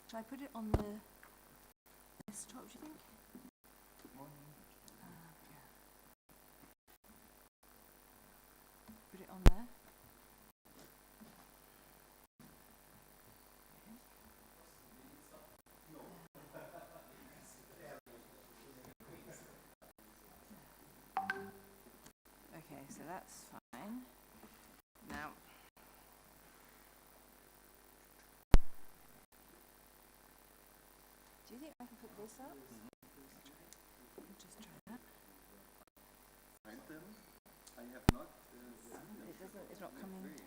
Should I put it on the desktop, do you think? Yeah. Put it on there. Okay, so that's fine. Now, do you think I can put this up? I'll just try that. Find them. I have not seen them. It doesn't, it's not coming. Oh, okay.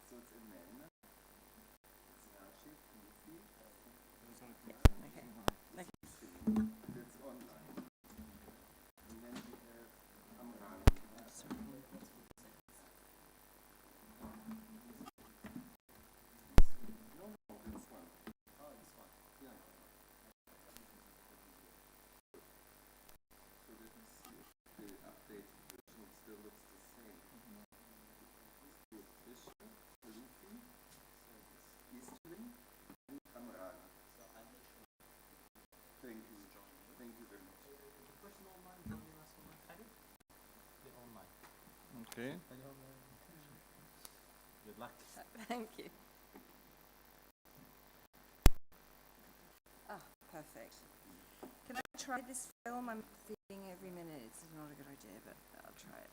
So it's in Männer. It's Rajae, Khaloufi. Okay. It's online. And then we have Amran. No, this one. Oh, this one. Yeah. So let me see if the updated version still looks the same. Stuart, Khaloufi, Easterling, and Amran. Thank you. Thank you very much. Okay. Good luck. Thank you. Ah, perfect. Can I try this film? I'm feeling every minute it's not a good idea, but I'll try it.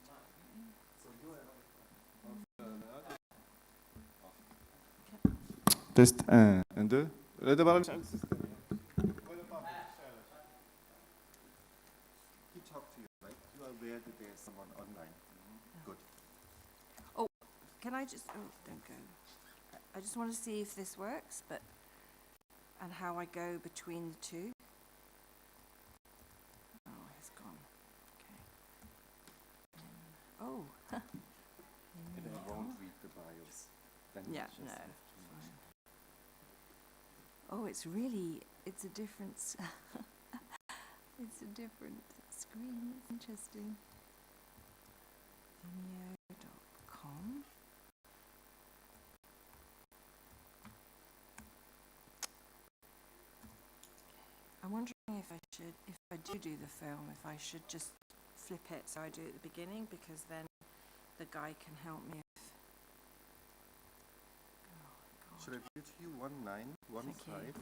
Test 1 et 2. Le débarras le système. He talked to you, right? You are aware that there's someone online. Good. Oh, can I just, oh, don't go. I just want to see if this works, but, and how I go between the two. Oh, it's gone. Okay. Oh. And I won't read the bios. Then Yeah, it's just no. fine. Oh, it's really, it's a different, it's a different screen. It's interesting. Vimeo.com. I'm wondering if I should, if I do the film, if I should just flip it so I do it at the beginning, because then the guy can help me. Should I give you 1915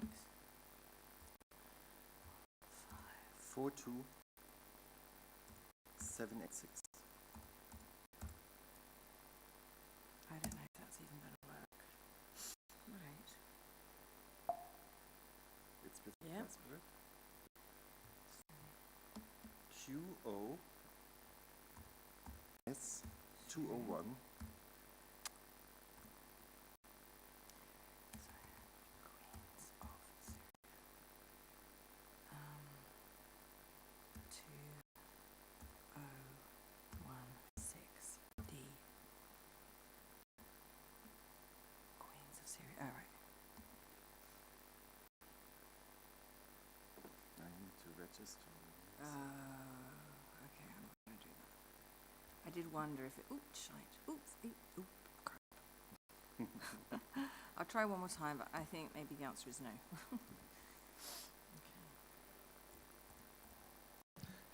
Thanks. 42 786? I don't know if that's even going to work. Right. It's with Yeah. password. QOS 201. Queens of Syria. All right. I need to register. Okay, I'm not going to do that. I did wonder if it. Oops, shite. Oops, crap. I'll try one more time, but I think maybe the answer is no.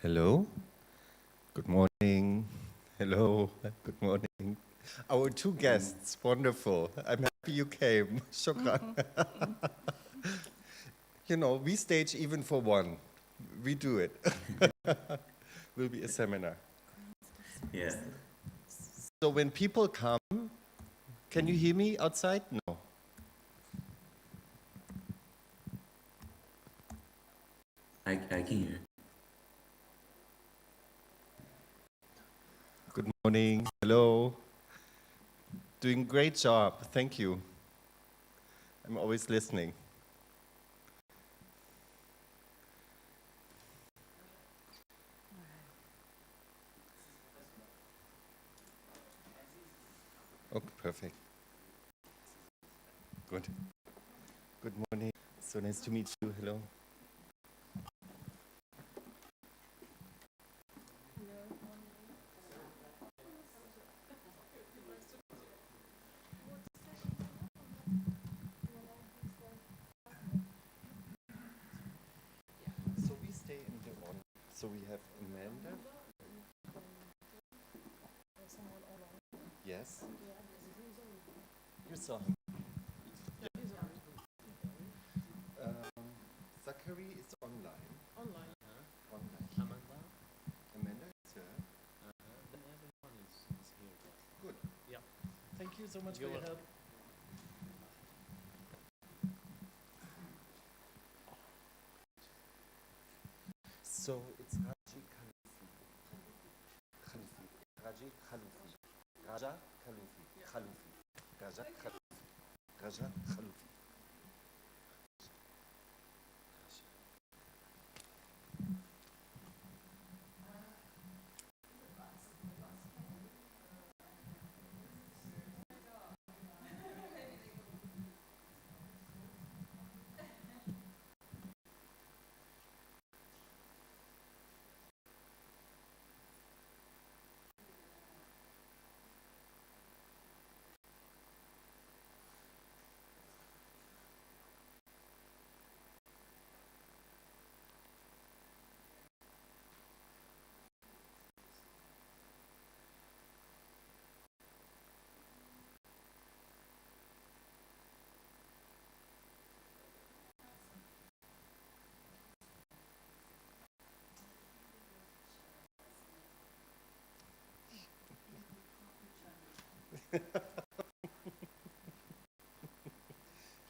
Hello. Good morning. Hello. Good morning. Our two guests, wonderful. I'm happy you came. Shukran. You know, we stage even for one. We do it. Will be a seminar. Yeah. So when people come, can you hear me outside? No. I can hear. Good morning. Hello. Doing great job. Thank you. I'm always listening. Oh, perfect. Good. Good morning. So nice to meet you. Hello. So we have Amanda. Yes. You saw him. Zachary is online. Online. Amanda. Amanda is here. Then everyone is here. Good. Yeah. Thank you so much You're for your welcome. help. So it's Rajae Khaloufi. Rajae Khaloufi. Raja Khaloufi. Khaloufi. Raja Khaloufi. Raja Khaloufi.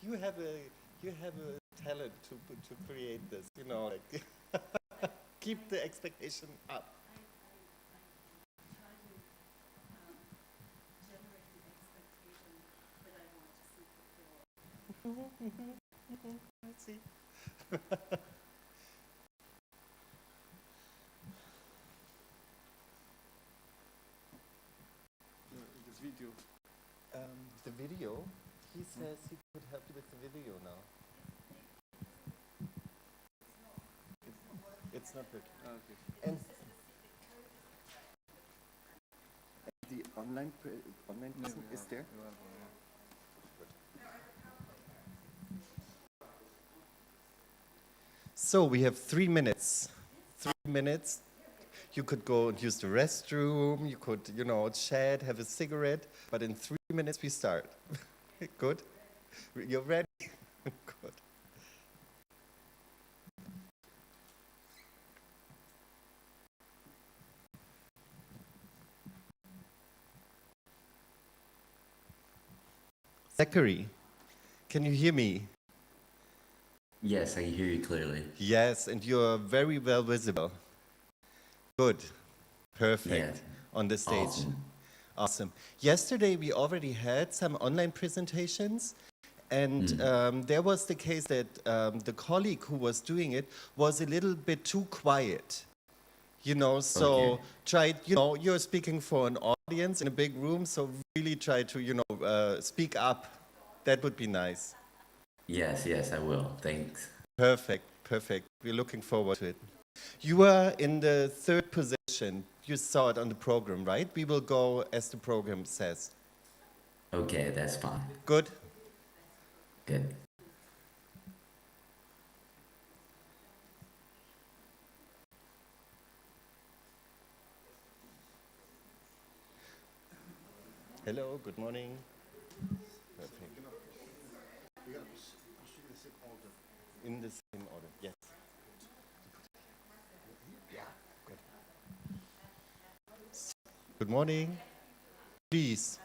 You have a talent to create this, you know, like keep the expectation up. Let's see. The video. The video, he says he could help you with the video now. It's not working. Okay. And the online person is there? So we have 3 minutes. 3 minutes. You could go and use the restroom, you could, you know, chat, have a cigarette, but in 3 minutes we start. Good? You're ready? Good. Zachary, can you hear me? Yes, I hear you clearly. Yes, and you're very well visible. Good. Perfect. Yeah. On the stage. Awesome. Awesome. Yesterday we already had some online presentations, and there was the case that the colleague who was doing it was a little bit too quiet. You know, so Okay. try, you know, you're speaking for an audience in a big room, so really try to, you know, speak up. That would be nice. Yes, I will. Thanks. Perfect, perfect. We're looking forward to it. You are in the third position. You saw it on the program, right? We will go as the program says. Okay, that's fine. Good? Good. Hello, good morning. Perfect. In the same order, yes. Yeah, good. Good morning. Please.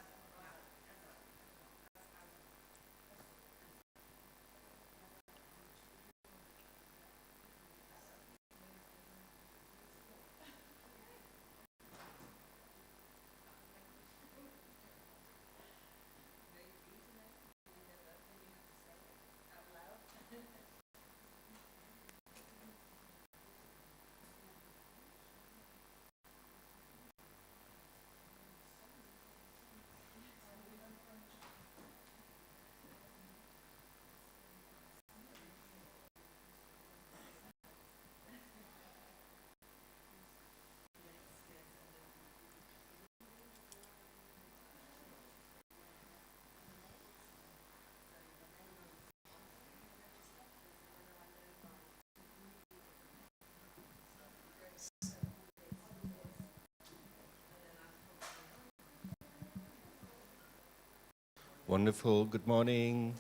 Wonderful. Good morning.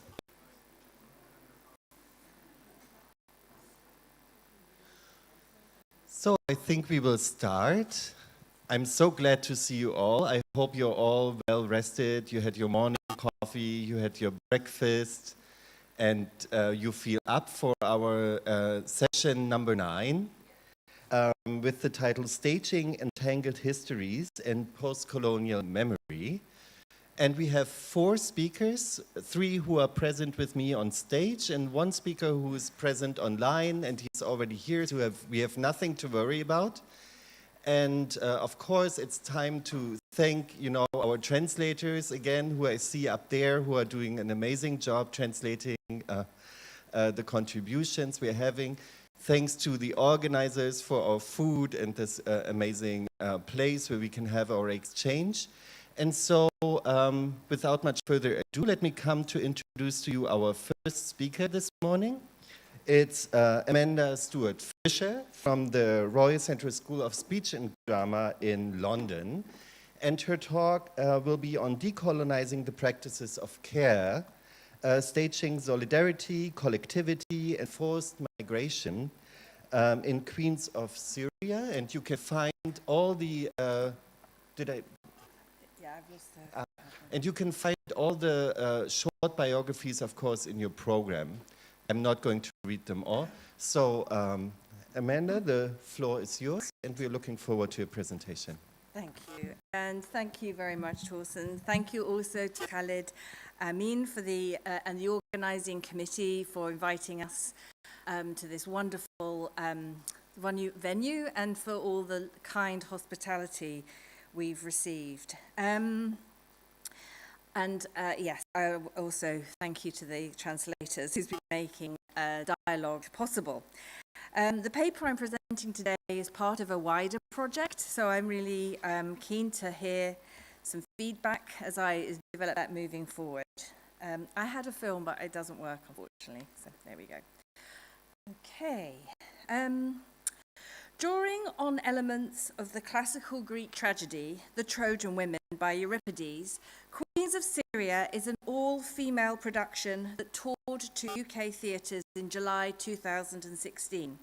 So I think we will start. I'm so glad to see you all. I hope you're all well rested. You had your morning coffee, you had your breakfast, and you feel up for our session number 9 with the title Staging Entangled Histories and Postcolonial Memory. And we have 4 speakers, 3 who are present with me on stage, and 1 speaker who is present online, and he's already here, so we have nothing to worry about. And of course, it's time to thank, our translators again, who I see up there, who are doing an amazing job translating the contributions we're having. Thanks to the organizers for our food and this amazing place where we can have our exchange. And so, without much further ado, let me come to introduce to you our first speaker this morning. It's Amanda Stuart Fisher from the Royal Central School of Speech and Drama in London. And her talk will be on decolonizing the practices of care, staging solidarity, collectivity, and forced migration in Queens of Syria. And you can find all the, Yeah, I've lost the... and you can find all the short biographies, of course, in your program. I'm not going to read them all. So, Amanda, the floor is yours, and we're looking forward to your presentation. Thank you. And thank you very much, Torsten. Thank you also to Khalid Amin for and the organising committee for inviting us to this wonderful venue and for all the kind hospitality we've received. Yes, I also thank you to the translators who's been making dialogue possible. The paper I'm presenting today is part of a wider project, so I'm really keen to hear some feedback as I develop that moving forward. I had a film, but it doesn't work, unfortunately, so there we go. Okay. Drawing on elements of the classical Greek tragedy, The Trojan Women by Euripides, Queens of Syria is an all-female production that toured to UK theatres in July 2016,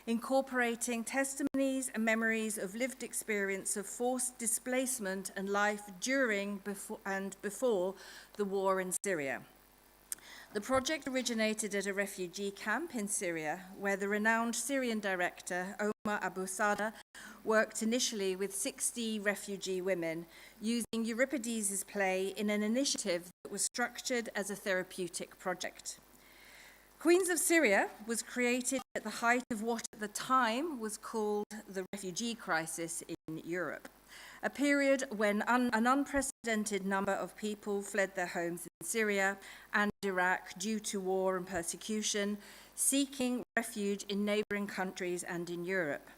incorporating testimonies and memories of lived experience of forced displacement and life during and before the war in Syria. The project originated at a refugee camp in Syria, where the renowned Syrian director, Omar Abu Sada, worked initially with 60 refugee women, using Euripides' play in an initiative that was structured as a therapeutic project. Queens of Syria was created at the height of what at the time was called the refugee crisis in Europe, a period when an unprecedented number of people fled their homes in Syria and Iraq due to war and persecution, seeking refuge in neighbouring countries and in Europe.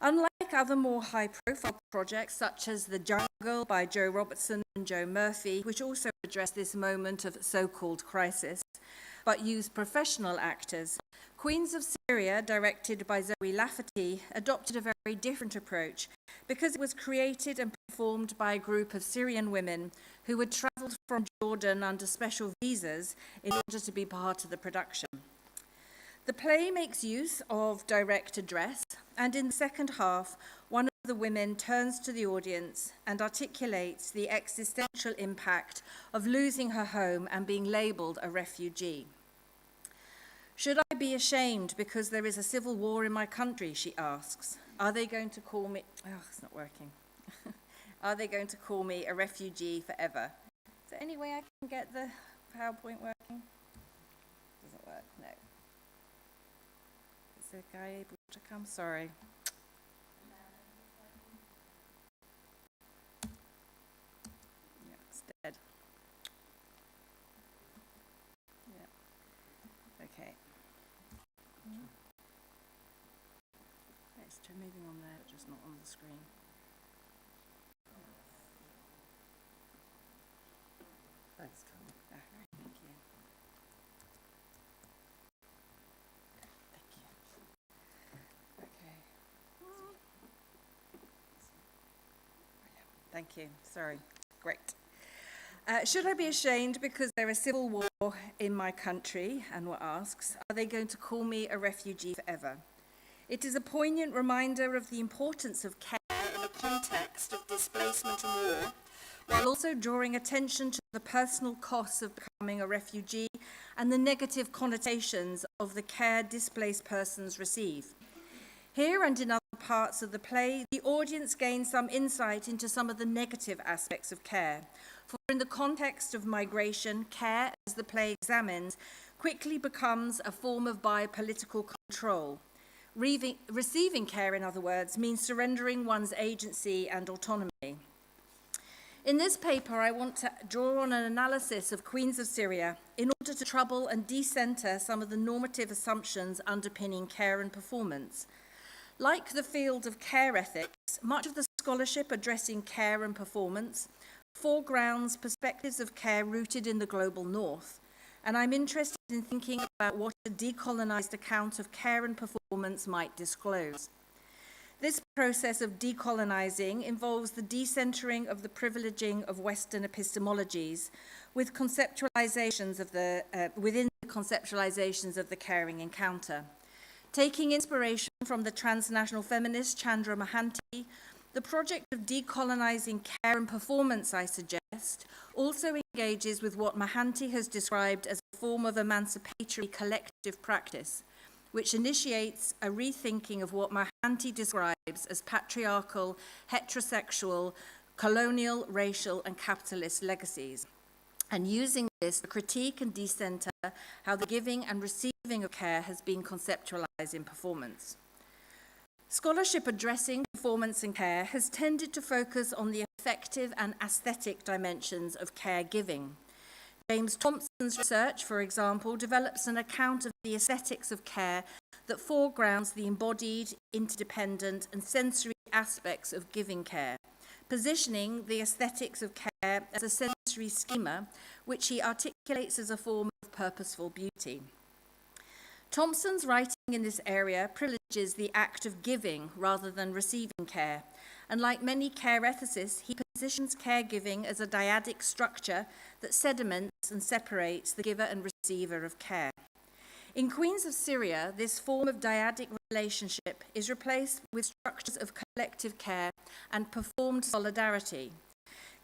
Unlike other more high-profile projects such as The Jungle by Joe Robertson and Joe Murphy, which also address this moment of so-called crisis, but use professional actors, Queens of Syria, directed by Zoe Lafferty, adopted a very different approach because it was created and performed by a group of Syrian women who had travelled from Jordan under special visas in order to be part of the production. The play makes use of direct address, and in the second half, one of the women turns to the audience and articulates the existential impact of losing her home and being labelled a refugee. Should I be ashamed because there is a civil war in my country, she asks. Are they going to call me... Oh, it's not working. Are they going to call me a refugee forever? Is there any way I can get the PowerPoint working? Doesn't work, no. Is the guy able to come? Sorry. Yeah, it's dead. Yeah. Okay. It's moving on there, just not on the screen. Thanks, Carmen. Thank you. Thank you. Okay. Thank you. Sorry. Great. Should I be ashamed because there is civil war in my country? Anwar asks. Are they going to call me a refugee forever? It is a poignant reminder of the importance of care in the context of displacement and war, while also drawing attention to the personal costs of becoming a refugee and the negative connotations of the care displaced persons receive. Here and in other parts of the play, the audience gains some insight into some of the negative aspects of care. For in the context of migration, care, as the play examines, quickly becomes a form of biopolitical control. Receiving care, in other words, means surrendering one's agency and autonomy. In this paper, I want to draw on an analysis of Queens of Syria in order to trouble and decenter some of the normative assumptions underpinning care and performance. Like the field of care ethics, much of the scholarship addressing care and performance foregrounds perspectives of care rooted in the global north, and I'm interested in thinking about what a decolonized account of care and performance might disclose. This process of decolonizing involves the decentering of the privileging of Western epistemologies with conceptualizations of within the conceptualizations of the caring encounter. Taking inspiration from the transnational feminist Chandra Mohanty, the project of decolonizing care and performance, I suggest, also engages with what Mohanty has described as a form of emancipatory collective practice, which initiates a rethinking of what Mohanty describes as patriarchal, heterosexual, colonial, racial, and capitalist legacies, and using this to critique and decenter how the giving and receiving of care has been conceptualized in performance. Scholarship addressing performance and care has tended to focus on the affective and aesthetic dimensions of caregiving. James Thompson's research, for example, develops an account of the aesthetics of care that foregrounds the embodied, interdependent, and sensory aspects of giving care, positioning the aesthetics of care as a sensory schema, which he articulates as a form of purposeful beauty. Thompson's writing in this area privileges the act of giving rather than receiving care, and like many care ethicists, he positions caregiving as a dyadic structure that sediments and separates the giver and receiver of care. In Queens of Syria, this form of dyadic relationship is replaced with structures of collective care and performed solidarity.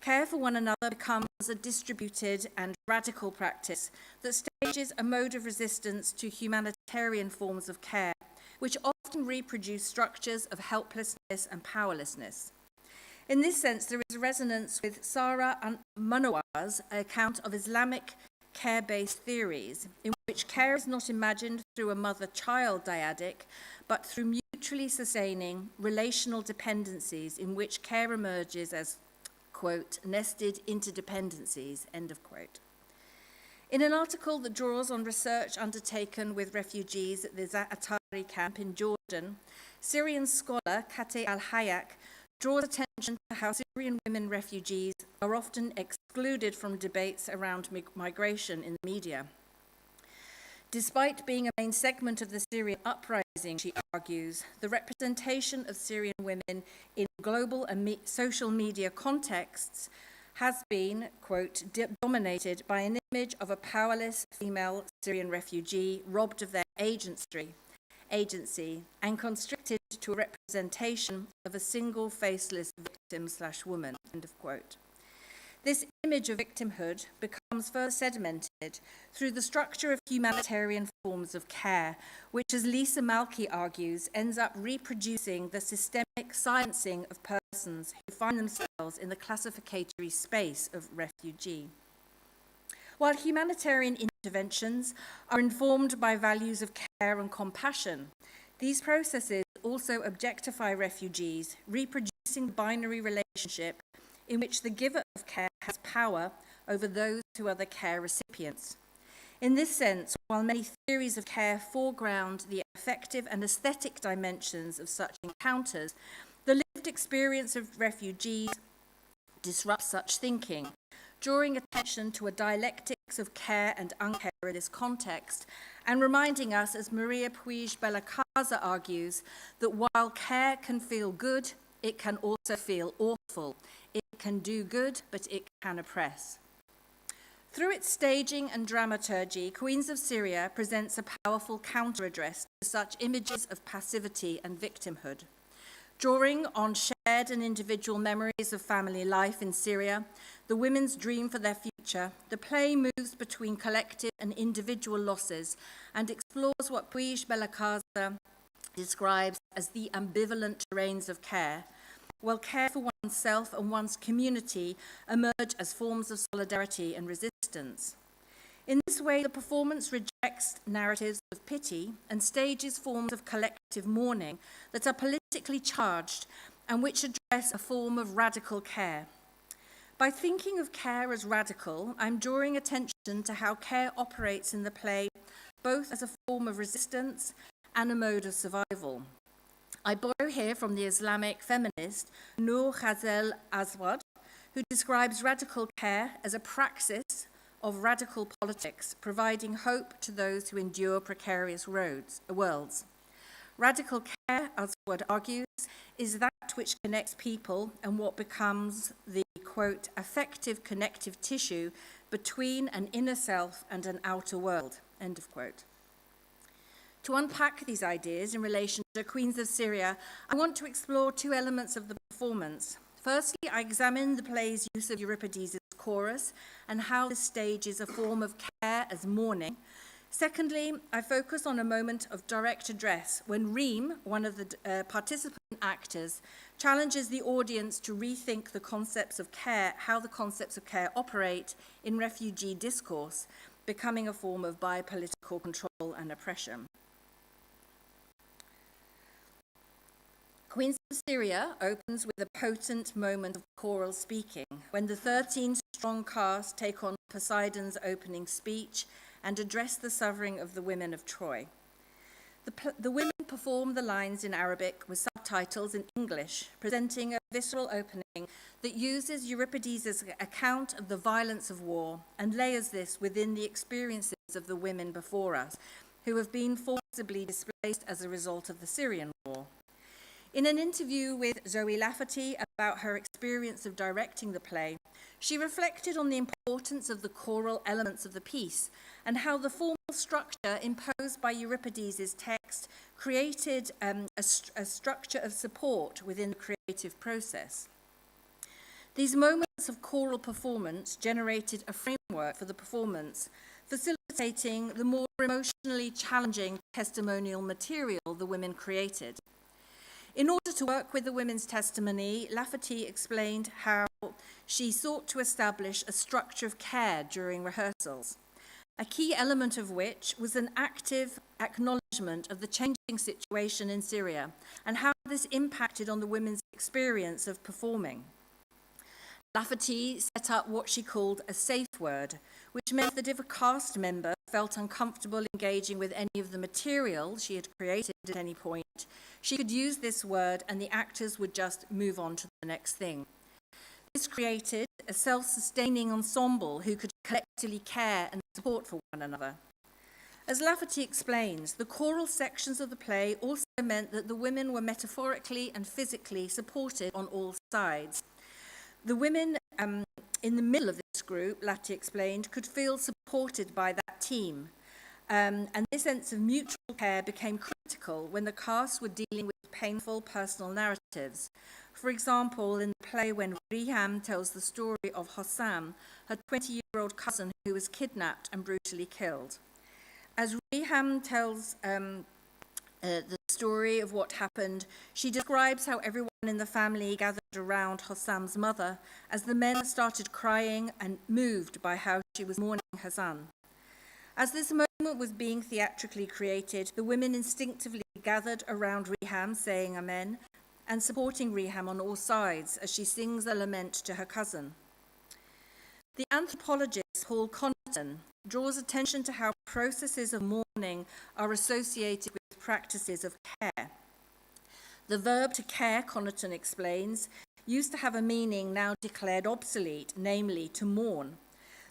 Care for one another becomes a distributed and radical practice that stages a mode of resistance to humanitarian forms of care, which often reproduce structures of helplessness and powerlessness. In this sense, there is a resonance with Sarah Manawaz's account of Islamic care-based theories, in which care is not imagined through a mother-child dyadic, but through mutually sustaining relational dependencies in which care emerges as, quote, nested interdependencies, end of quote. In an article that draws on research undertaken with refugees at the Za'atari camp in Jordan, Syrian scholar Rajae Al-Haouass draws attention to how Syrian women refugees are often excluded from debates around migration in the media. Despite being a main segment of the Syrian uprising, she argues, the representation of Syrian women in global and social media contexts has been, quote, dominated by an image of a powerless female Syrian refugee robbed of their agency, and constricted to a representation of a single faceless victim/woman, end of quote. This image of victimhood becomes further sedimented through the structure of humanitarian forms of care, which, as Lisa Malky argues, ends up reproducing the systemic silencing of persons who find themselves in the classificatory space of refugee. While humanitarian interventions are informed by values of care and compassion, these processes also objectify refugees, reproducing the binary relationship in which the giver of care has power over those who are the care recipients. In this sense, while many theories of care foreground the affective and aesthetic dimensions of such encounters, the lived experience of refugees disrupts such thinking, drawing attention to a dialectics of care and uncare in this context, and reminding us, as Maria Puig Belacasa argues, that while care can feel good, it can also feel awful. It can do good, but it can oppress. Through its staging and dramaturgy, Queens of Syria presents a powerful counter-address to such images of passivity and victimhood. Drawing on shared and individual memories of family life in Syria, the women's dream for their future, the play moves between collective and individual losses and explores what Puig Belakaza describes as the ambivalent terrains of care, while care for oneself and one's community emerge as forms of solidarity and resistance. In this way, the performance rejects narratives of pity and stages forms of collective mourning that are politically charged and which address a form of radical care. By thinking of care as radical, I'm drawing attention to how care operates in the play, both as a form of resistance and a mode of survival. I borrow here from the Islamic feminist Noor Ghazel Aswad, who describes radical care as a praxis of radical politics, providing hope to those who endure precarious worlds. Radical care, Aswad argues, is that which connects people and what becomes the, quote, affective connective tissue between an inner self and an outer world, end of quote. To unpack these ideas in relation to Queens of Syria, I want to explore two elements of the performance. Firstly, I examine the play's use of Euripides' chorus and how this stage is a form of care as mourning. Secondly, I focus on a moment of direct address when Reem, one of the participant actors, challenges the audience to rethink the concepts of care, how the concepts of care operate in refugee discourse, becoming a form of biopolitical control and oppression. Queens of Syria opens with a potent moment of choral speaking, when the 13-strong cast take on Poseidon's opening speech and address the suffering of the women of Troy. The women perform the lines in Arabic with subtitles in English, presenting a visceral opening that uses Euripides' account of the violence of war and layers this within the experiences of the women before us, who have been forcibly displaced as a result of the Syrian war. In an interview with Zoe Lafferty about her experience of directing the play, she reflected on the importance of the choral elements of the piece and how the formal structure imposed by Euripides' text created a structure of support within the creative process. These moments of choral performance generated a framework for the performance, facilitating the more emotionally challenging testimonial material the women created. In order to work with the women's testimony, Lafferty explained how she sought to establish a structure of care during rehearsals, a key element of which was an active acknowledgement of the changing situation in Syria and how this impacted on the women's experience of performing. Lafferty set up what she called a safe word, which meant that if a cast member felt uncomfortable engaging with any of the material she had created at any point, she could use this word and the actors would just move on to the next thing. This created a self-sustaining ensemble who could collectively care and support for one another. As Lafferty explains, the choral sections of the play also meant that the women were metaphorically and physically supported on all sides. The women in the middle of this group, Lafferty explained, could feel supported by that team. And this sense of mutual care became critical when the cast were dealing with painful personal narratives. For example, in the play when Riham tells the story of Hossam, her 20-year-old cousin who was kidnapped and brutally killed. As Riham tells the story of what happened, she describes how everyone in the family gathered around Hossam's mother as the men started crying and moved by how she was mourning her son. As this moment was being theatrically created, the women instinctively gathered around Riham, saying Amen, and supporting Riham on all sides as she sings a lament to her cousin. The anthropologist Paul Connaughton draws attention to how processes of mourning are associated with practices of care. The verb to care, Connaughton explains, used to have a meaning now declared obsolete, namely to mourn.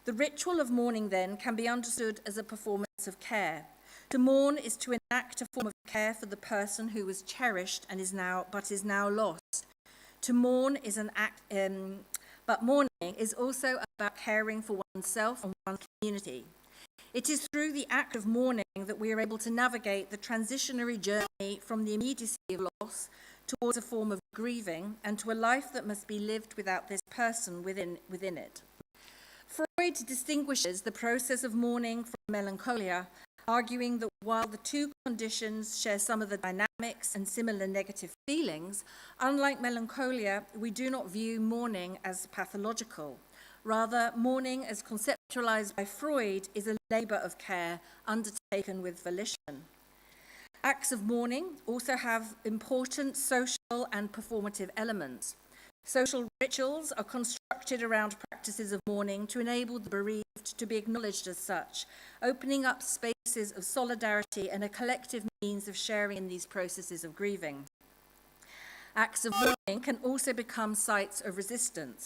The ritual of mourning, then, can be understood as a performance of care. To mourn is to enact a form of care for the person who was cherished and is now lost. To mourn is an act, But mourning is also about caring for oneself and one's community. It is through the act of mourning that we are able to navigate the transitionary journey from the immediacy of loss towards a form of grieving and to a life that must be lived without this person within it. Freud distinguishes the process of mourning from melancholia, arguing that while the two conditions share some of the dynamics and similar negative feelings, unlike melancholia, we do not view mourning as pathological. Rather, mourning, as conceptualized by Freud, is a labor of care undertaken with volition. Acts of mourning also have important social and performative elements. Social rituals are constructed around practices of mourning to enable the bereaved to be acknowledged as such, opening up spaces of solidarity and a collective means of sharing in these processes of grieving. Acts of mourning can also become sites of resistance.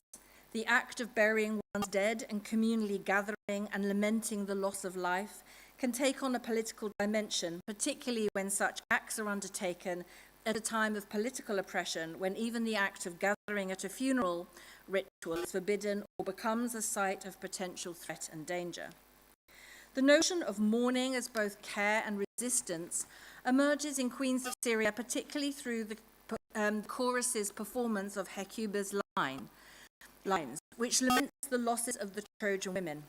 The act of burying one's dead and communally gathering and lamenting the loss of life can take on a political dimension, particularly when such acts are undertaken at a time of political oppression, when even the act of gathering at a funeral ritual is forbidden or becomes a site of potential threat and danger. The notion of mourning as both care and resistance emerges in Queens of Syria, particularly through the chorus's performance of Hecuba's lines, which laments the losses of the Trojan women.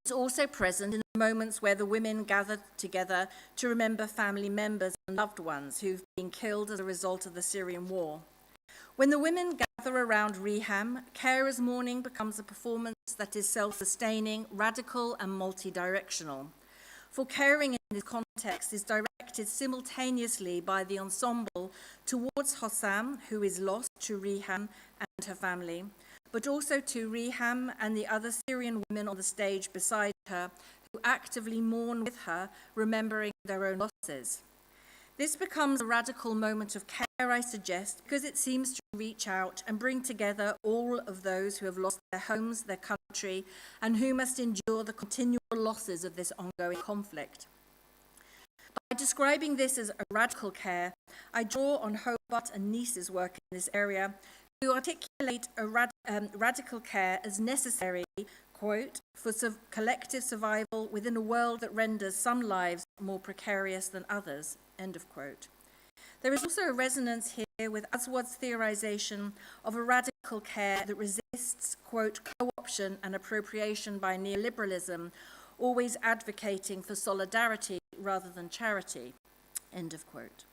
It's also present in the moments where the women gather together to remember family members and loved ones who've been killed as a result of the Syrian war. When the women gather around Riham, carers' mourning becomes a performance that is self-sustaining, radical, and multi-directional. For caring in this context is directed simultaneously by the ensemble towards Hossam, who is lost to Riham and her family, but also to Riham and the other Syrian women on the stage beside her, who actively mourn with her, remembering their own losses. This becomes a radical moment of care, I suggest, because it seems to reach out and bring together all of those who have lost their homes, their country, and who must endure the continual losses of this ongoing conflict. By describing this as a radical care, I draw on Hobart and Nice's work in this area, who articulate a radical care as necessary, quote, for collective survival within a world that renders some lives more precarious than others, end of quote. There is also a resonance here with Aswad's theorization of a radical care that resists, quote, co-option and appropriation by neoliberalism, always advocating for solidarity rather than charity, end of quote.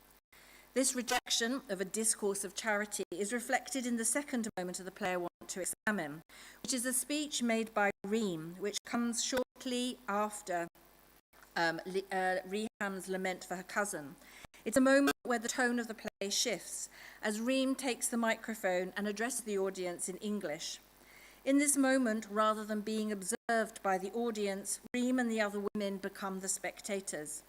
This rejection of a discourse of charity is reflected in the second moment of the play I want to examine, which is a speech made by Reem, which comes shortly after Riham's lament for her cousin. It's a moment where the tone of the play shifts, as Reem takes the microphone and addresses the audience in English. In this moment, rather than being observed by the audience, Reem and the other women become the spectators.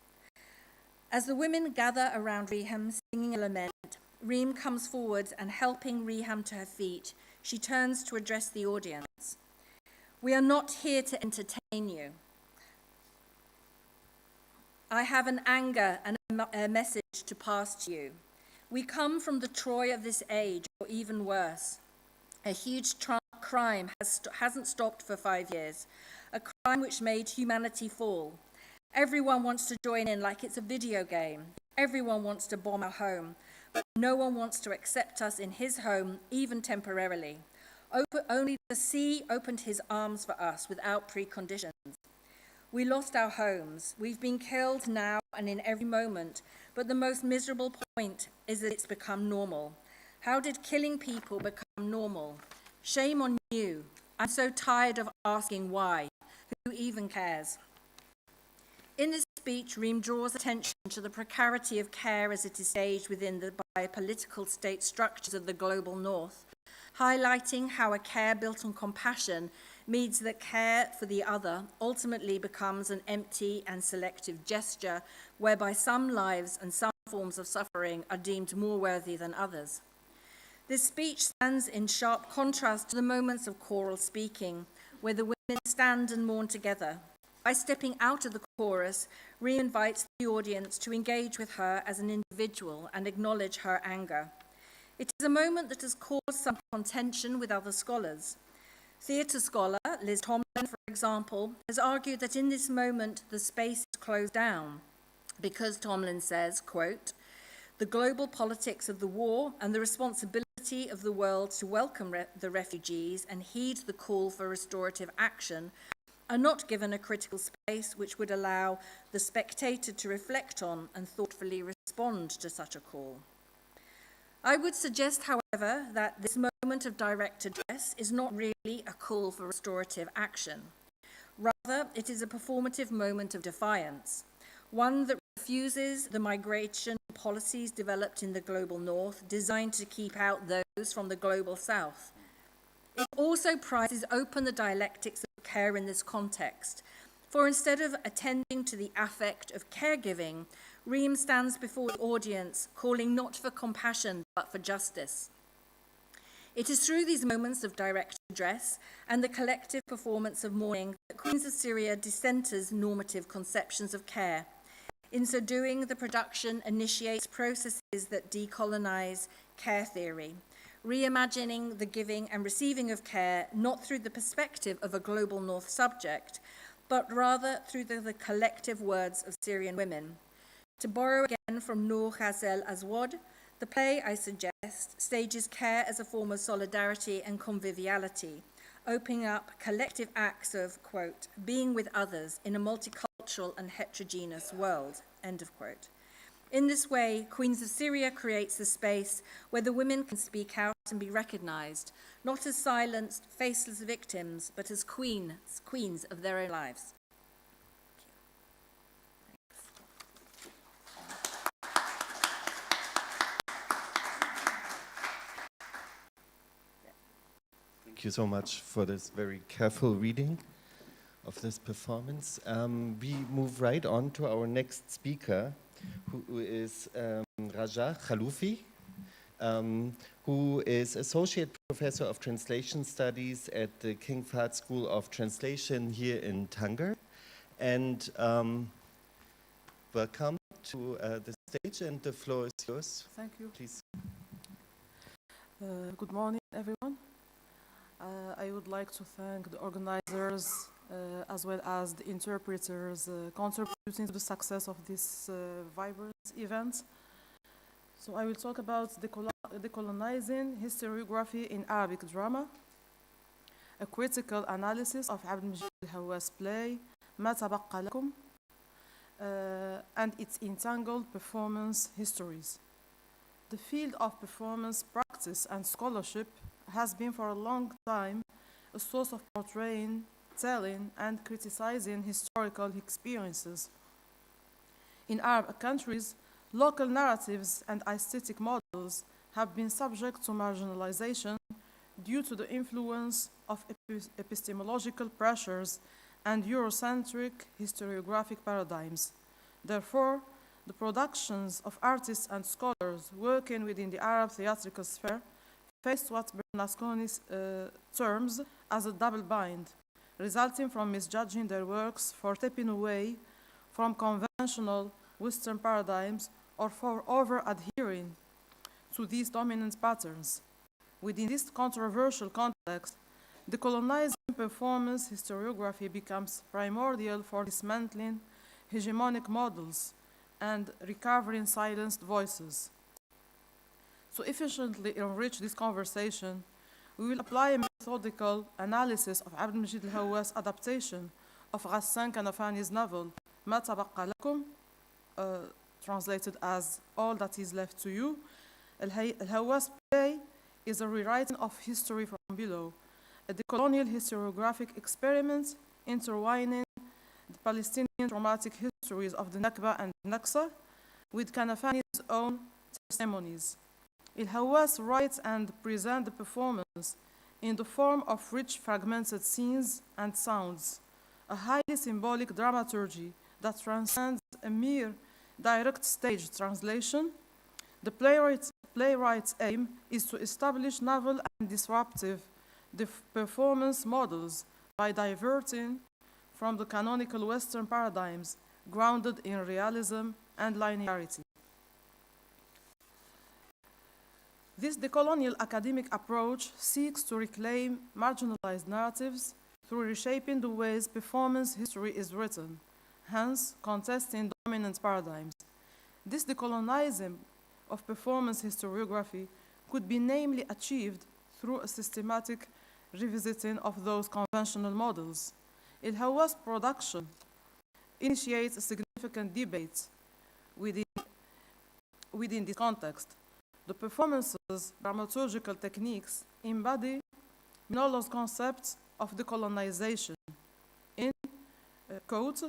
As the women gather around Riham singing a lament, Reem comes forward and helping Riham to her feet, she turns to address the audience. We are not here to entertain you. I have an anger and a message to pass to you. We come from the Troy of this age, or even worse. A huge crime hasn't stopped for 5 years, a crime which made humanity fall. Everyone wants to join in like it's a video game. Everyone wants to bomb our home, but no one wants to accept us in his home, even temporarily. Only the sea opened his arms for us without preconditions. We lost our homes. We've been killed now and in every moment, but the most miserable point is that it's become normal. How did killing people become normal? Shame on you. I'm so tired of asking why. Who even cares? In this speech, Reem draws attention to the precarity of care as it is staged within the biopolitical state structures of the global north, highlighting how a care built on compassion means that care for the other ultimately becomes an empty and selective gesture, whereby some lives and some forms of suffering are deemed more worthy than others. This speech stands in sharp contrast to the moments of choral speaking, where the women stand and mourn together. By stepping out of the chorus, Reem invites the audience to engage with her as an individual and acknowledge her anger. It is a moment that has caused some contention with other scholars. Theatre scholar Liz Tomlin, for example, has argued that in this moment the space is closed down because, Tomlin says, quote, "The global politics of the war and the responsibility of the world to welcome the refugees and heed the call for restorative action are not given a critical space which would allow the spectator to reflect on and thoughtfully respond to such a call." I would suggest, however, that this moment of direct address is not really a call for restorative action. Rather, it is a performative moment of defiance, one that refuses the migration policies developed in the global north designed to keep out those from the global south. It also prizes open the dialectics of care in this context, for instead of attending to the affect of caregiving, Reem stands before the audience calling not for compassion but for justice. It is through these moments of direct address and the collective performance of mourning that Queens of Syria decenters normative conceptions of care. In so doing, the production initiates processes that decolonize care theory, reimagining the giving and receiving of care not through the perspective of a global north subject, but rather through the collective words of Syrian women. To borrow again from Noor Ghazel Azwad, the play, I suggest, stages care as a form of solidarity and conviviality, opening up collective acts of, quote, being with others in a multicultural and heterogeneous world, end of quote. In this way, Queens of Syria creates a space where the women can speak out and be recognized, not as silenced, faceless victims, but as queens of their own lives. Thank you so much for this very careful reading of this performance. We move right on to our next speaker, who is Rajae Khaloufi, who is Associate Professor of Translation Studies at the King Fahd School of Translation here in Tangier. And welcome to the stage, and the floor is yours. Thank you. Please. Good morning, everyone. I would like to thank the organizers as well as the interpreters contributing to the success of this vibrant event. So I will talk about Decolonizing Historiography in Arabic Drama, a critical analysis of Abdemajid El Haouass' play ما تبقى لكم and its entangled performance histories. The field of performance practice and scholarship has been for a long time a source of portraying, telling, and criticizing historical experiences. In Arab countries, local narratives and aesthetic models have been subject to marginalization due to the influence of epistemological pressures and Eurocentric historiographic paradigms. Therefore, the productions of artists and scholars working within the Arab theatrical sphere faced what Bernasconi terms as a double bind, resulting from misjudging their works for stepping away from conventional Western paradigms or for over-adhering to these dominant patterns. Within this controversial context, decolonizing performance historiography becomes primordial for dismantling hegemonic models and recovering silenced voices. To efficiently enrich this conversation, we will apply a methodical analysis of Abdemajid El Haouass' adaptation of Ghassan Kanafani's novel, ما تبقى لكم, translated as All That Is Left to You. El Haouass' play is a rewriting of history from below, a decolonial historiographic experiment intertwining the Palestinian traumatic histories of the Nakba and Naksa with Kanafani's own testimonies. El Haouass writes and presents the performance in the form of rich fragmented scenes and sounds, a highly symbolic dramaturgy that transcends a mere direct stage translation. The playwright's aim is to establish novel and disruptive performance models by diverting from the canonical Western paradigms grounded in realism and linearity. This decolonial academic approach seeks to reclaim marginalized narratives through reshaping the ways performance history is written, hence contesting dominant paradigms. This decolonizing of performance historiography could be namely achieved through a systematic revisiting of those conventional models. El Haouass production initiates a significant debate within this context. The performance's dramaturgical techniques embody Minolo's concept of decolonization. In, quote,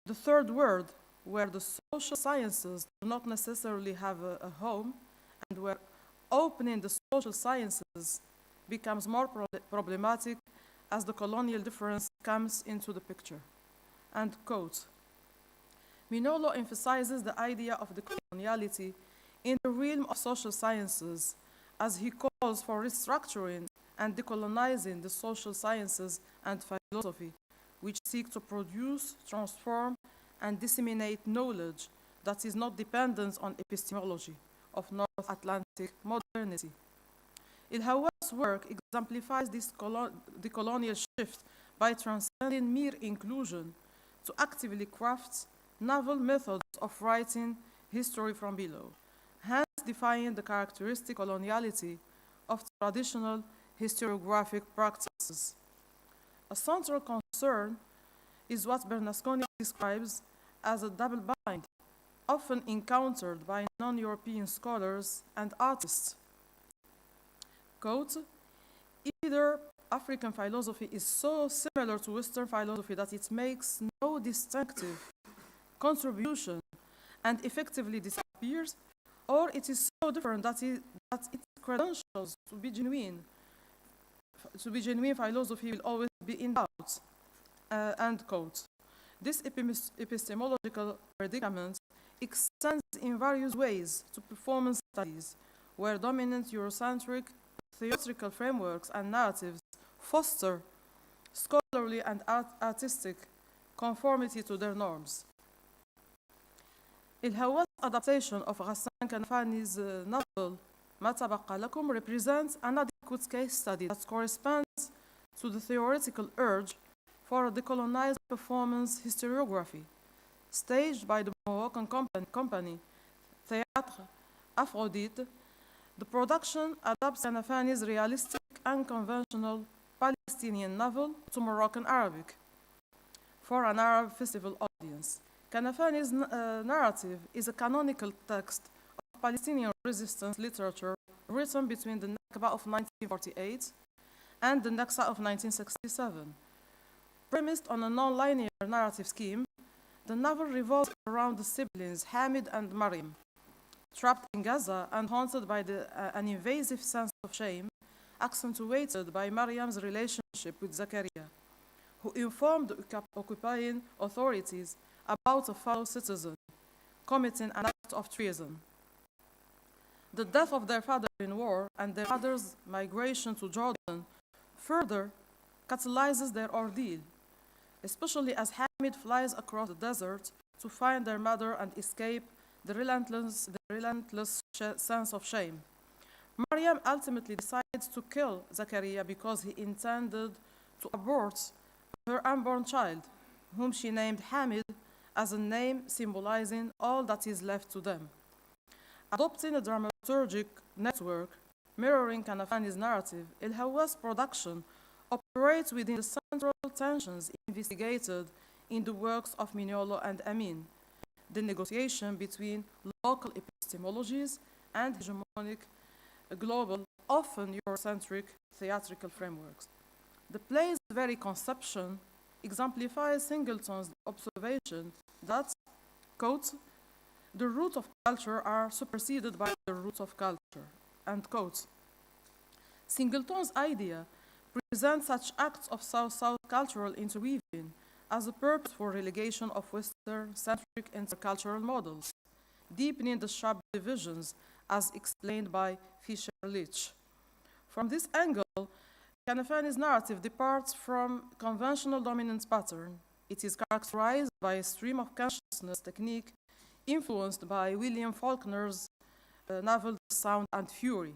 the third world, where the social sciences do not necessarily have a home, and where opening the social sciences becomes more problematic as the colonial difference comes into the picture. End quote. Minolo emphasizes the idea of decoloniality in the realm of social sciences, as he calls for restructuring and decolonizing the social sciences and philosophy, which seek to produce, transform, and disseminate knowledge that is not dependent on epistemology of North Atlantic modernity. El Haouass' work exemplifies this decolonial shift by transcending mere inclusion to actively craft novel methods of writing history from below, hence defying the characteristic coloniality of traditional historiographic practices. A central concern is what Bernasconi describes as a double bind, often encountered by non-European scholars and artists. Quote, either African philosophy is so similar to Western philosophy that it makes no distinctive contribution and effectively disappears, or it is so different that its credentials to be genuine philosophy will always be in doubt. End quote. This epistemological predicament extends in various ways to performance studies, where dominant Eurocentric theatrical frameworks and narratives foster scholarly and artistic conformity to their norms. El Haouass' adaptation of Ghassan Kanafani's novel ما تبقى لكم represents an adequate case study that corresponds to the theoretical urge for a decolonized performance historiography. Staged by the Moroccan company Théâtre Aphrodite, the production adapts Kanafani's realistic and conventional Palestinian novel to Moroccan Arabic for an Arab festival audience. Kanafani's narrative is a canonical text of Palestinian resistance literature written between the Nakba of 1948 and the Naksa of 1967. Premised on a non-linear narrative scheme, the novel revolves around the siblings Hamid and Mariam, trapped in Gaza and haunted by an invasive sense of shame, accentuated by Mariam's relationship with Zachary, who informed the occupying authorities about a fellow citizen committing an act of treason. The death of their father in war and their mother's migration to Jordan further catalyzes their ordeal, especially as Hamid flies across the desert to find their mother and escape the relentless sense of shame. Mariam ultimately decides to kill Zachariah because he intended to abort her unborn child, whom she named Hamid as a name symbolizing all that is left to them. Adopting a dramaturgic network mirroring Kanafani's narrative, El Haouass' production operates within the central tensions investigated in the works of Mignolo and Amin, the negotiation between local epistemologies and hegemonic, global, often Eurocentric theatrical frameworks. The play's very conception exemplifies Singleton's observation that, quote, the roots of culture are superseded by the roots of culture, end quote. Singleton's idea presents such acts of South-South cultural interweaving as a purposeful relegation of Western-centric intercultural models, deepening the sharp divisions as explained by Fisher-Leach. From this angle, Kanafani's narrative departs from conventional dominance pattern. It is characterized by a stream of consciousness technique influenced by William Faulkner's novel *The Sound and Fury*.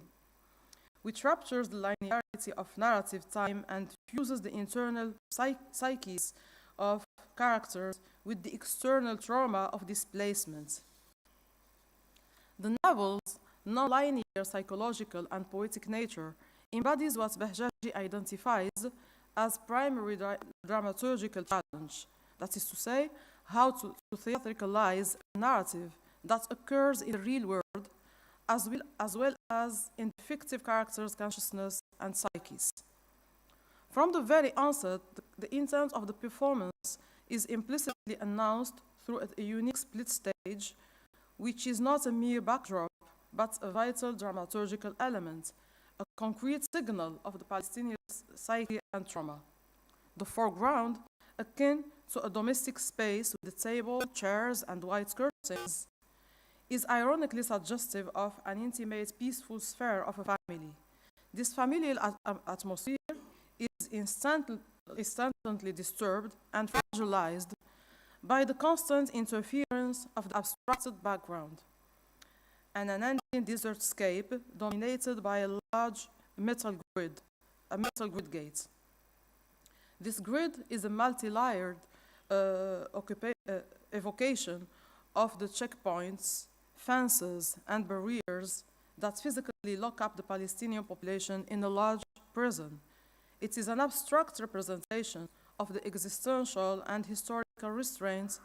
which ruptures the linearity of narrative time and fuses the internal psyches of characters with the external trauma of displacement. The novel's non-linear psychological and poetic nature embodies what Behjaji identifies as primary dramaturgical challenge, that is to say, how to theatricalize a narrative that occurs in the real world as well as in the fictive characters' consciousness and psyches. From the very onset, the intent of the performance is implicitly announced through a unique split stage, which is not a mere backdrop, but a vital dramaturgical element, a concrete signal of the Palestinian psyche and trauma. The foreground, akin to a domestic space with a table, chairs, and white curtains, is ironically suggestive of an intimate, peaceful sphere of a family. This familial atmosphere is instantly disturbed and fragilized by the constant interference of the abstracted background and an ending desertscape dominated by a large metal grid gate. This grid is a multi-layered evocation of the checkpoints, fences, and barriers that physically lock up the Palestinian population in a large prison. It is an abstract representation of the existential and historical restraints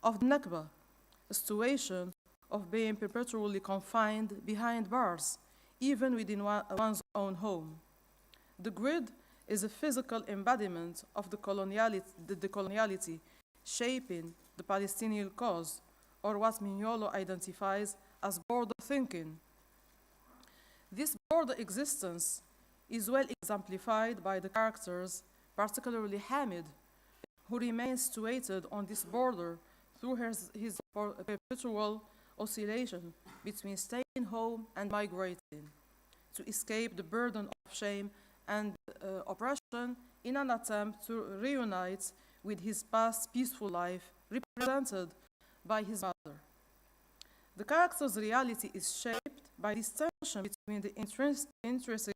of the Nakba, a situation of being perpetually confined behind bars, even within one's own home. The grid is a physical embodiment of the coloniality shaping the Palestinian cause, or what Mignolo identifies as border thinking. This border existence is well exemplified by the characters, particularly Hamid, who remains situated on this border through his perpetual oscillation between staying home and migrating to escape the burden of shame and oppression in an attempt to reunite with his past peaceful life represented by his mother. The character's reality is shaped by this tension between the intrinsic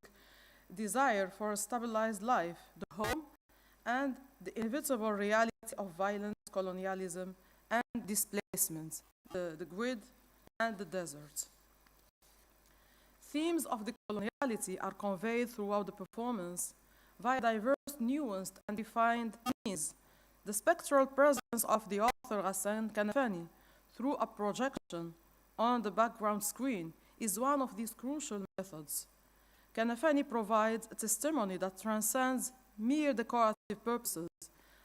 desire for a stabilized life, the home, and the inevitable reality of violent colonialism and displacement, the grid and the desert. Themes of the coloniality are conveyed throughout the performance via diverse, nuanced, and defined means. The spectral presence of the author Ghassan Kanafani through a projection on the background screen is one of these crucial methods. Kanafani provides a testimony that transcends mere decorative purposes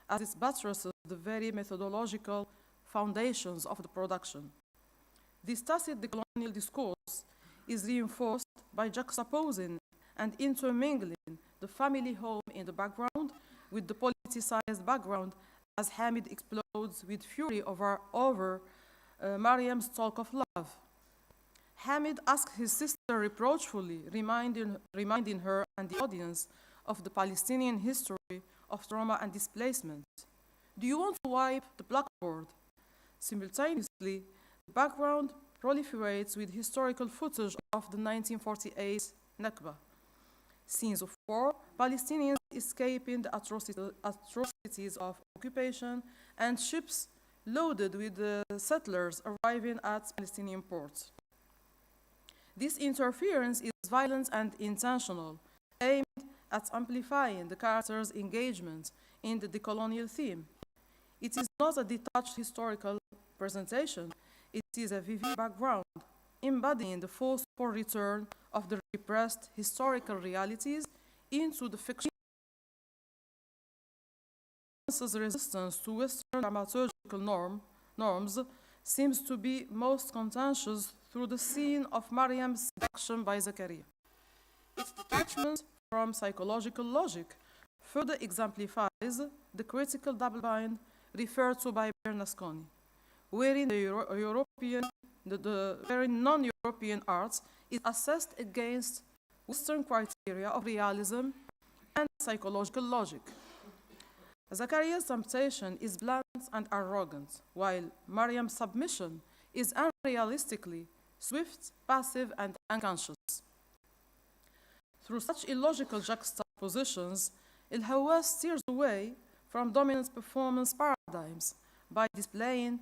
as it buttresses the very methodological foundations of the production. This tacit decolonial discourse is reinforced by juxtaposing and intermingling the family home in the background with the politicized background as Hamid explodes with fury over Mariam's talk of love. Hamid asks his sister reproachfully, reminding her and the audience of the Palestinian history of trauma and displacement. Do you want to wipe the blackboard? Simultaneously, the background proliferates with historical footage of the 1948 Nakba. Scenes of war, Palestinians escaping the atrocities of occupation, and ships loaded with settlers arriving at Palestinian ports. This interference is violent and intentional, aimed at amplifying the character's engagement in the decolonial theme. It is not a detached historical presentation, it is a vivid background, embodying the forceful return of the repressed historical realities into the fiction. Resistance to Western dramaturgical norms seems to be most contentious through the scene of Mariam's seduction by Zachary. Its detachment from psychological logic further exemplifies the critical double bind referred to by Bernasconi, wherein wherein non-European arts is assessed against Western criteria of realism and psychological logic. Zachariah's temptation is blunt and arrogant, while Mariam's submission is unrealistically swift, passive, and unconscious. Through such illogical juxtapositions, El Haouass steers away from dominant performance paradigms by displaying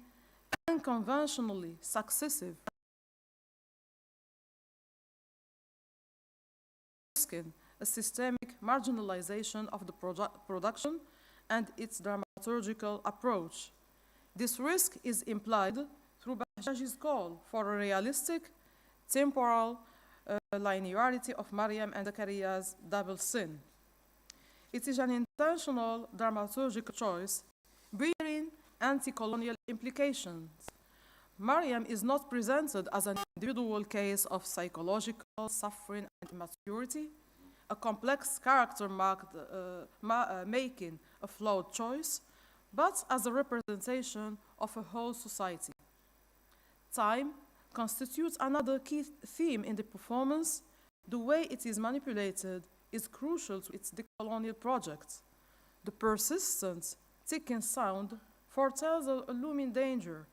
unconventionally successive, risking a systemic marginalization of the production and its dramaturgical approach. This risk is implied through Bajaj's call for a realistic, temporal linearity of Maryam and Zachariah's double sin. It is an intentional dramaturgical choice bearing anti-colonial implications. Maryam is not presented as an individual case of psychological suffering and immaturity, a complex character making a flawed choice, but as a representation of a whole society. Time constitutes another key theme in the performance. The way it is manipulated is crucial to its decolonial project. The persistent ticking sound foretells a looming danger.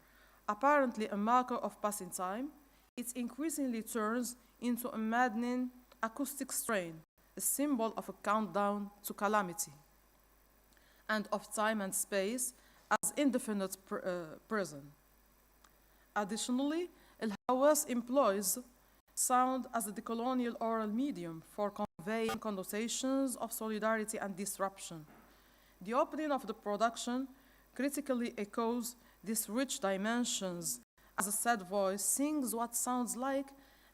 Apparently a marker of passing time, it increasingly turns into a maddening acoustic strain, a symbol of a countdown to calamity, and of time and space as indefinite prison. Additionally, El Haouass employs sound as a decolonial oral medium for conveying connotations of solidarity and disruption. The opening of the production critically echoes these rich dimensions as a sad voice sings what sounds like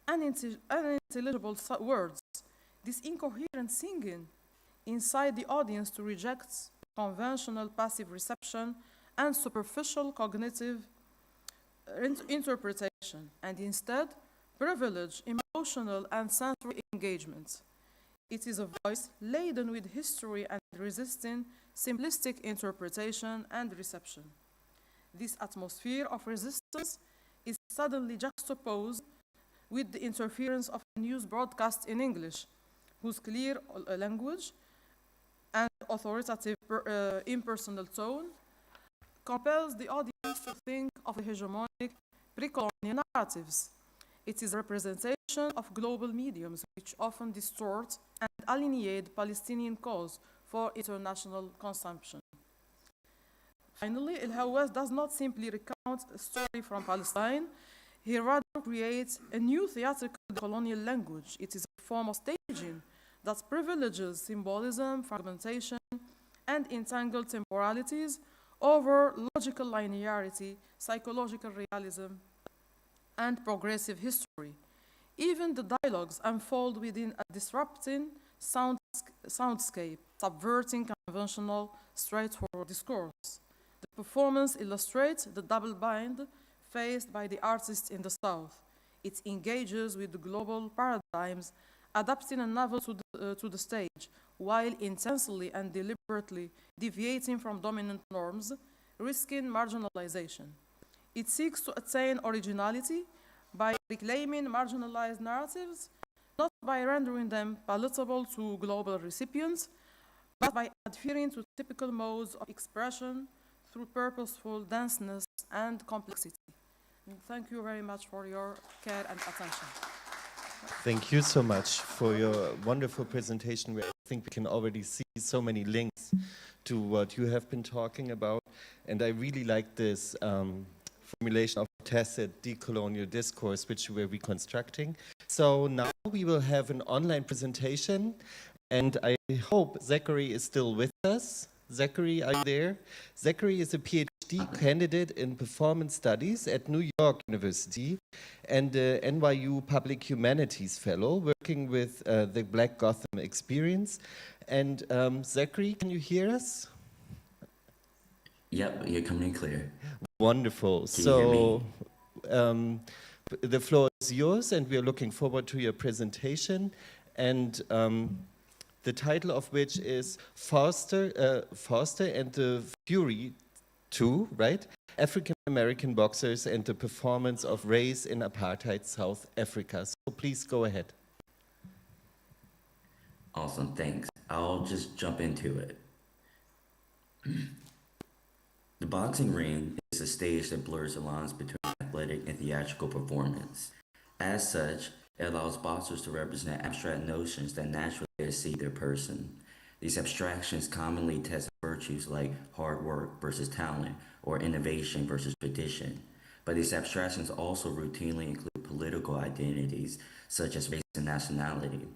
unintelligible words. This incoherent singing incite the audience to reject conventional passive reception and superficial cognitive interpretation, and instead privilege emotional and sensory engagement. It is a voice laden with history and resisting simplistic interpretation and reception. This atmosphere of resistance is suddenly juxtaposed with the interference of a news broadcast in English, whose clear language and authoritative impersonal tone compels the audience to think of the hegemonic pre-colonial narratives. It is a representation of global mediums which often distort and alienate the Palestinian cause for international consumption. Finally, El Haouass does not simply recount a story from Palestine, he rather creates a new theatrical colonial language. It is a form of staging that privileges symbolism, fragmentation, and entangled temporalities over logical linearity, psychological realism, and progressive history. Even the dialogues unfold within a disrupting soundscape, subverting conventional, straightforward discourse. The performance illustrates the double bind faced by the artist in the South. It engages with the global paradigms, adapting a novel to the stage, while intensely and deliberately deviating from dominant norms, risking marginalization. It seeks to attain originality by reclaiming marginalized narratives, not by rendering them palatable to global recipients, but by adhering to typical modes of expression through purposeful denseness and complexity. And thank you very much for your care and attention. Thank you so much for your wonderful presentation, where I think we can already see so many links to what you have been talking about. And I really like this formulation of tacit decolonial discourse, which we're reconstructing. So now we will have an online presentation, and I hope Zachary is still with us. Zachary, are you there? Zachary is a PhD candidate in performance studies at New York University and NYU Public Humanities Fellow, working with the Black Gotham experience. And Zachary, can you hear us? Yep, you're coming in clear. Wonderful. Can you hear me? The floor is yours, and we are looking forward to your presentation. And the title of which is Foster and the Fury 2, right? African American boxers and the performance of race in apartheid South Africa. So please go ahead. Awesome, thanks. I'll just jump into it. The boxing ring is a stage that blurs the lines between athletic and theatrical performance. As such, It allows boxers to represent abstract notions that naturally exceed their person. These abstractions commonly test virtues like hard work versus talent or innovation versus tradition. But these abstractions also routinely include political identities such as race and nationality.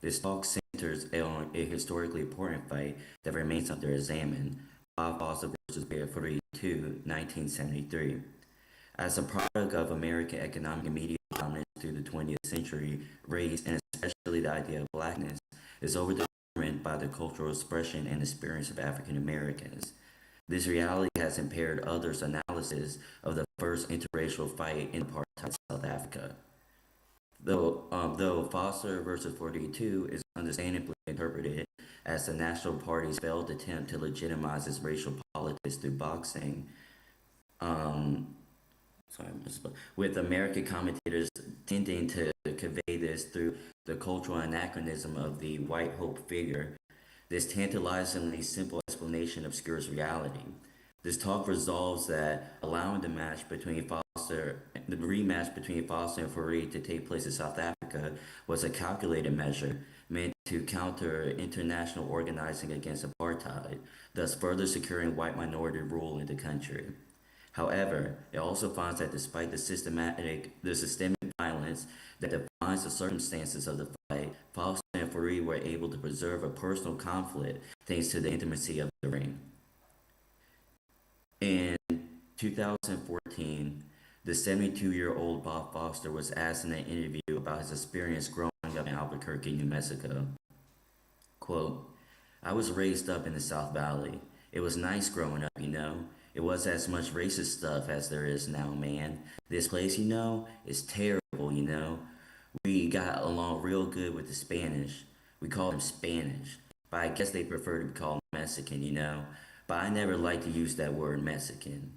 This talk centers on a historically important fight that remains under examination, Fahd versus Freie 2, 1973. As a product of American economic and media dominance through the 20th century, race, and especially the idea of blackness, is overdetermined by the cultural expression and experience of African Americans. This reality has impaired others' analysis of the first interracial fight in apartheid South Africa. Though Foster versus 42 is understandably interpreted as the National Party's failed attempt to legitimize its racial politics through boxing, with American commentators tending to convey this through the cultural anachronism of the white hope figure, this tantalizingly simple explanation obscures reality. This talk resolves that allowing the rematch between Foster and Fareed to take place in South Africa was a calculated measure meant to counter international organizing against apartheid, thus further securing white minority rule in the country. However, it also finds that despite the systemic violence that defines the circumstances of the fight, Foster and Fareed were able to preserve a personal conflict thanks to the intimacy of the ring. In 2014, the 72-year-old Bob Foster was asked in an interview about his experience growing up in Albuquerque, New Mexico. Quote, "I was raised up in the South Valley. It was nice growing up, you know. It was as much racist stuff as there is now, man. This place, you know, is terrible, you know. We got along real good with the Spanish. We called them Spanish, but I guess they prefer to be called Mexican, you know. But I never like to use that word Mexican.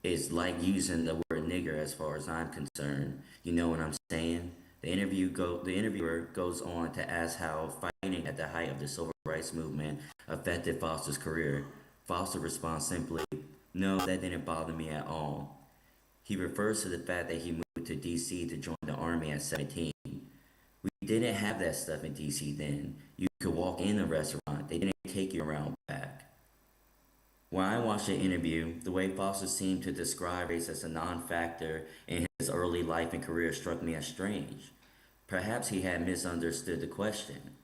It's like using the word nigger as far as I'm concerned. You know what I'm saying?" The interviewer goes on to ask how fighting at the height of the civil rights movement affected Foster's career. Foster responds simply, "No, that didn't bother me at all." He refers to the fact that he moved to DC to join the army at 17. "We didn't have that stuff in DC then. You could walk in a restaurant. They didn't take you around back." When I watched the interview, the way Foster seemed to describe race as a non-factor in his early life and career struck me as strange. Perhaps he had misunderstood the question.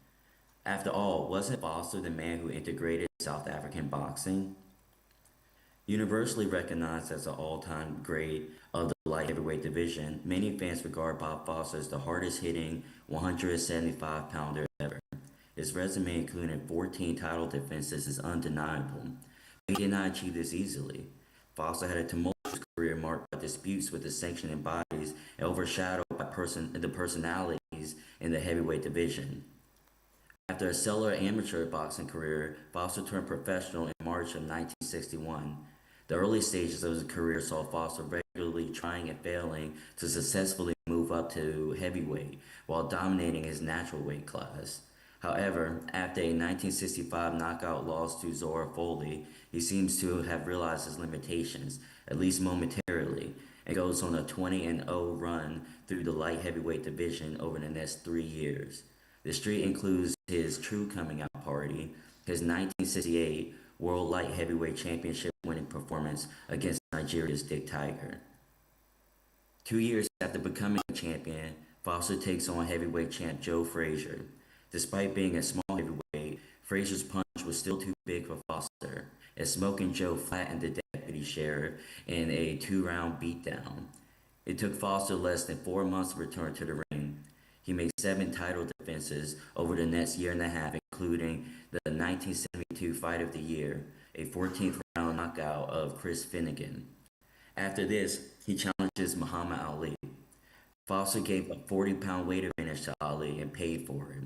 After all, wasn't Foster the man who integrated South African boxing? Universally recognized as an all-time great of the light heavyweight division, many fans regard Bob Foster as the hardest-hitting 175-pounder ever. His resume, including 14 title defenses, is undeniable. He did not achieve this easily. Foster had a tumultuous career marked by disputes with the sanctioning bodies and overshadowed by the personalities in the heavyweight division. After a stellar amateur boxing career, Foster turned professional in March of 1961. The early stages of his career saw Foster regularly trying and failing to successfully move up to heavyweight while dominating his natural weight class. However, after a 1965 knockout loss to Zora Foley, he seems to have realized his limitations, at least momentarily, and goes on a 20-0 run through the light heavyweight division over the next 3 years. The streak includes his true coming out party, his 1968 World Light Heavyweight Championship winning performance against Nigeria's Dick Tiger. 2 years after becoming a champion, Foster takes on heavyweight champ Joe Frazier. Despite being a small heavyweight, Frazier's punch was still too big for Foster, as Smoking Joe flattened the deputy sheriff in a 2-round beatdown. It took Foster less than 4 months to return to the ring. He made 7 title defenses over the next year and a half, including the 1972 Fight of the Year, a 14th round knockout of Chris Finnegan. After this, he challenges Muhammad Ali. Foster gave a 40-pound weight advantage to Ali and paid for it.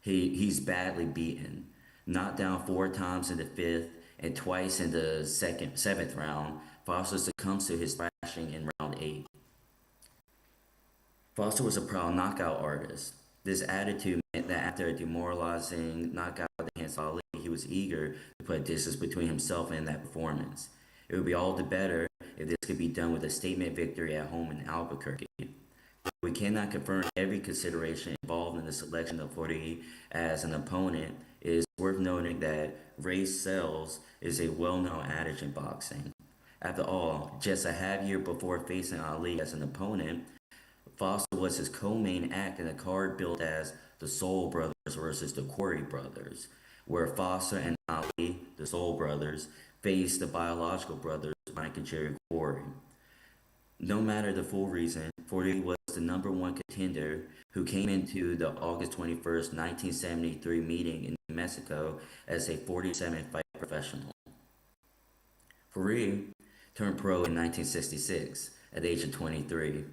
He's badly beaten, knocked down 4 times in the 5th and twice in the 7th round. Foster succumbs to his thrashing in round 8. Foster was a proud knockout artist. This attitude meant that after a demoralizing knockout against Ali, he was eager to put distance between himself and that performance. It would be all the better if this could be done with a statement victory at home in Albuquerque. It we cannot confirm every consideration involved in the selection of Freie as an opponent, it is worth noting that race sells is a well-known adage in boxing. After all, just a half year before facing Ali as an opponent, Foster was his co-main act in a card billed as the Soul Brothers versus the Quarry Brothers, where Foster and Ali, the Soul Brothers, faced the biological brothers Mike and Jerry Quarry. No matter the full reason, Freie was the #1 contender who came into the August 21st, 1973 meeting in New Mexico as a 47-fight professional. Freie turned pro in 1966 at the age of 23.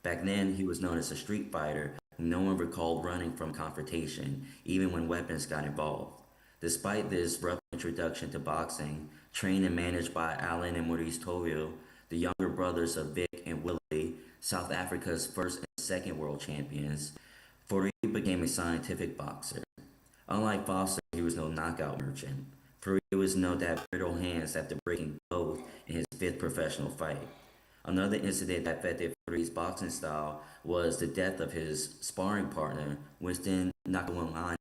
Back then, he was known as a street fighter, whom no one recalled running from confrontation, even when weapons got involved. Despite this rough introduction to boxing, trained and managed by Alan and Maurice Toyo, the younger brothers of Vic and Willie, South Africa's first and second world champions, Freie became a scientific boxer. Unlike Foster, he was no knockout merchant. Freie was known to have brittle hands after breaking both in his 5th professional fight. Another incident that affected Freie's boxing style was the death of his sparring partner, Winston Nakawanyana.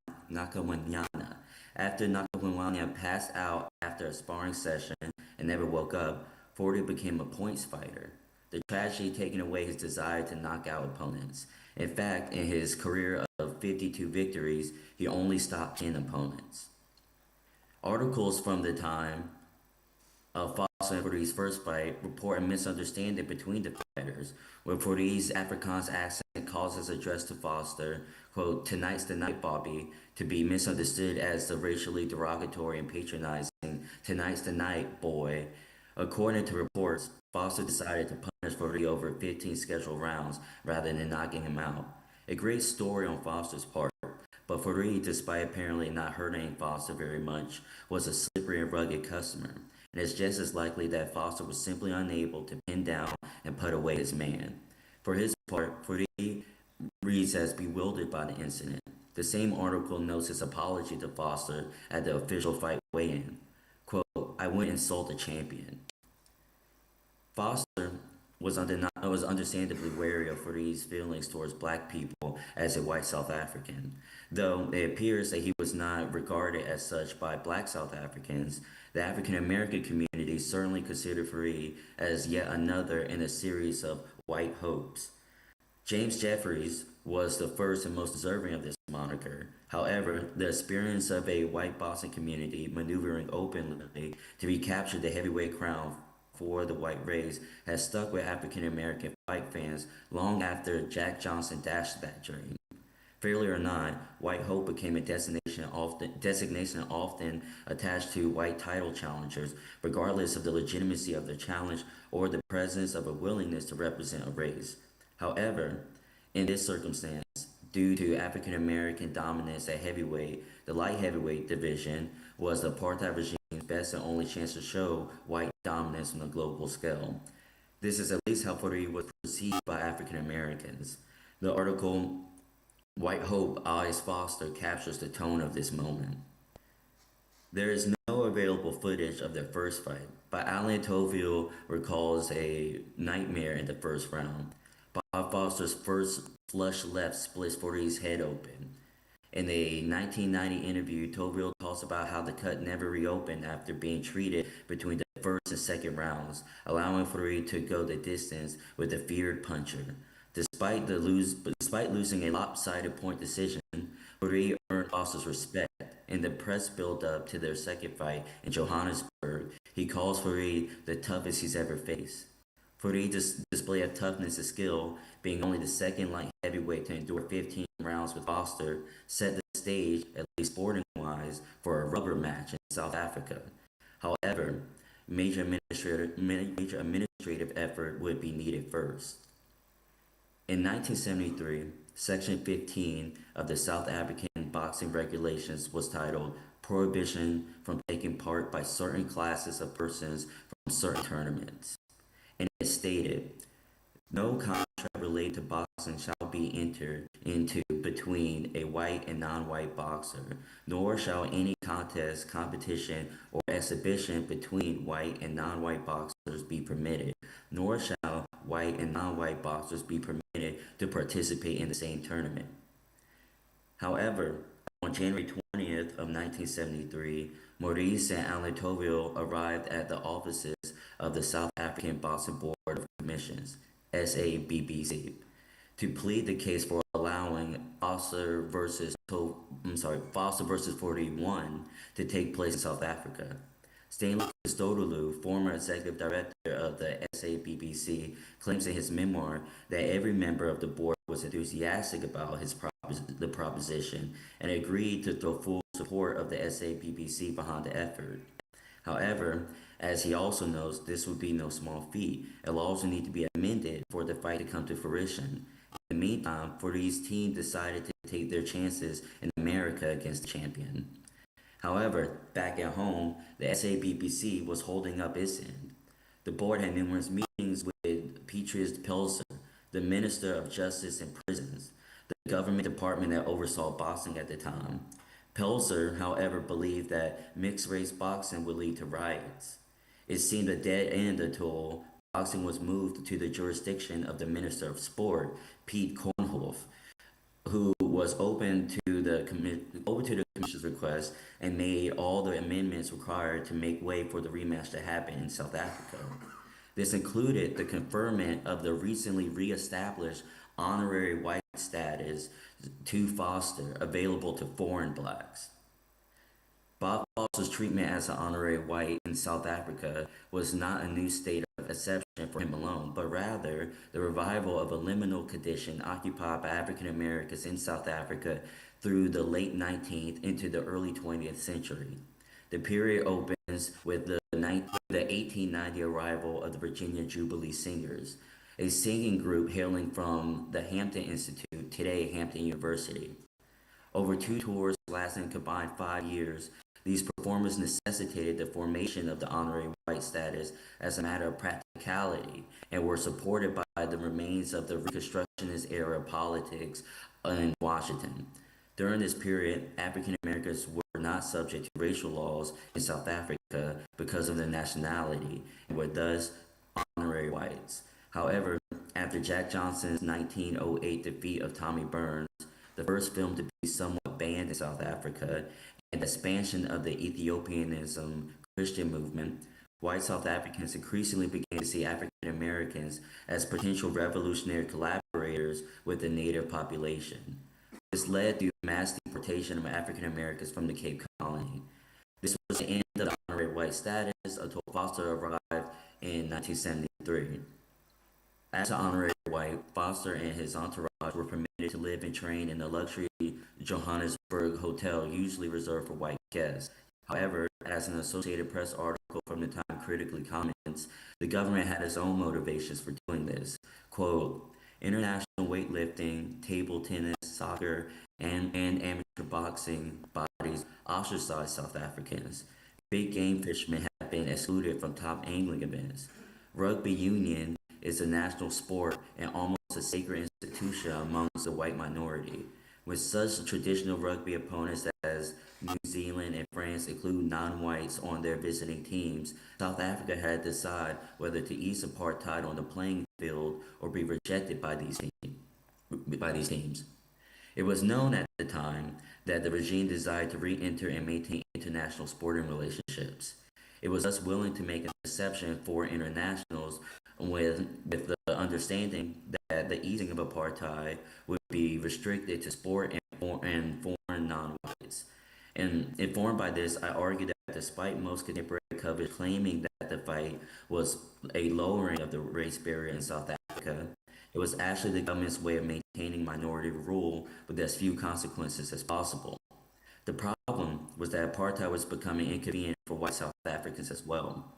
After Nakawanyana passed out after a sparring session and never woke up, Freie became a points fighter, the tragedy taking away his desire to knock out opponents. In fact, in his career of 52 victories, he only stopped 10 opponents. Articles from the time of Foster and Freie's first fight report a misunderstanding between the fighters, where Freie's Afrikaans accent caused his address to Foster, quote, "Tonight's the night, Bobby," to be misunderstood as the racially derogatory and patronizing "Tonight's the night, boy." According to reports, Foster decided to punish Freie over 15 scheduled rounds rather than knocking him out. A great story on Foster's part, but Freie, despite apparently not hurting Foster very much, was a slippery and rugged customer, and it's just as likely that Foster was simply unable to pin down and put away his man. For his part, Freie reads as bewildered by the incident. The same article notes his apology to Foster at the official fight weigh-in. Quote, "I wouldn't insult the champion." Foster was understandably wary of Freie's feelings towards black people as a white South African. Though it appears that he was not regarded as such by black South Africans, the African American community certainly considered Freie as yet another in a series of white hopes. James Jeffries was the first and most deserving of this moniker. However, the experience of a white boxing community maneuvering openly to recapture the heavyweight crown for the white race has stuck with African American fight fans long after Jack Johnson dashed that dream. Fairly or not, white hope became a designation often attached to white title challengers, regardless of the legitimacy of the challenge or the presence of a willingness to represent a race. However, in this circumstance, due to African American dominance at heavyweight, the light heavyweight division was the apartheid regime's best and only chance to show white dominance on a global scale. This is at least how Freie was perceived by African Americans. The article "White Hope, Eyes Foster" captures the tone of this moment. There is no available footage of their first fight, but Alan Tovill recalls a nightmare in the first round. Bob Foster's first flush left splits Freie's head open. In a 1990 interview, Tovill talks about how the cut never reopened after being treated between the first and second rounds, allowing Freie to go the distance with the feared puncher. Despite losing a lopsided point decision, Freie earned Foster's respect. In the press build-up to their second fight in Johannesburg, he calls Freie the toughest he's ever faced. Freie's display of toughness and skill, being only the second light heavyweight to endure 15 rounds with Foster, set the stage, at least sporting-wise, for a rubber match in South Africa. However, major administrative effort would be needed first. In 1973, Section 15 of the South African boxing regulations was titled "Prohibition from taking part by certain classes of persons from certain tournaments." And it stated, "No contract related to boxing shall be entered into between a white and non-white boxer, nor shall any contest, competition, or exhibition between white and non-white boxers be permitted, nor shall white and non-white boxers be permitted to participate in the same tournament. However, on January 20th of 1973, Maurice and Alain Toville arrived at the offices of the South African Boxing Board of Commissions, SABBC, to plead the case for allowing Foster versus 41 to take place in South Africa. Stanley Christodoulou, former executive director of the SABBC, claims in his memoir that every member of the board was enthusiastic about the proposition and agreed to throw full support of the SABBC behind the effort. However, as he also knows, this would be no small feat. It will also need to be amended for the fight to come to fruition. In the meantime, Fahrd's team decided to take their chances in America against the champion. However, back at home, the SABBC was holding up its end. The board had numerous meetings with Petrus Pelser, the Minister of Justice and Prisons, the government department that oversaw boxing at the time. Pelser, however, believed that mixed-race boxing would lead to riots. It seemed a dead end until boxing was moved to the jurisdiction of the Minister of Sport, Piet Koolhof, who was open to the commission's request and made all the amendments required to make way for the rematch to happen in South Africa. This included the conferment of the recently re-established honorary white status to Foster, available to foreign blacks. Bob Foster's treatment as an honorary white in South Africa was not a new state of exception for him alone, but rather the revival of a liminal condition occupied by African Americans in South Africa through the late 19th into the early 20th century. The period opens with the 1890 arrival of the Virginia Jubilee Singers, a singing group hailing from the Hampton Institute, today Hampton University. Over 2 tours lasting a combined 5 years, these performers necessitated the formation of the honorary white status as a matter of practicality and were supported by the remains of the Reconstructionist era politics in Washington. During this period, African Americans were not subject to racial laws in South Africa because of their nationality and were thus honorary whites. However, after Jack Johnson's 1908 defeat of Tommy Burns, the first film to be somewhat banned in South Africa, and the expansion of the Ethiopianism Christian movement, white South Africans increasingly began to see African Americans as potential revolutionary collaborators with the native population. This led to mass deportation of African Americans from the Cape Colony. This was the end of the honorary white status until Foster arrived in 1973. As an honorary white, Foster and his entourage were permitted to live and train in the luxury Johannesburg hotel usually reserved for white guests. However, as an Associated Press article from the time critically comments, the government had its own motivations for doing this. Quote, international weightlifting, table tennis, soccer, and amateur boxing bodies ostracized South Africans. Big game fishermen have been excluded from top angling events. Rugby union is a national sport and almost a sacred institution amongst the white minority. With such traditional rugby opponents as New Zealand and France include non-whites on their visiting teams, South Africa had to decide whether to ease apartheid on the playing field or be rejected by these teams. It was known at the time that the regime desired to re-enter and maintain international sporting relationships. It was thus willing to make an exception for internationals with the understanding that the easing of apartheid would be restricted to sport and foreign non-whites. And informed by this, I argue that despite most contemporary coverage claiming that the fight was a lowering of the race barrier in South Africa, it was actually the government's way of maintaining minority rule with as few consequences as possible. The problem was that apartheid was becoming inconvenient for white South Africans as well.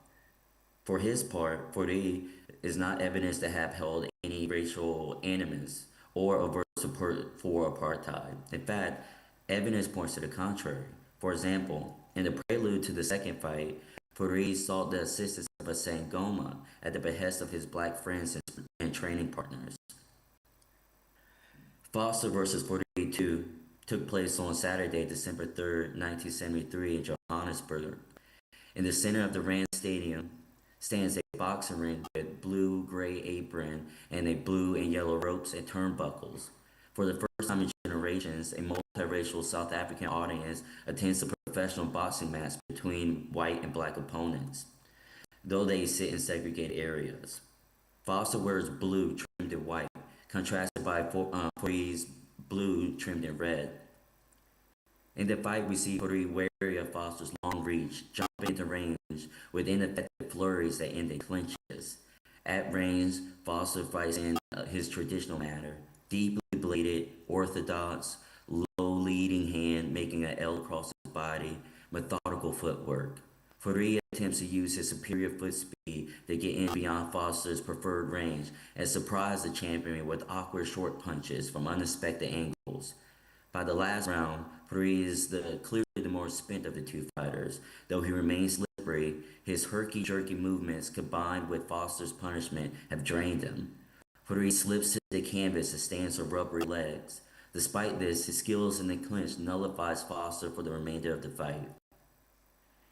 For his part, Freie is not evidence to have held any racial animus or overt support for apartheid. In fact, evidence points to the contrary. For example, in the prelude to the second fight, Freie sought the assistance of a Sangoma at the behest of his black friends and training partners. Foster versus 42 took place on Saturday, December 3rd, 1973 in Johannesburg. In the center of the Rand Stadium stands a boxing ring with blue-gray apron and a blue and yellow ropes and turnbuckles. For the first time in generations, a multiracial South African audience attends a professional boxing match between white and black opponents, though they sit in segregated areas. Foster wears blue trimmed in white, contrasted by Freie's blue trimmed in red. In the fight, we see Freie wary of Foster's long reach, jumping into range with ineffective flurries that end in clinches. At range, Foster fights in his traditional manner, deeply bladed, orthodox, low leading hand making an L across his body, methodical footwork. Freie attempts to use his superior foot speed to get in beyond Foster's preferred range and surprise the champion with awkward short punches from unexpected angles. By the last round, Freie is clearly the more spent of the two fighters. Though he remains slippery, his herky-jerky movements combined with Foster's punishment have drained him. Freie slips to the canvas and stands on rubbery legs. Despite this, his skills in the clinch nullifies Foster for the remainder of the fight.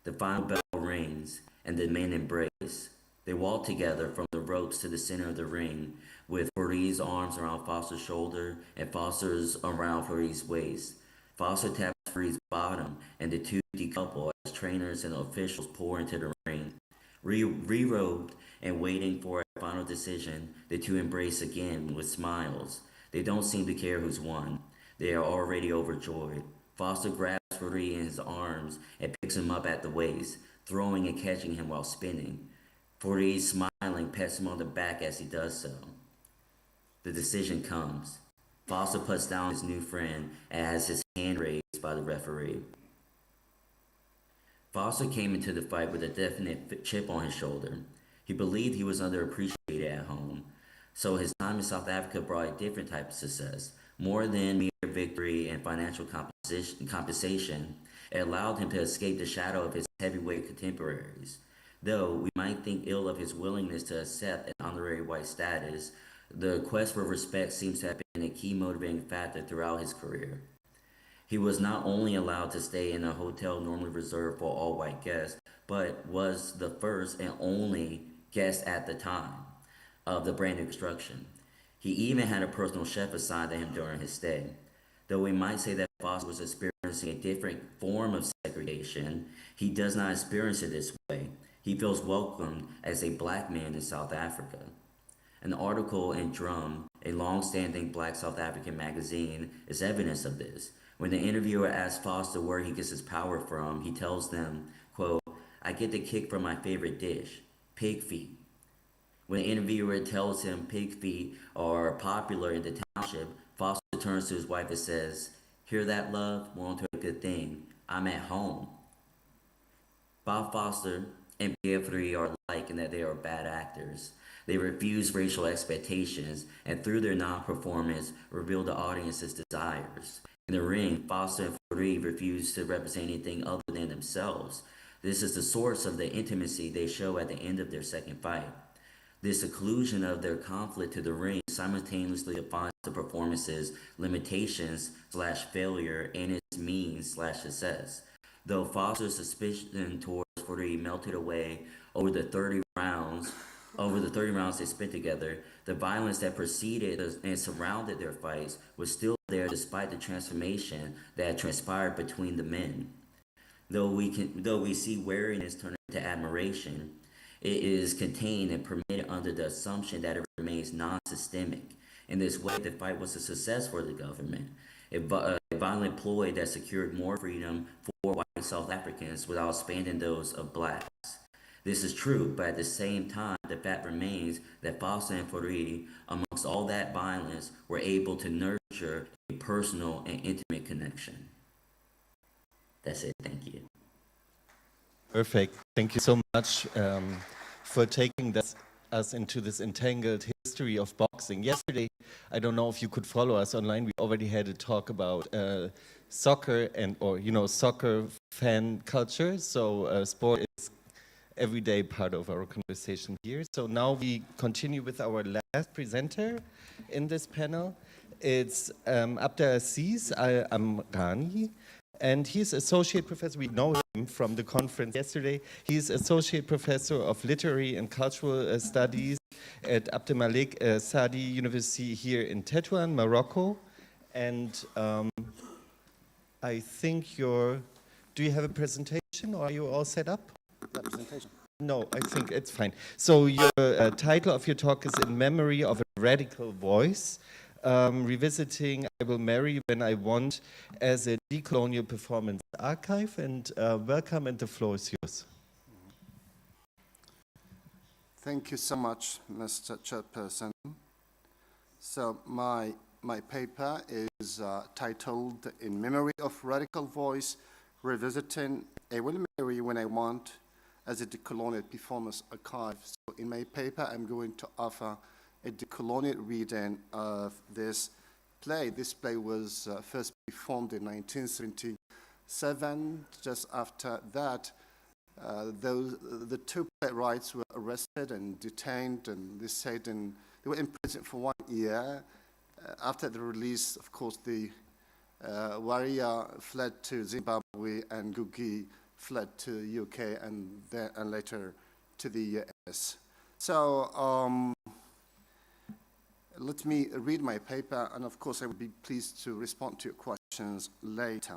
The final bell rings, and the men embrace. They walk together from the ropes to the center of the ring, with Freie's arms around Foster's shoulder and Foster's around Freie's waist. Foster taps Freie's bottom, and the two decouple as trainers and officials pour into the ring. Re-robed and waiting for a final decision, the two embrace again with smiles. They don't seem to care who's won. They are already overjoyed. Foster grabs Freie in his arms and picks him up at the waist, throwing and catching him while spinning. Freie, smiling, pats him on the back as he does so. The decision comes. Foster puts down his new friend and has his hand raised by the referee. Foster came into the fight with a definite chip on his shoulder. He believed he was underappreciated at home, so his time in South Africa brought a different type of success. More than mere victory and financial compensation, it allowed him to escape the shadow of his heavyweight contemporaries. Though we might think ill of his willingness to accept an honorary white status, the quest for respect seems to have been a key motivating factor throughout his career. He was not only allowed to stay in a hotel normally reserved for all white guests, but was the first and only guest at the time of the brand new construction. He even had a personal chef assigned to him during his stay. Though we might say that Foster was experiencing a different form of segregation, he does not experience it this way. He feels welcomed as a black man in South Africa. An article in Drum, a long-standing black South African magazine, is evidence of this. When the interviewer asks Foster where he gets his power from, he tells them, quote, "I get the kick from my favorite dish, pig feet." When the interviewer tells him pig feet are popular in the township, Foster turns to his wife and says, "Hear that, love? We're on to a good thing. I'm at home." Bob Foster and Pierre Freie are alike in that they are bad actors. They refuse racial expectations and through their non-performance reveal the audience's desires. In the ring, Foster and Freie refuse to represent anything other than themselves. This is the source of the intimacy they show at the end of their second fight. This occlusion of their conflict to the ring simultaneously defines the performance's limitations/failure and its means/success. Though Foster's suspicion towards Freie melted away over the 30 rounds they spent together, the violence that preceded and surrounded their fights was still there despite the transformation that had transpired between the men. Though we see wariness turn into admiration, it is contained and permitted under the assumption that it remains non-systemic. In this way, the fight was a success for the government, a violent ploy that secured more freedom for white South Africans without expanding those of blacks. This is true, but at the same time, the fact remains that Foster and Freie, amongst all that violence, were able to nurture a personal and intimate connection. That's it. Thank you. Perfect. Thank you so much for taking us into this entangled history of boxing. Yesterday, I don't know if you could follow us online. We already had a talk about soccer soccer fan culture. So sport is everyday part of our conversation here. So now we continue with our last presenter in this panel. It's Abdemajid El Haouass. And he's associate professor, we know him from the conference yesterday. He's associate professor of literary and cultural studies at Abdemajid El Haouass University here in Tétouan, Morocco. And I think do you have a presentation or are you all set up? Presentation. No, I think it's fine. So your title of your talk is In Memory of a Radical Voice, revisiting I Will Marry When I Want as a decolonial performance archive. And welcome, and the floor is yours. Thank you so much, Mr. Chairperson. So my paper is titled In Memory of Radical Voice, Revisiting I Will Marry When I Want as a Decolonial Performance Archive. So in my paper, I'm going to offer a decolonial reading of this play. This play was first performed in 1977. Just after that, the two playwrights were arrested and detained, and they were in prison for 1 year. After the release, of course, the Rajae fled to Zimbabwe and Ngugi fled to UK and later to the US. So let me read my paper, and of course I would be pleased to respond to your questions later.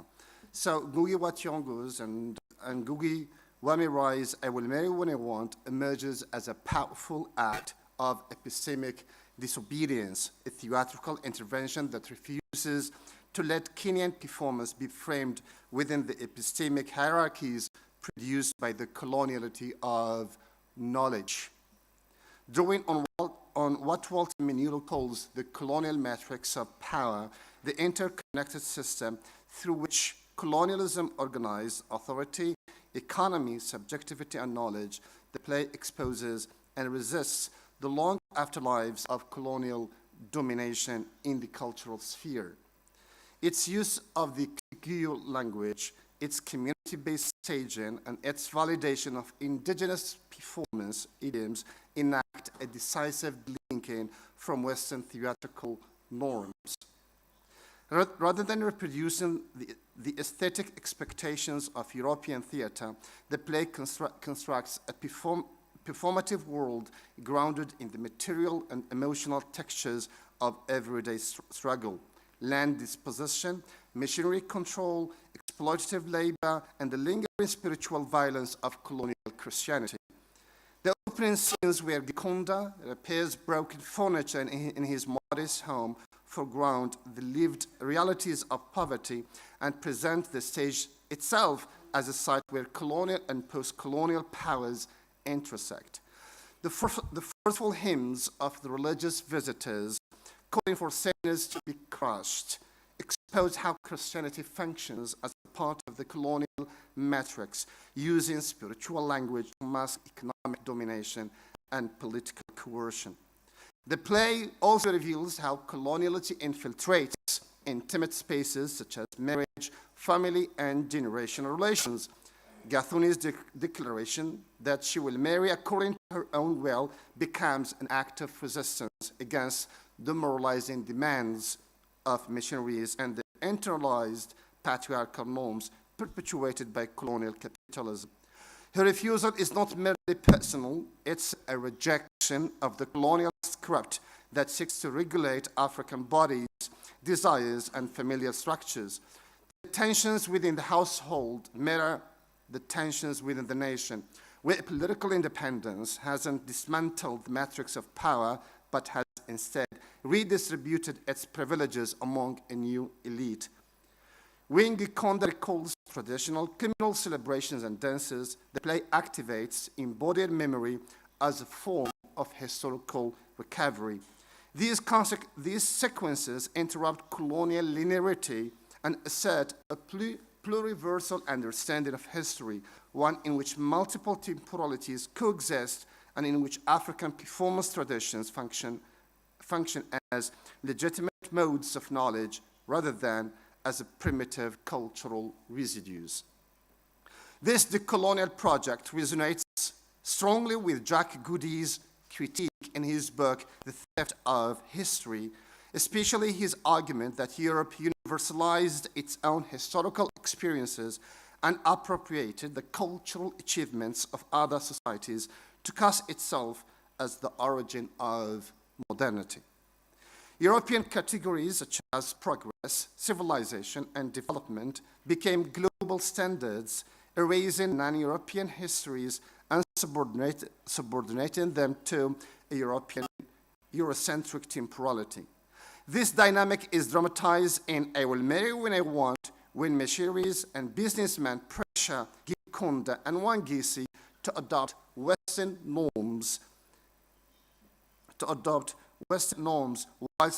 So Ngugi wa Thiong'os and Ngugi wa Thiong'os' I Will Marry When I Want emerges as a powerful act of epistemic disobedience, a theatrical intervention that refuses to let Kenyan performance be framed within the epistemic hierarchies produced by the coloniality of knowledge. Drawing on what Walter Minulo calls the colonial matrix of power, the interconnected system through which colonialism organized authority, economy, subjectivity, and knowledge, the play exposes and resists the long afterlives of colonial domination in the cultural sphere. Its use of the Kikuyu language, its community-based staging, and its validation of indigenous performance idioms enact a decisive linking from Western theatrical norms. Rather than reproducing the aesthetic expectations of European theater, the play constructs a performative world grounded in the material and emotional textures of everyday struggle. Land dispossession, machinery control, exploitative labor, and the lingering spiritual violence of colonial Christianity. The opening scenes where Gikondo repairs broken furniture in his modest home foreground the lived realities of poverty and present the stage itself as a site where colonial and post-colonial powers intersect. The forceful hymns of the religious visitors calling for sinners to be crushed expose how Christianity functions as a part of the colonial matrix, using spiritual language to mask economic domination and political coercion. The play also reveals how coloniality infiltrates intimate spaces such as marriage, family, and generational relations. Gathuni's declaration that she will marry according to her own will becomes an act of resistance against the moralizing demands of missionaries and the internalized patriarchal norms perpetuated by colonial capitalism. Her refusal is not merely personal, it's a rejection of the colonial script that seeks to regulate African bodies, desires, and familial structures. The tensions within the household mirror the tensions within the nation, where political independence hasn't dismantled the matrix of power, but has instead redistributed its privileges among a new elite. When Gikondo recalls traditional communal celebrations and dances, the play activates embodied memory as a form of historical recovery. These sequences interrupt colonial linearity and assert a pluriversal understanding of history, one in which multiple temporalities coexist and in which African performance traditions function as legitimate modes of knowledge rather than as a primitive cultural residues. This decolonial project resonates strongly with Jack Goody's critique in his book, The Theft of History, especially his argument that Europe universalized its own historical experiences and appropriated the cultural achievements of other societies to cast itself as the origin of modernity. European categories such as progress, civilization, and development became global standards, erasing non-European histories and subordinating them to a Eurocentric temporality. This dynamic is dramatized in I Will Marry When I Want, when missionaries and businessmen pressure Gikunda and Wangisi to adopt Western norms while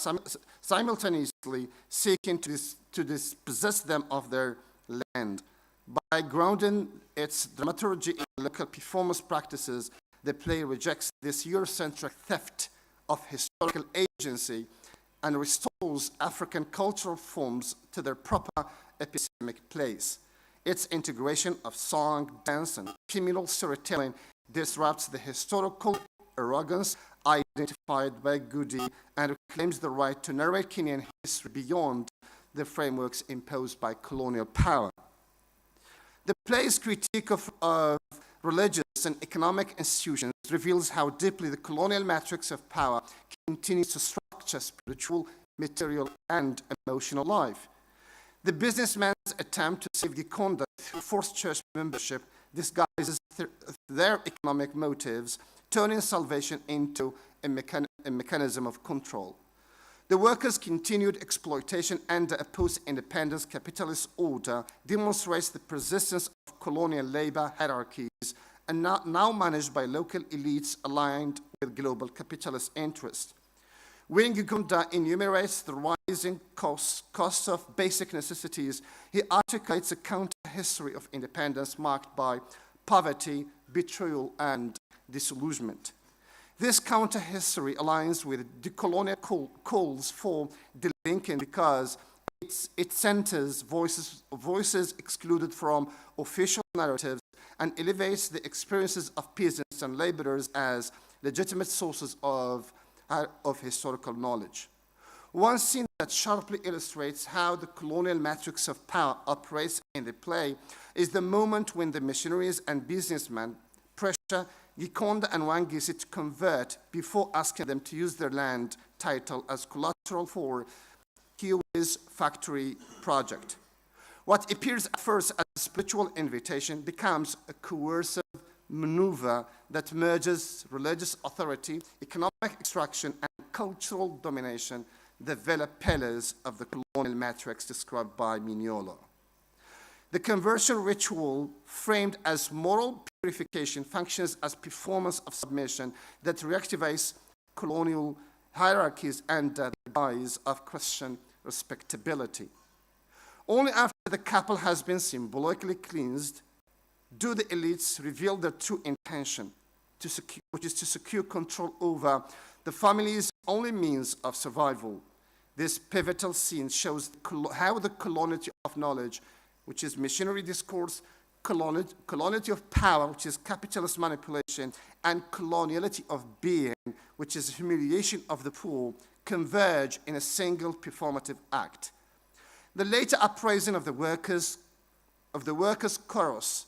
simultaneously seeking to dispossess them of their land. By grounding its dramaturgy in local performance practices, the play rejects this Eurocentric theft of historical agency and restores African cultural forms to their proper epistemic place. Its integration of song, dance, and communal storytelling disrupts the historical arrogance identified by Goody and reclaims the right to narrate Kenyan history beyond the frameworks imposed by colonial power. The play's critique of religious and economic institutions reveals how deeply the colonial matrix of power continues to structure spiritual, material, and emotional life. The businessman's attempt to save Gikunda through forced church membership disguises their economic motives, turning salvation into a mechanism of control. The workers' continued exploitation under a post-independence capitalist order demonstrates the persistence of colonial labor hierarchies and now managed by local elites aligned with global capitalist interests. When Gikunda enumerates the rising costs of basic necessities, he articulates a counter-history of independence marked by poverty, betrayal, and disillusionment. This counter-history aligns with decolonial calls for delinking because it centers voices excluded from official narratives and elevates the experiences of peasants and laborers as legitimate sources of historical knowledge. One scene that sharply illustrates how the colonial matrix of power operates in the play is the moment when the missionaries and businessmen pressure Gikunda and Wangisi to convert before asking them to use their land title as collateral for Kiwi's factory project. What appears at first as a spiritual invitation becomes a coercive maneuver that merges religious authority, economic extraction, and cultural domination, the pillars of the colonial matrix described by Mignolo. The conversion ritual, framed as moral purification, functions as performance of submission that reactivates colonial hierarchies under the guise of Christian respectability. Only after the couple has been symbolically cleansed do the elites reveal their true intention, which is to secure control over the family's only means of survival. This pivotal scene shows how the coloniality of knowledge, which is missionary discourse, coloniality of power, which is capitalist manipulation, and coloniality of being, which is humiliation of the poor, converge in a single performative act. The later uprising of the workers' chorus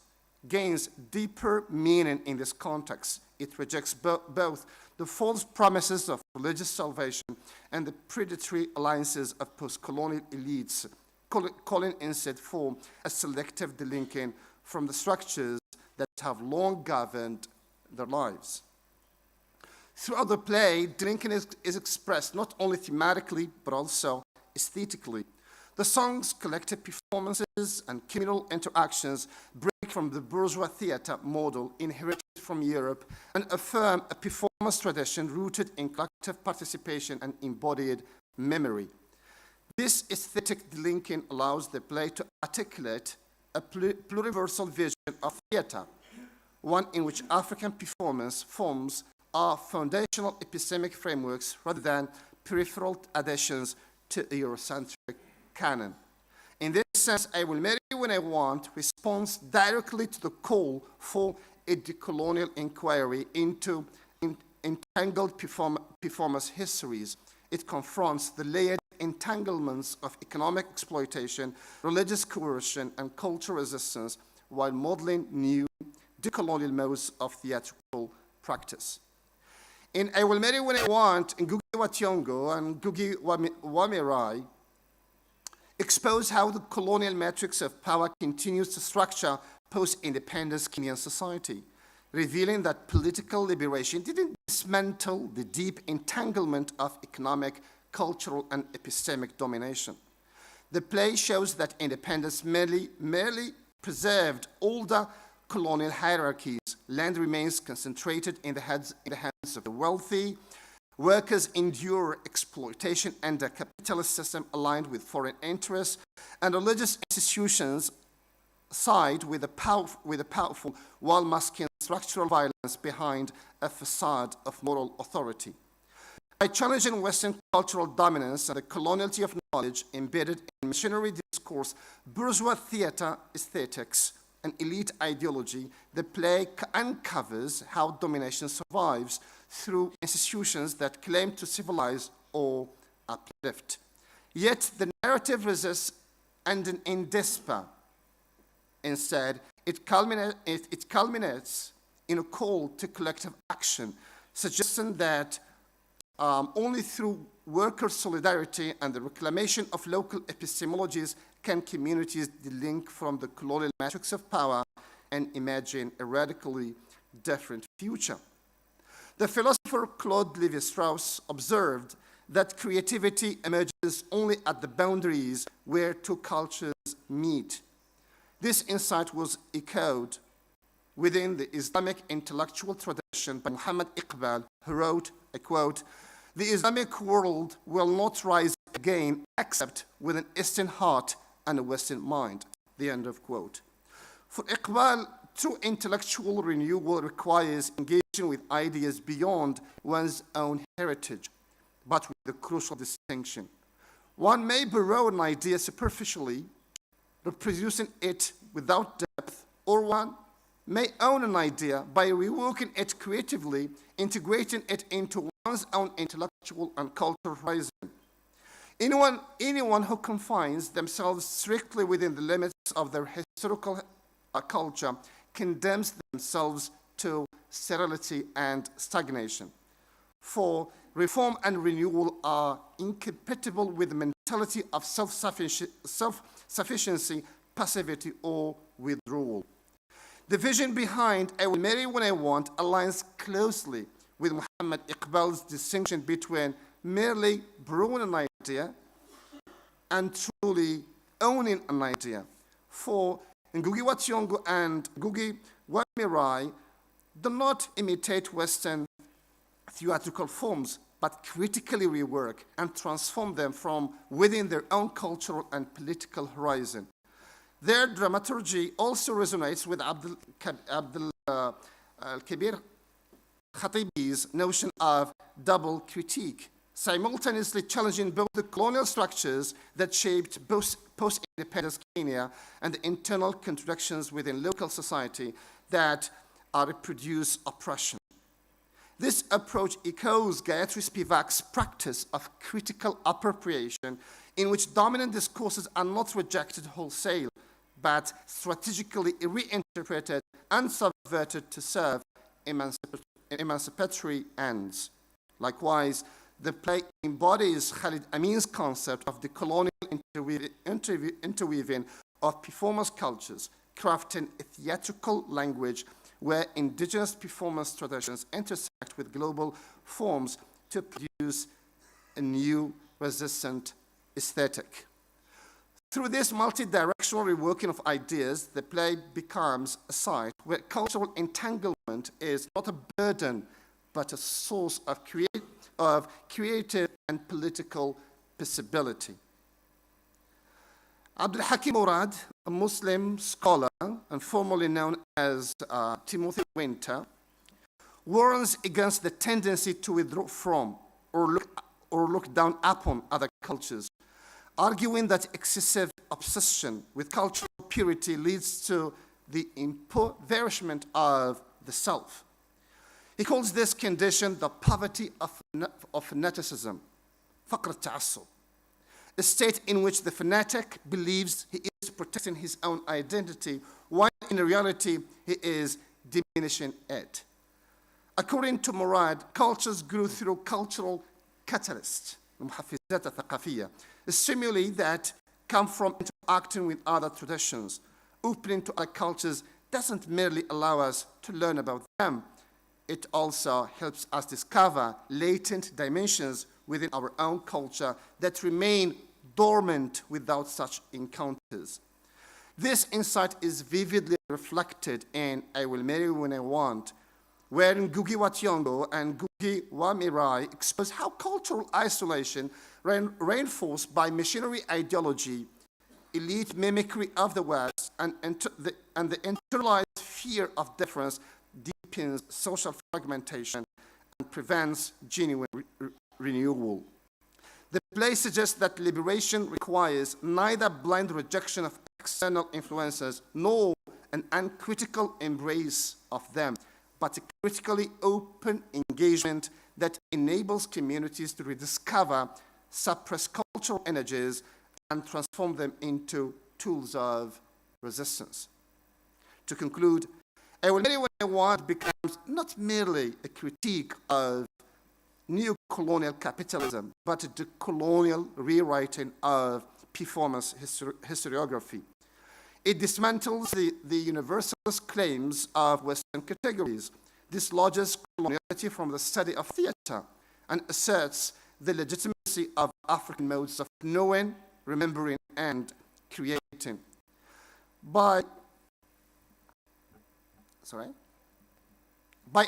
gains deeper meaning in this context. It rejects both the false promises of religious salvation and the predatory alliances of post-colonial elites, calling instead for a selective delinking from the structures that have long governed their lives. Throughout the play, delinking is expressed not only thematically, but also aesthetically. The song's collective performances and communal interactions break from the bourgeois theater model inherited from Europe and affirm a performance tradition rooted in collective participation and embodied memory. This aesthetic delinking allows the play to articulate a pluriversal vision of theater, one in which African performance forms are foundational epistemic frameworks rather than peripheral additions to a Eurocentric canon. In this sense, I Will Marry When I Want responds directly to the call for a decolonial inquiry into entangled performance histories. It confronts the layered entanglements of economic exploitation, religious coercion, and cultural resistance while modeling new decolonial modes of theatrical practice. In I Will Marry When I Want, Ngugi wa Thiong'o and Ngugi wa Thiong'o expose how the colonial matrix of power continues to structure post-independence Kenyan society, revealing that political liberation didn't dismantle the deep entanglement of economic, cultural, and epistemic domination. The play shows that independence merely preserved older colonial hierarchies. Land remains concentrated in the hands of the wealthy. Workers endure exploitation under a capitalist system aligned with foreign interests, and religious institutions side with the powerful while masking structural violence behind a facade of moral authority. By challenging Western cultural dominance and the coloniality of knowledge embedded in missionary discourse, bourgeois theater aesthetics, and elite ideology, the play uncovers how domination survives through institutions that claim to civilize or uplift. Yet the narrative resists ending in despair. Instead, it culminates in a call to collective action, suggesting that only through worker solidarity and the reclamation of local epistemologies can communities delink from the colonial matrix of power and imagine a radically different future. The philosopher Claude Lévi-Strauss observed that creativity emerges only at the boundaries where two cultures meet. This insight was echoed within the Islamic intellectual tradition by Muhammad Iqbal, who wrote, I quote, "The Islamic world will not rise again except with an Eastern heart and a Western mind," the end of quote. For Iqbal, true intellectual renewal requires engaging with ideas beyond one's own heritage, but with a crucial distinction. One may borrow an idea superficially, reproducing it without depth, or one may own an idea by reworking it creatively, integrating it into one's own intellectual and cultural horizon. Anyone who confines themselves strictly within the limits of their historical culture condemns themselves to sterility and stagnation. For reform and renewal are incompatible with the mentality of self-sufficiency, passivity, or withdrawal. The vision behind I Will Marry When I Want aligns closely with Muhammad Iqbal's distinction between merely borrowing an idea and truly owning an idea. For Ngugi wa Thiong'o and Ngugi wa Thiong'o do not imitate Western theatrical forms, but critically rework and transform them from within their own cultural and political horizon. Their dramaturgy also resonates with Abdul Kabir Khatibi's notion of double critique, simultaneously challenging both the colonial structures that shaped post-independence Kenya and the internal contradictions within local society that reproduce oppression. This approach echoes Gayatri Spivak's practice of critical appropriation, in which dominant discourses are not rejected wholesale, but strategically reinterpreted and subverted to serve emancipatory ends. Likewise, the play embodies Khalid Amin's concept of the colonial interweaving of performance cultures, crafting a theatrical language where indigenous performance traditions intersect with global forms to produce a new resistant aesthetic. Through this multi-directional reworking of ideas, the play becomes a site where cultural entanglement is not a burden, but a source of creative and political possibility. Abdul Hakim Murad, a Muslim scholar and formerly known as Timothy Winter, warns against the tendency to withdraw from or look down upon other cultures, arguing that excessive obsession with cultural purity leads to the impoverishment of the self. He calls this condition the poverty of fanaticism, فقر التعصب. a state in which the fanatic believes he is protecting his own identity, while in reality he is diminishing it. According to Murad, cultures grew through cultural catalysts, المحفزات الثقافية, stimuli that come from interacting with other traditions. Opening to other cultures doesn't merely allow us to learn about them, it also helps us discover latent dimensions within our own culture that remain dormant without such encounters. This insight is vividly reflected in I Will Marry When I Want, wherein Ngugi wa Thiong'o and Ngugi wa Mirai expose how cultural isolation, reinforced by missionary ideology, elite mimicry of the West, and the internalized fear of difference deepens social fragmentation and prevents genuine renewal. The play suggests that liberation requires neither blind rejection of external influences nor an uncritical embrace of them, but a critically open engagement that enables communities to rediscover suppressed cultural energies and transform them into tools of resistance. To conclude, I Will Marry When I Want becomes not merely a critique of neo-colonial capitalism, but a decolonial rewriting of performance historiography. It dismantles the universalist claims of Western categories, dislodges coloniality from the study of theater, and asserts the legitimacy of African modes of knowing, remembering, and creating. By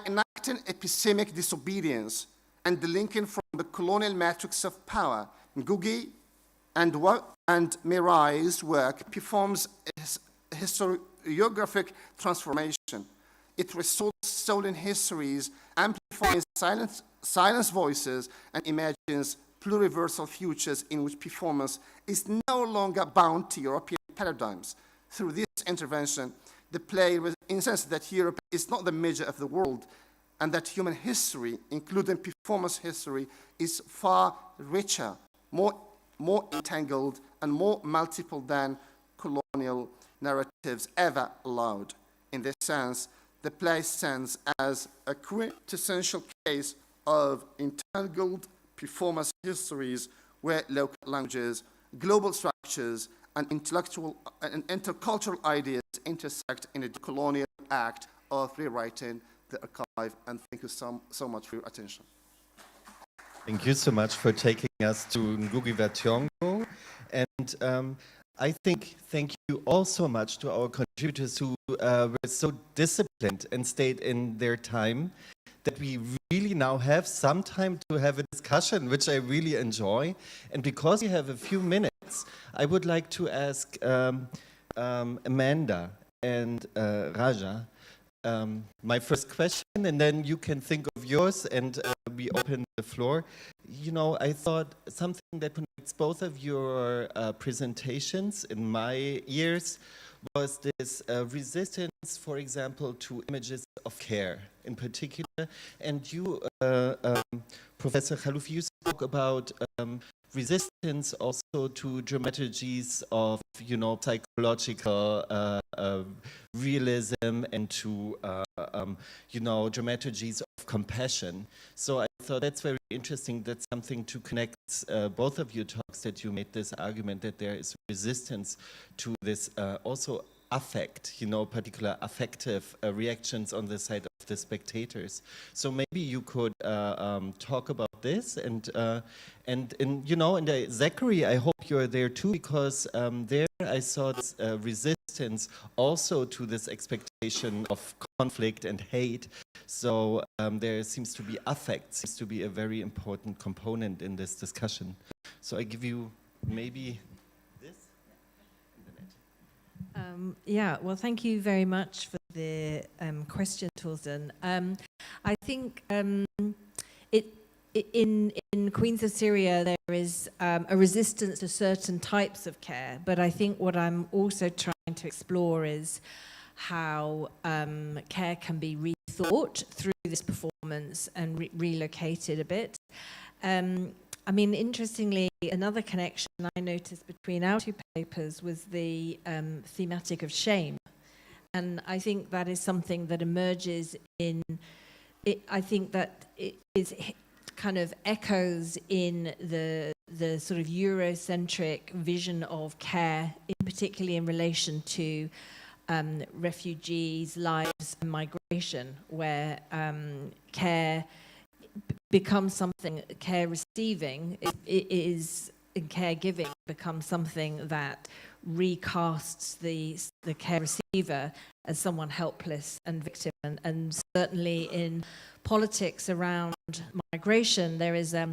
enacting epistemic disobedience and delinking from the colonial matrix of power, Ngugi and Mirai's work performs a historiographic transformation. It restores stolen histories, amplifies silence voices, and imagines pluriversal futures in which performance is no longer bound to European paradigms. Through this intervention, the play insists that Europe is not the measure of the world, and that human history, including performance history, is far richer, more entangled, and more multiple than colonial narratives ever allowed. In this sense, the play stands as a quintessential case of entangled performance histories where local languages, global structures, and intellectual and intercultural ideas intersect in a colonial act of rewriting the archive. And thank you so much for your attention. Thank you so much for taking us to Ngugi wa Thiong'o. And I think thank you all so much to our contributors who were so disciplined and stayed in their time, that we really now have some time to have a discussion, which I really enjoy. And because we have a few minutes, I would like to ask Amanda and Raja my first question, and then you can think of yours, and we open the floor. You know, I thought something that connects both of your presentations in my ears was this resistance, for example, to images of care in particular. And you, Professor Khaloufi, you spoke about resistance also to dramaturgies of, you know, psychological realism and to, you know, dramaturgies of compassion. So I thought that's very interesting. That's something to connect both of your talks, that you made this argument that there is resistance to this also affect, you know, particular affective reactions on the side of the spectators. So maybe you could talk about this, and in, you know, and Zachary, I hope you're there too, because there I saw this resistance also to this expectation of conflict and hate. So there seems to be affect, seems to be a very important component in this discussion. So I give you maybe this. Yeah, well, thank you very much for the question, Torsten. I think in Queens of Syria there is a resistance to certain types of care, but I think what I'm also trying to explore is how care can be rethought through this performance and relocated a bit. I mean, interestingly, another connection I noticed between our two papers was the thematic of shame. And I think that is something that emerges in, I think that it is kind of echoes in the sort of Eurocentric vision of care, particularly in relation to refugees, lives, and migration, where care becomes something, care receiving is in caregiving becomes something that recasts the care receiver as someone helpless and victim. And certainly in politics around migration, there is, I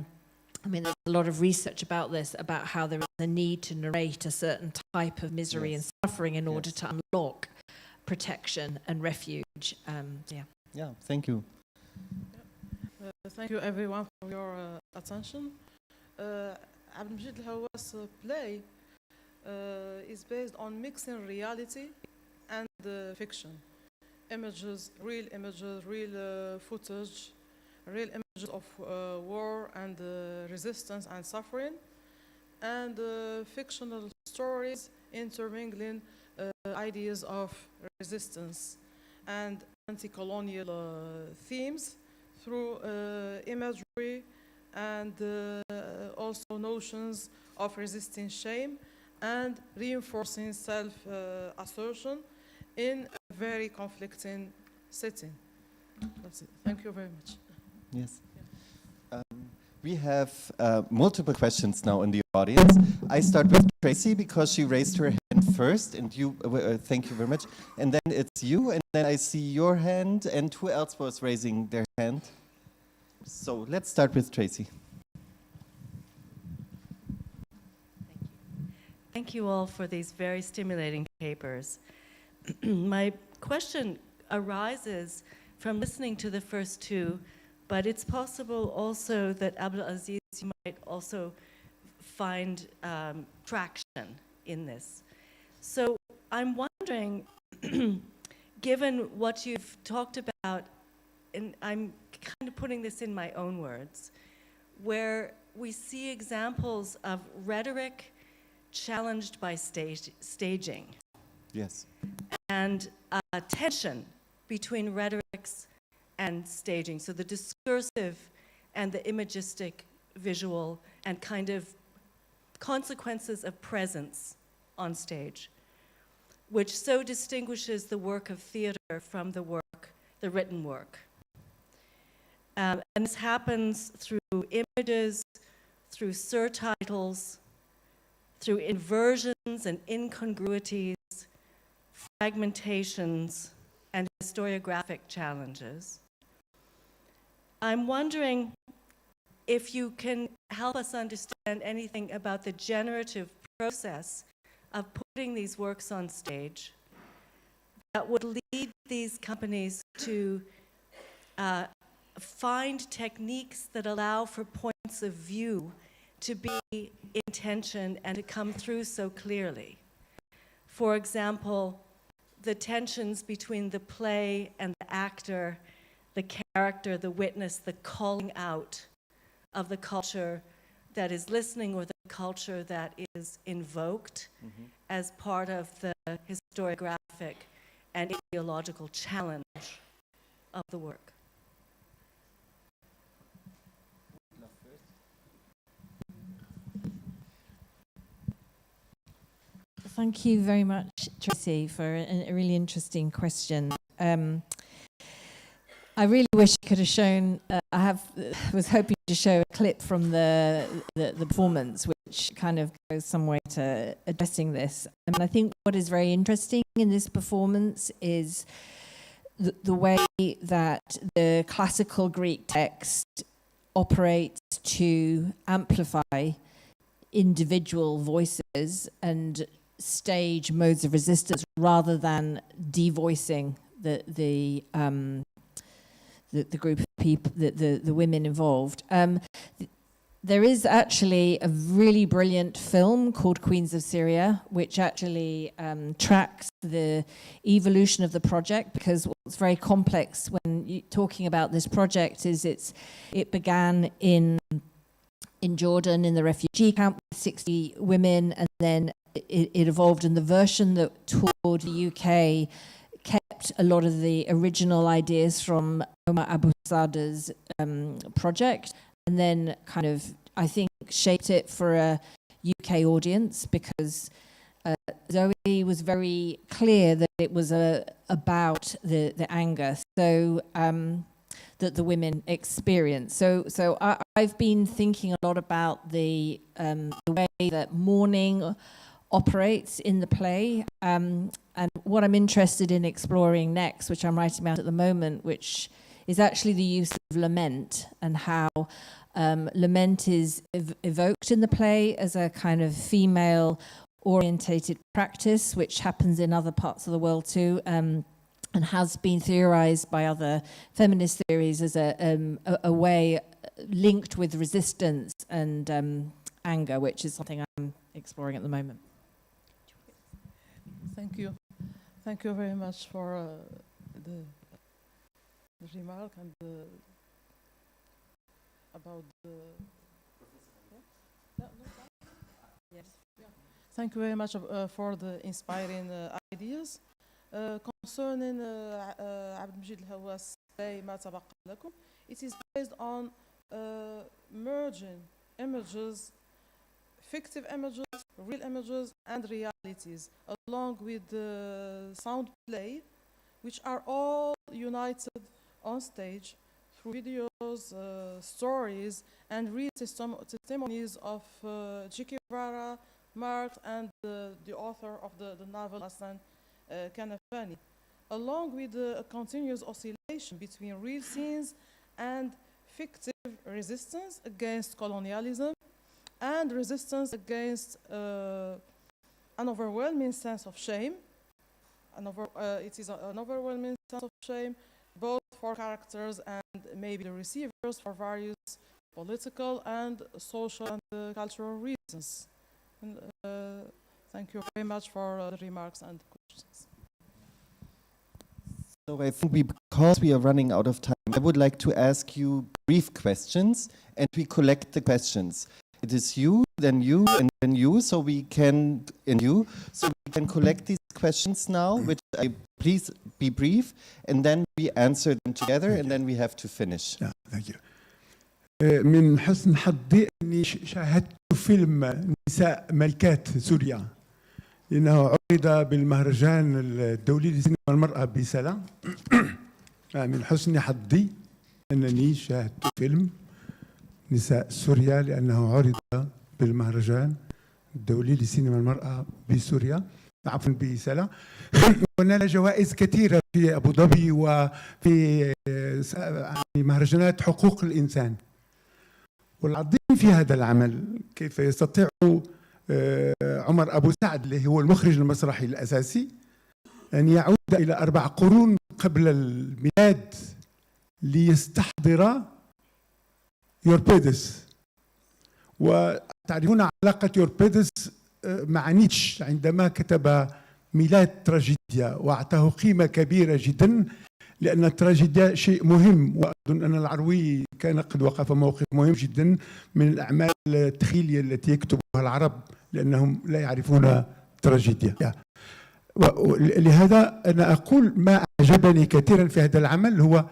mean, there's a lot of research about this, about how there is a need to narrate a certain type of misery and suffering in order to unlock protection and refuge. Yeah, thank you. Thank you everyone for your attention. Abdemajid El Haouass play is based on mixing reality and fiction. Images, real footage, real images of war and resistance and suffering, and fictional stories intermingling ideas of resistance and anti-colonial themes through imagery and also notions of resisting shame and reinforcing self-assertion in a very conflicting setting. That's it. Thank you very much. Yes. We have multiple questions now in the audience. I start with Tracy because she raised her hand first, and you, thank you very much. And then it's you, and then I see your hand, and who else was raising their hand? So let's start with Tracy. Thank you all for these very stimulating papers. My question arises from listening to the first two, but it's possible also that Abdelaziz, you might also find traction in this. So I'm wondering, given what you've talked about, and I'm kind of putting this in my own words, where we see examples of rhetoric challenged by staging. Yes. And tension between rhetorics and staging. So the discursive and the imagistic visual and kind of consequences of presence on stage, which so distinguishes the work of theater from the written work. And this happens through images, through surtitles, through inversions and incongruities, fragmentations, and historiographic challenges. I'm wondering if you can help us understand anything about the generative process of putting these works on stage that would lead these companies to find techniques that allow for points of view to be in tension and to come through so clearly. For example, the tensions between the play and the actor, the character, the witness, the calling out of the culture that is listening or the culture that is invoked as part of the historiographic and ideological challenge of the work. Thank you very much, Tracy, for a really interesting question. I really wish I could have shown, was hoping to show a clip from the performance, which kind of goes some way to addressing this. And I think what is very interesting in this performance is the way that the classical Greek text operates to amplify individual voices and stage modes of resistance rather than devoicing the group of people, the women involved. There is actually a really brilliant film called Queens of Syria, which actually tracks the evolution of the project, because what's very complex when you're talking about this project is it began in in Jordan in the refugee camp with 60 women, and then it evolved, and the version that toured the UK kept a lot of the original ideas from Omar Abu Sada's project, and then kind of, I think, shaped it for a UK audience, because Zoe was very clear that it was about the anger that the women experience. So I've been thinking a lot about the way that mourning operates in the play, and what I'm interested in exploring next, which I'm writing about at the moment, which is actually the use of lament, and how lament is evoked in the play as a kind of female-orientated practice, which happens in other parts of the world too, and has been theorized by other feminist theories as a way linked with resistance and anger, which is something I'm exploring at the moment. Thank you. Thank you very much for the remark and about the... Yes. Yeah. Thank you very much for the inspiring ideas. Concerning Abdemajid El Haouass play ما تبقى لكم, it is based on merging images, fictive images, real images, and realities, along with the sound play, which are all united on stage through videos, stories, and real testimonies of Che Guevara, Marx, and the author of the novel, Hassan Kanafani, along with a continuous oscillation between real scenes and fictive resistance against colonialism and resistance against an overwhelming sense of shame. It is an overwhelming sense of shame, both for characters and maybe the receivers, for various political and social and cultural reasons. And, thank you very much for the remarks and questions. So I think because we are running out of time, I would like to ask you brief questions, and we collect the questions. It is you, and then you, so we can, and you, so we can collect these questions now, which please be brief, and then we answer them together, and then we have to finish. Yeah, thank you. من حسن حظي أني شاهدت فيلم نساء ملكات سوريا، لأنه عرض بالمهرجان الدولي لسينما المرأة بسلا. من حسن حظي أنني شاهدت فيلم نساء سوريا لأنه عرض بالمهرجان الدولي لسينما المرأة بسوريا، عفوا بسلا، ونال جوائز كثيرة في أبو ظبي وفي مهرجانات حقوق الإنسان. والعظيم في هذا العمل كيف يستطيع عمر أبو سعد اللي هو المخرج المسرحي الأساسي أن يعود إلى 4 قرون قبل الميلاد ليستحضر يوربيدس. وتعرفون علاقة يوربيدس مع نيتشه عندما كتب ميلاد تراجيديا، وأعطاه قيمة كبيرة جدا، لأن التراجيديا شيء مهم، وأظن أن العروي كان قد وقف موقف مهم جدا من الأعمال التخيلية التي يكتبها العرب، لأنهم لا يعرفون تراجيديا. لهذا أنا أقول ما أعجبني كثيرا في هذا العمل هو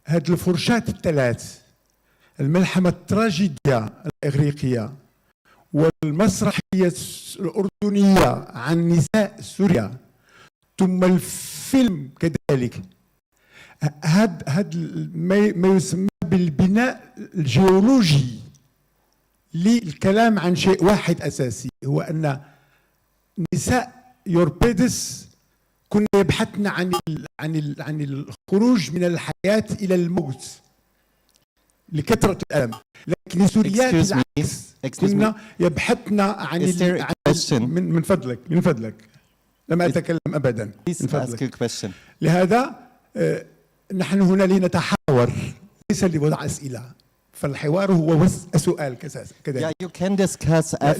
هذه الفرشات الثلاث: الملحمة التراجيديا الإغريقية، والمسرحية الأردنية عن نساء سوريا، ثم الفيلم كذلك. هذا ما يسمى بالبناء الجيولوجي للكلام عن شيء واحد أساسي، هو أن نساء يوربيدس كنا يبحثن عن الخروج من الحياة إلى الموت لكثرة الألم، لكن السوريات العكس، كنا يبحثن عن من فضلك لم أتكلم أبدا من فضلك. لهذا نحن هنا لنتحاور ليس لوضع أسئلة، فالحوار هو سؤال كذلك.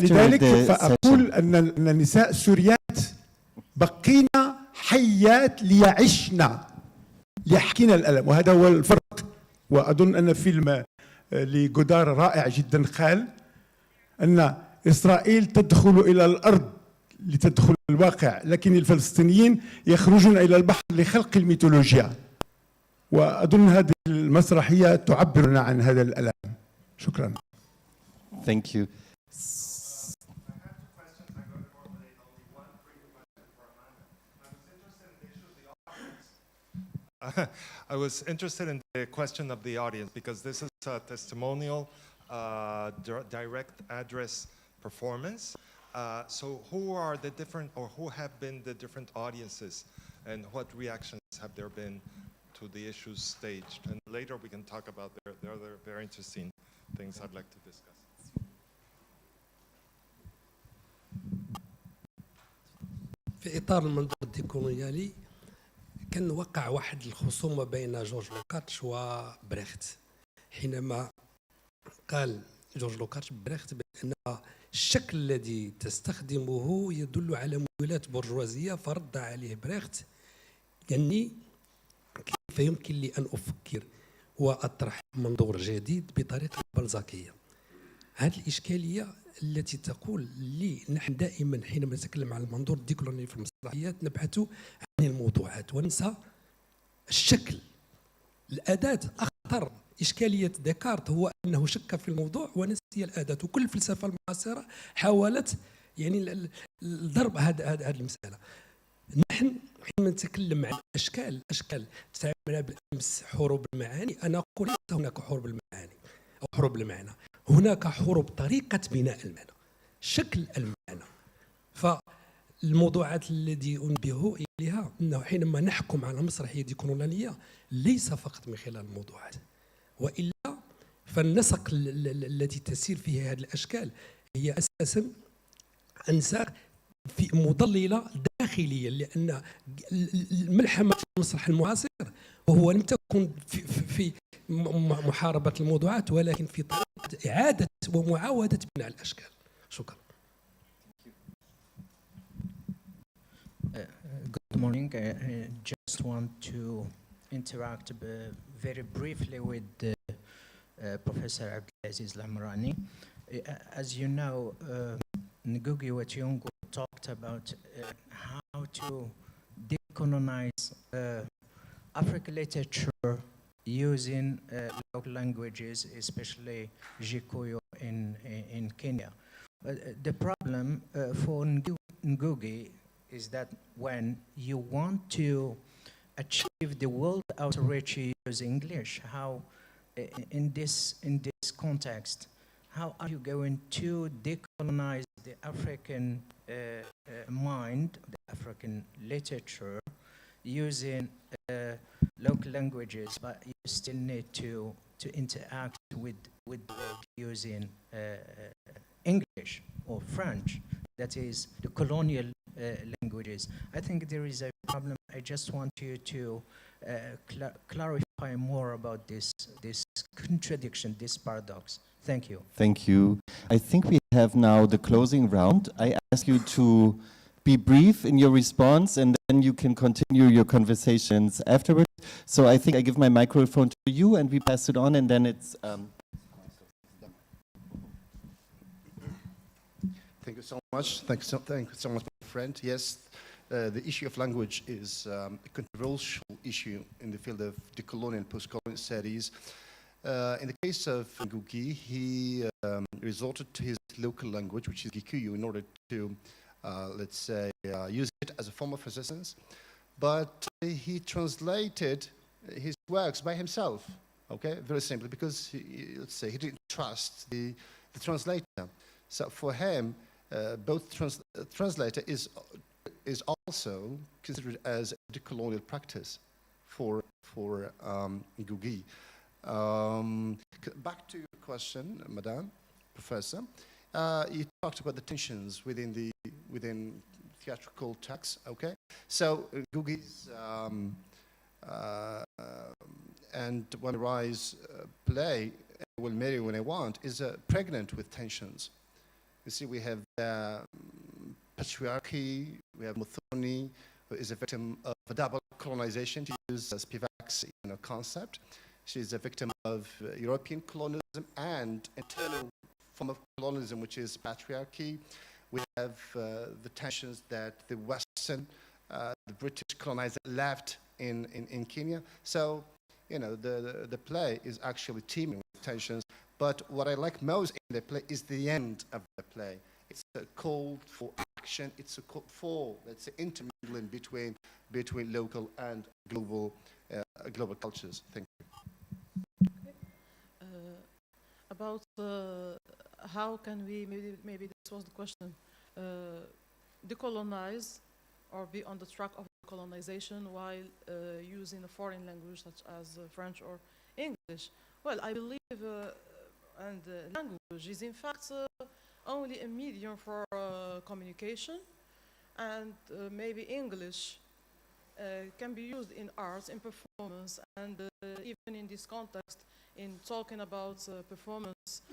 لذلك فأقول أن النساء السوريات بقينا حيات ليعشنا ليحكينا الألم، وهذا هو الفرق. وأظن أن فيلم لجودار رائع جدا خال أن إسرائيل تدخل إلى الأرض لتدخل الواقع، لكن الفلسطينيين يخرجون إلى البحر لخلق الميثولوجيا. وأظن هذه المسرحية تعبرنا عن هذا الألم. شكرا. Thank you. I was interested in the question of the audience because this is a testimonial direct address performance. So who are the different, or who have been the different audiences, and what reactions have there been to the issues staged? And later we can talk about the other very interesting things I'd like to discuss. في إطار المنظور الديكولونيالي كان وقع واحد الخصومة بين جورج لوكارتش وبريخت، حينما قال جورج لوكارتش بريخت بأن الشكل الذي تستخدمه يدل على ميولات برجوازية، فرد عليه بريخت يعني كيف يمكن لي أن أفكر وأطرح منظور جديد بطريقة بلزاكية. هذه الإشكالية التي تقول لي نحن دائما حينما نتكلم عن المنظور الديكولوني في المسرحيات نبحث عن الموضوعات وننسى الشكل. الأداة أخطر. إشكالية ديكارت هو أنه شك في الموضوع ونسي الأداة، وكل الفلسفة المعاصرة حاولت يعني الضرب هذه المسألة. نحن حينما نتكلم عن أشكال تتعامل بالأمس حروب المعاني، أنا أقول ليس هناك حروب المعاني أو حروب المعنى، هناك حروب طريقة بناء المعنى، شكل المعنى. فالموضوعات التي أنبه إليها أنه حينما نحكم على مسرحية ديكولونيالية ليس فقط من خلال الموضوعات، وإلا فالنسق التي تسير فيه هذه الأشكال هي أساسا أنساق في مضللة داخلية، لأن الملحمة في المسرح المعاصر وهو لم تكن في محاربة الموضوعات ولكن في طريقة إعادة ومعاودة بناء الأشكال. شكرا. Good morning. I just want to interact very briefly with Professor Abdelaziz Lamrani. As you know, Ngugi wa Thiong'o talked about how to decolonize African literature using local languages, especially Gikuyu in Kenya. The problem for Ngugi is that when you want to achieve the world outreach, you use English. How, in this context, how are you going to decolonize the African mind, the African literature, using local languages, but you still need to interact with the world using English or French, that is the colonial languages. I think there is a problem. I just want you to clarify more about this contradiction, this paradox. Thank you. Thank you. I think we have now the closing round. I ask you to be brief in your response, and then you can continue your conversations afterwards. So I think I give my microphone to you, and we pass it on, and then it's... Thank you so much. Thank you so much, my friend. Yes, the issue of language is a controversial issue in the field of decolonial and postcolonial studies. In the case of Ngugi, he resorted to his local language, which is Gikuyu, in order to, let's say, use it as a form of resistance. But he translated his works by himself, okay, very simply, because, let's say, he didn't trust the translator. So for him, both translator is also considered as a decolonial practice for Ngugi. Back to your question, Madam Professor. You talked about the tensions within theatrical texts. Okay, so Ngugi's and When I Rise play, I Will Marry When I Want, is pregnant with tensions. You see, we have patriarchy, we have Muthoni, who is a victim of a double colonization, to use Spivak's concept. She's a victim of European colonialism and internal form of colonialism, which is patriarchy. We have the tensions that the Western, the British colonizer left in Kenya. So, you know, the play is actually teeming with tensions. But what I like most in the play is the end of the play. It's a call for action. It's a call for, let's say, intermingling between local and global cultures. Thank you. About how can we, maybe this was the question, decolonize or be on the track of colonization while using a foreign language such as French or English. Well, I believe and language is in fact only a medium for communication, and maybe English can be used in arts, in performance, and even in this context, in talking about performance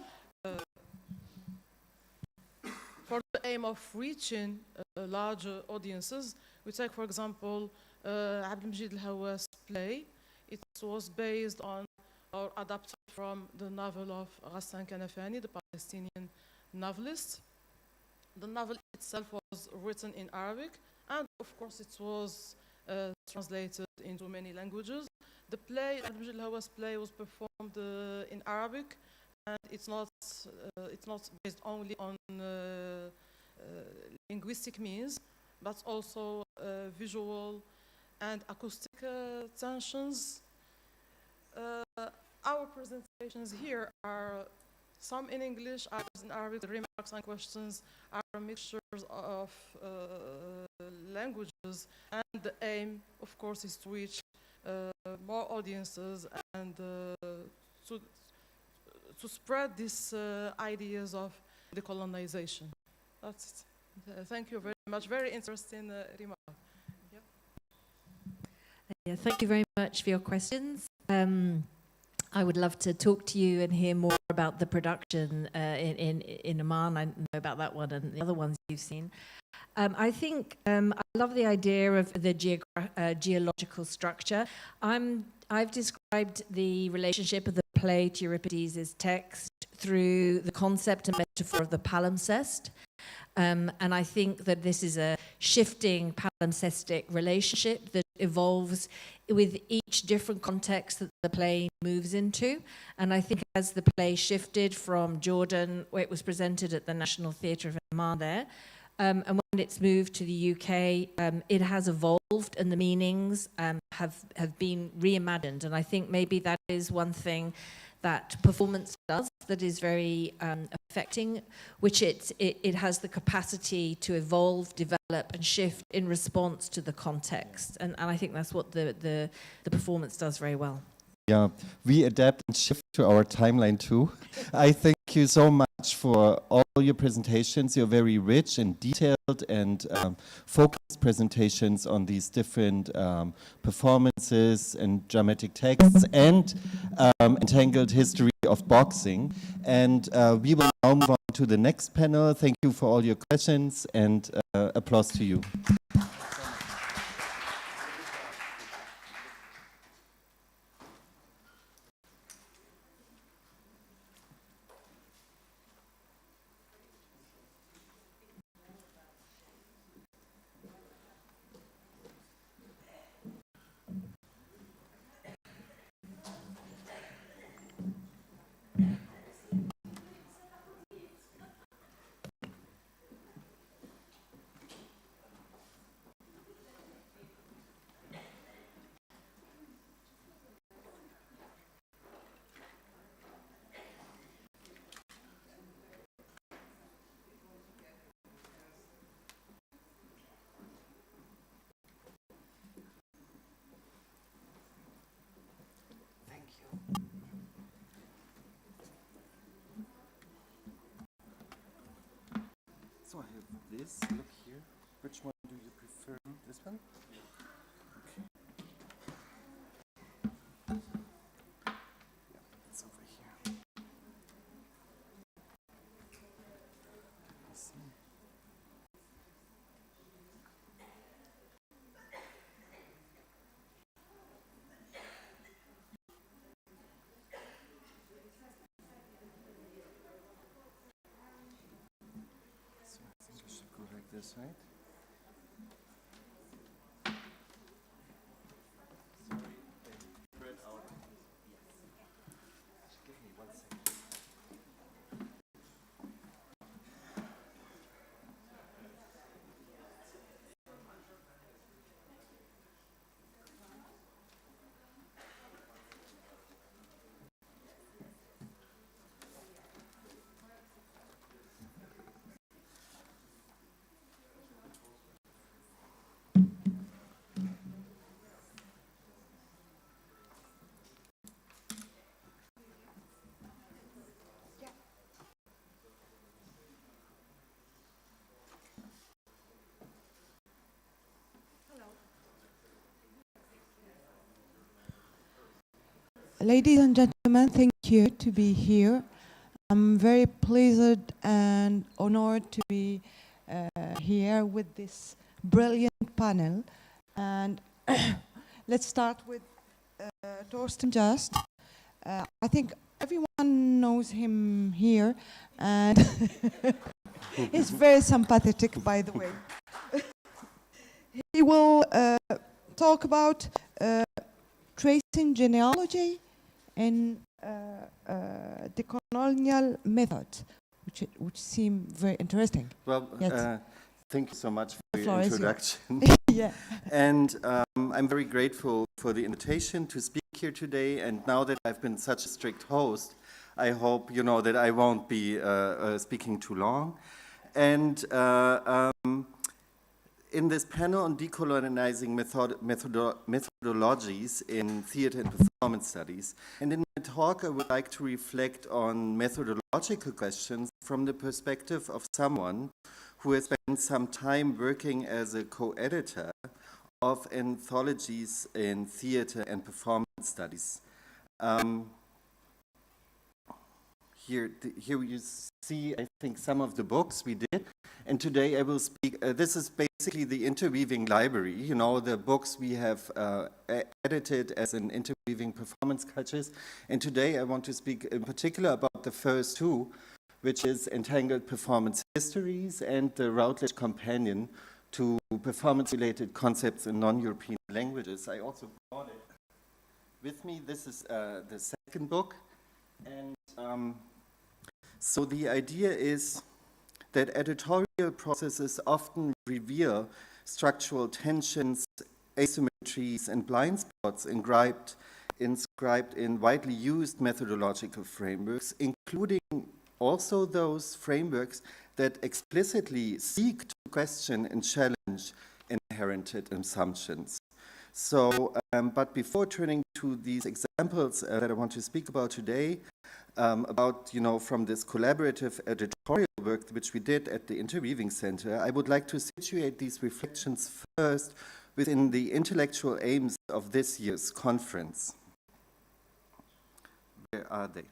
for the aim of reaching larger audiences. We take, for example, Abdemajid El Haouass play. It was based on or adapted from the novel of Ghassan Kanafani, the Palestinian novelist. The novel itself was written in Arabic, and of course it was translated into many languages. The play, Abdemajid El Haouass play, was performed in Arabic, and it's not based only on linguistic means, but also visual and acoustic tensions. Our presentations here are some in English, others in Arabic. The remarks and questions are mixtures of languages, and the aim, of course, is to reach more audiences and to spread these ideas of decolonization. That's it. Thank you very much. Very interesting remark. Yeah. Yeah, thank you very much for your questions. I would love to talk to you and hear more about the production in Oman. I know about that one and the other ones you've seen. I think I love the idea of the geological structure. I've described the relationship of the play to Euripides' text through the concept and metaphor of the palimpsest. And I think that this is a shifting palimpsestic relationship that evolves with each different context that the play moves into. And I think as the play shifted from Jordan, where it was presented at the National Theatre of Oman there, and when it's moved to the UK, it has evolved and the meanings have been reimagined. And I think maybe that is one thing that performance does that is very affecting, which it has the capacity to evolve, develop and shift in response to the context. And I think that's what the performance does very well. Yeah, we adapt and shift to our timeline too. I thank you so much for all your presentations. You're very rich and detailed and focused presentations on these different performances and dramatic texts and entangled history of boxing. And we will now move on to the next panel. Thank you for all your questions and applause to you. So I have this, look here. Which one do you prefer? This one? Okay. Yeah, it's over here. Let me see. this, right? Ladies and gentlemen, thank you to be here. I'm very pleased and honored to be here with this brilliant panel. And let's start with Torsten Jost. I think everyone knows him here, and he's very sympathetic, by the way. He will talk about tracing genealogy in decolonial method, which seem very interesting. Well, yes. Thank you so much for The your floor is introduction. Yeah. And I'm very grateful for the invitation to speak here today. And now that I've been such a strict host, I hope you know that I won't be speaking too long. And in this panel on decolonizing methodologies in theater and performance studies, and in my talk I would like to reflect on methodological questions from the perspective of someone who has spent some time working as a co-editor of anthologies in theater and performance studies. Here you see, I think, some of the books we did. And today I will speak, this is basically the interweaving library, you know, the books we have edited as an interweaving performance cultures. And today I want to speak in particular about the first two, which is Entangled Performance Histories and the Routledge Companion to Performance-Related Concepts in Non-European Languages. I also brought it with me. This is the second book. And so the idea is that editorial processes often reveal structural tensions, asymmetries, and blind spots inscribed in widely used methodological frameworks, including also those frameworks that explicitly seek to question and challenge inherent assumptions. So, but before turning to these examples that I want to speak about today, about, you know, from this collaborative editorial work which we did at the Interweaving Center, I would like to situate these reflections first within the intellectual aims of this year's conference. Where are they?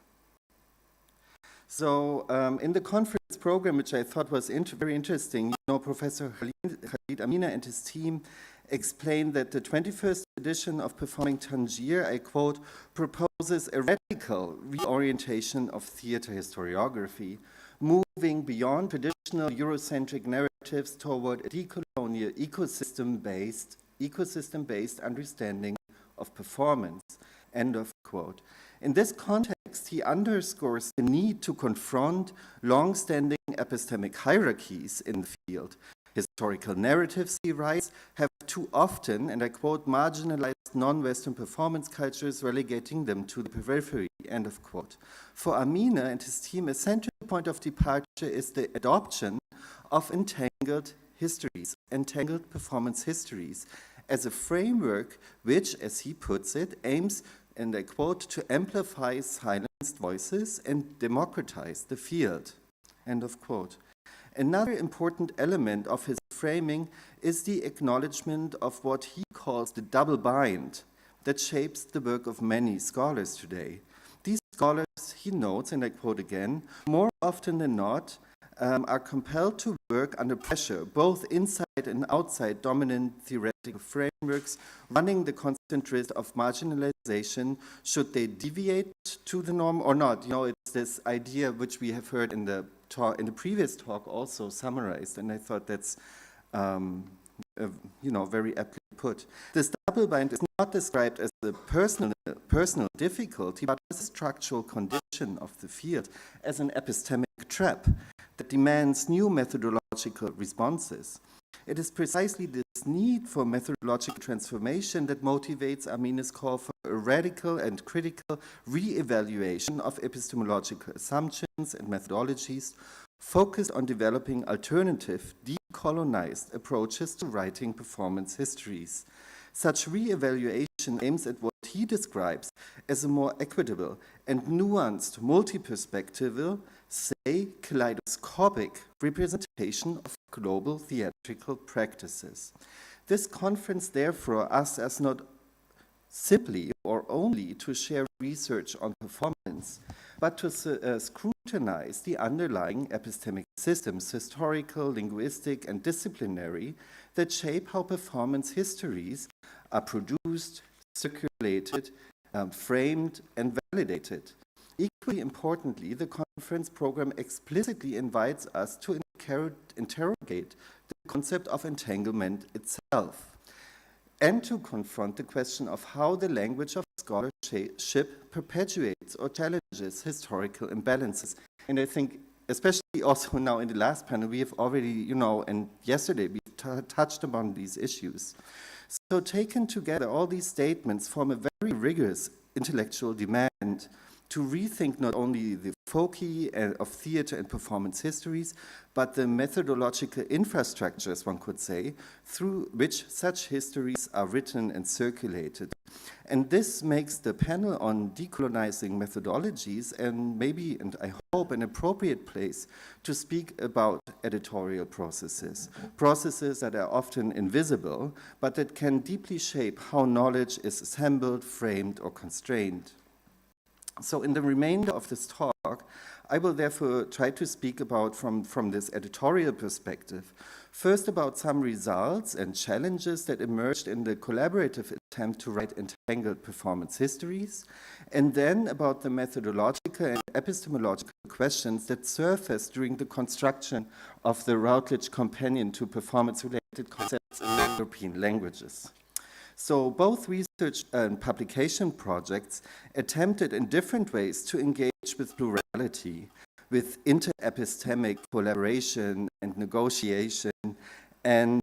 So in the conference program, which I thought was very interesting, you know, Professor Khalid Amina and his team explained that the 21st edition of Performing Tangier, I quote, proposes a radical reorientation of theater historiography, moving beyond traditional Eurocentric narratives toward a decolonial ecosystem-based understanding of performance, end of quote. In this context, he underscores the need to confront long-standing epistemic hierarchies in the field. Historical narratives, he writes, have too often, and I quote, marginalized non-Western performance cultures, relegating them to the periphery, end of quote. For Amina and his team, a central point of departure is the adoption of entangled histories, entangled performance histories, as a framework which, as he puts it, aims, and I quote, to amplify silenced voices and democratize the field, end of quote. Another important element of his framing is the acknowledgement of what he calls the double bind that shapes the work of many scholars today. These scholars, he notes, and I quote again, more often than not, are compelled to work under pressure, both inside and outside dominant theoretical frameworks, running the constant risk of marginalization should they deviate to the norm or not. You know, it's this idea which we have heard in the previous talk also summarized, and I thought that's very aptly put. This double bind is not described as a personal difficulty, but as a structural condition of the field, as an epistemic trap that demands new methodological responses. It is precisely this need for methodological transformation that motivates Amine's call for a radical and critical re-evaluation of epistemological assumptions and methodologies focused on developing alternative, decolonized approaches to writing performance histories. Such re-evaluation aims at what he describes as a more equitable and nuanced, multi-perspectival, say, kaleidoscopic representation of global theatrical practices. This conference therefore asks us not simply or only to share research on performance, but to scrutinize the underlying epistemic systems, historical, linguistic, and disciplinary, that shape how performance histories are produced, circulated, framed, and validated. Equally importantly, the conference program explicitly invites us to interrogate the concept of entanglement itself, and to confront the question of how the language of scholarship perpetuates or challenges historical imbalances. And I think, especially also now in the last panel, we have already, and yesterday we touched upon these issues. So taken together, all these statements form a very rigorous intellectual demand to rethink not only the foci of theater and performance histories, but the methodological infrastructures, one could say, through which such histories are written and circulated. And this makes the panel on decolonizing methodologies and maybe, and I hope, an appropriate place to speak about editorial processes that are often invisible, but that can deeply shape how knowledge is assembled, framed, or constrained. So in the remainder of this talk, I will therefore try to speak about, from this editorial perspective, first about some results and challenges that emerged in the collaborative attempt to write entangled performance histories, and then about the methodological and epistemological questions that surfaced during the construction of the Routledge Companion to Performance-Related Concepts in European Languages. So both research and publication projects attempted in different ways to engage with plurality, with inter-epistemic collaboration and negotiation and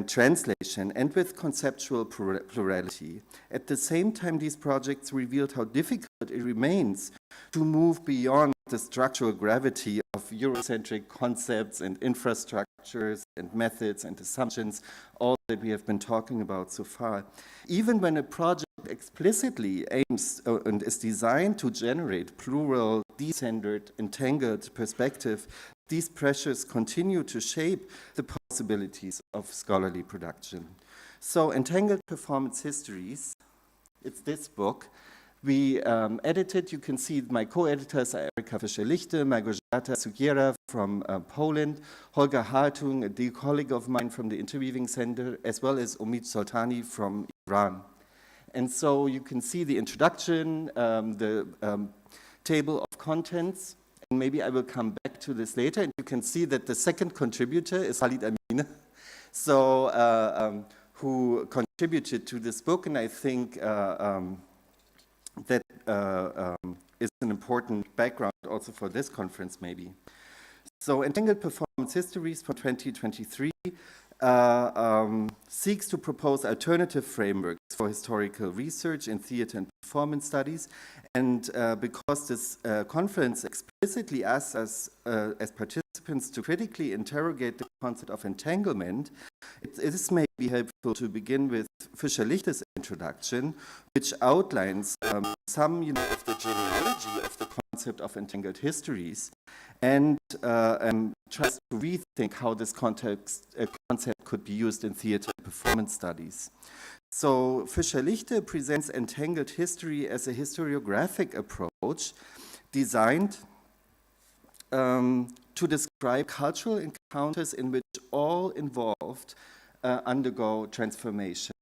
translation, and with conceptual plurality. At the same time, these projects revealed how difficult it remains to move beyond the structural gravity of Eurocentric concepts and infrastructures and methods and assumptions, all that we have been talking about so far. Even when a project explicitly aims and is designed to generate plural, decentered, entangled perspective, these pressures continue to shape the possibilities of scholarly production. So, Entangled Performance Histories, it's this book. We edited, you can see my co-editors are Erika Fischer-Lichte, Małgorzata Sugiera from Poland, Holger Hartung, a dear colleague of mine from the Interweaving Center, as well as Omid Soltani from Iran. And so you can see the introduction, the table of contents, and maybe I will come back to this later, and you can see that the second contributor is Khalid Amine, so who contributed to this book, and I think that is an important background also for this conference, maybe. So, Entangled Performance Histories for 2023 seeks to propose alternative frameworks for historical research in theater and performance studies. And because this conference explicitly asks us as participants to critically interrogate the concept of entanglement, it is maybe helpful to begin with Fischer-Lichte's introduction, which outlines some of the genealogy of the concept of entangled histories and tries to rethink how this concept could be used in theater and performance studies. So Fischer-Lichte presents entangled history as a historiographic approach designed to describe cultural encounters in which all involved undergo transformation.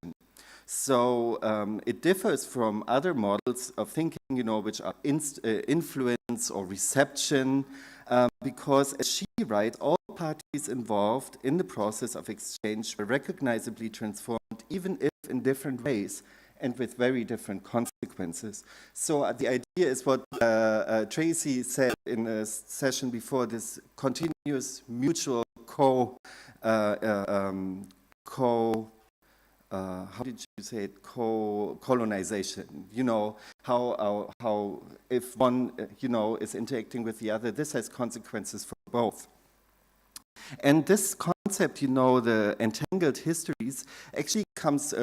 So it differs from other models of thinking, which are influence or reception, because, as she writes, all parties involved in the process of exchange were recognizably transformed, even if in different ways and with very different consequences. So the idea is what Tracy said in a session before, this continuous mutual how did you say it? Colonization. You know, how if one, you know, is interacting with the other, this has consequences for both. And this concept, you know, the entangled histories, actually comes,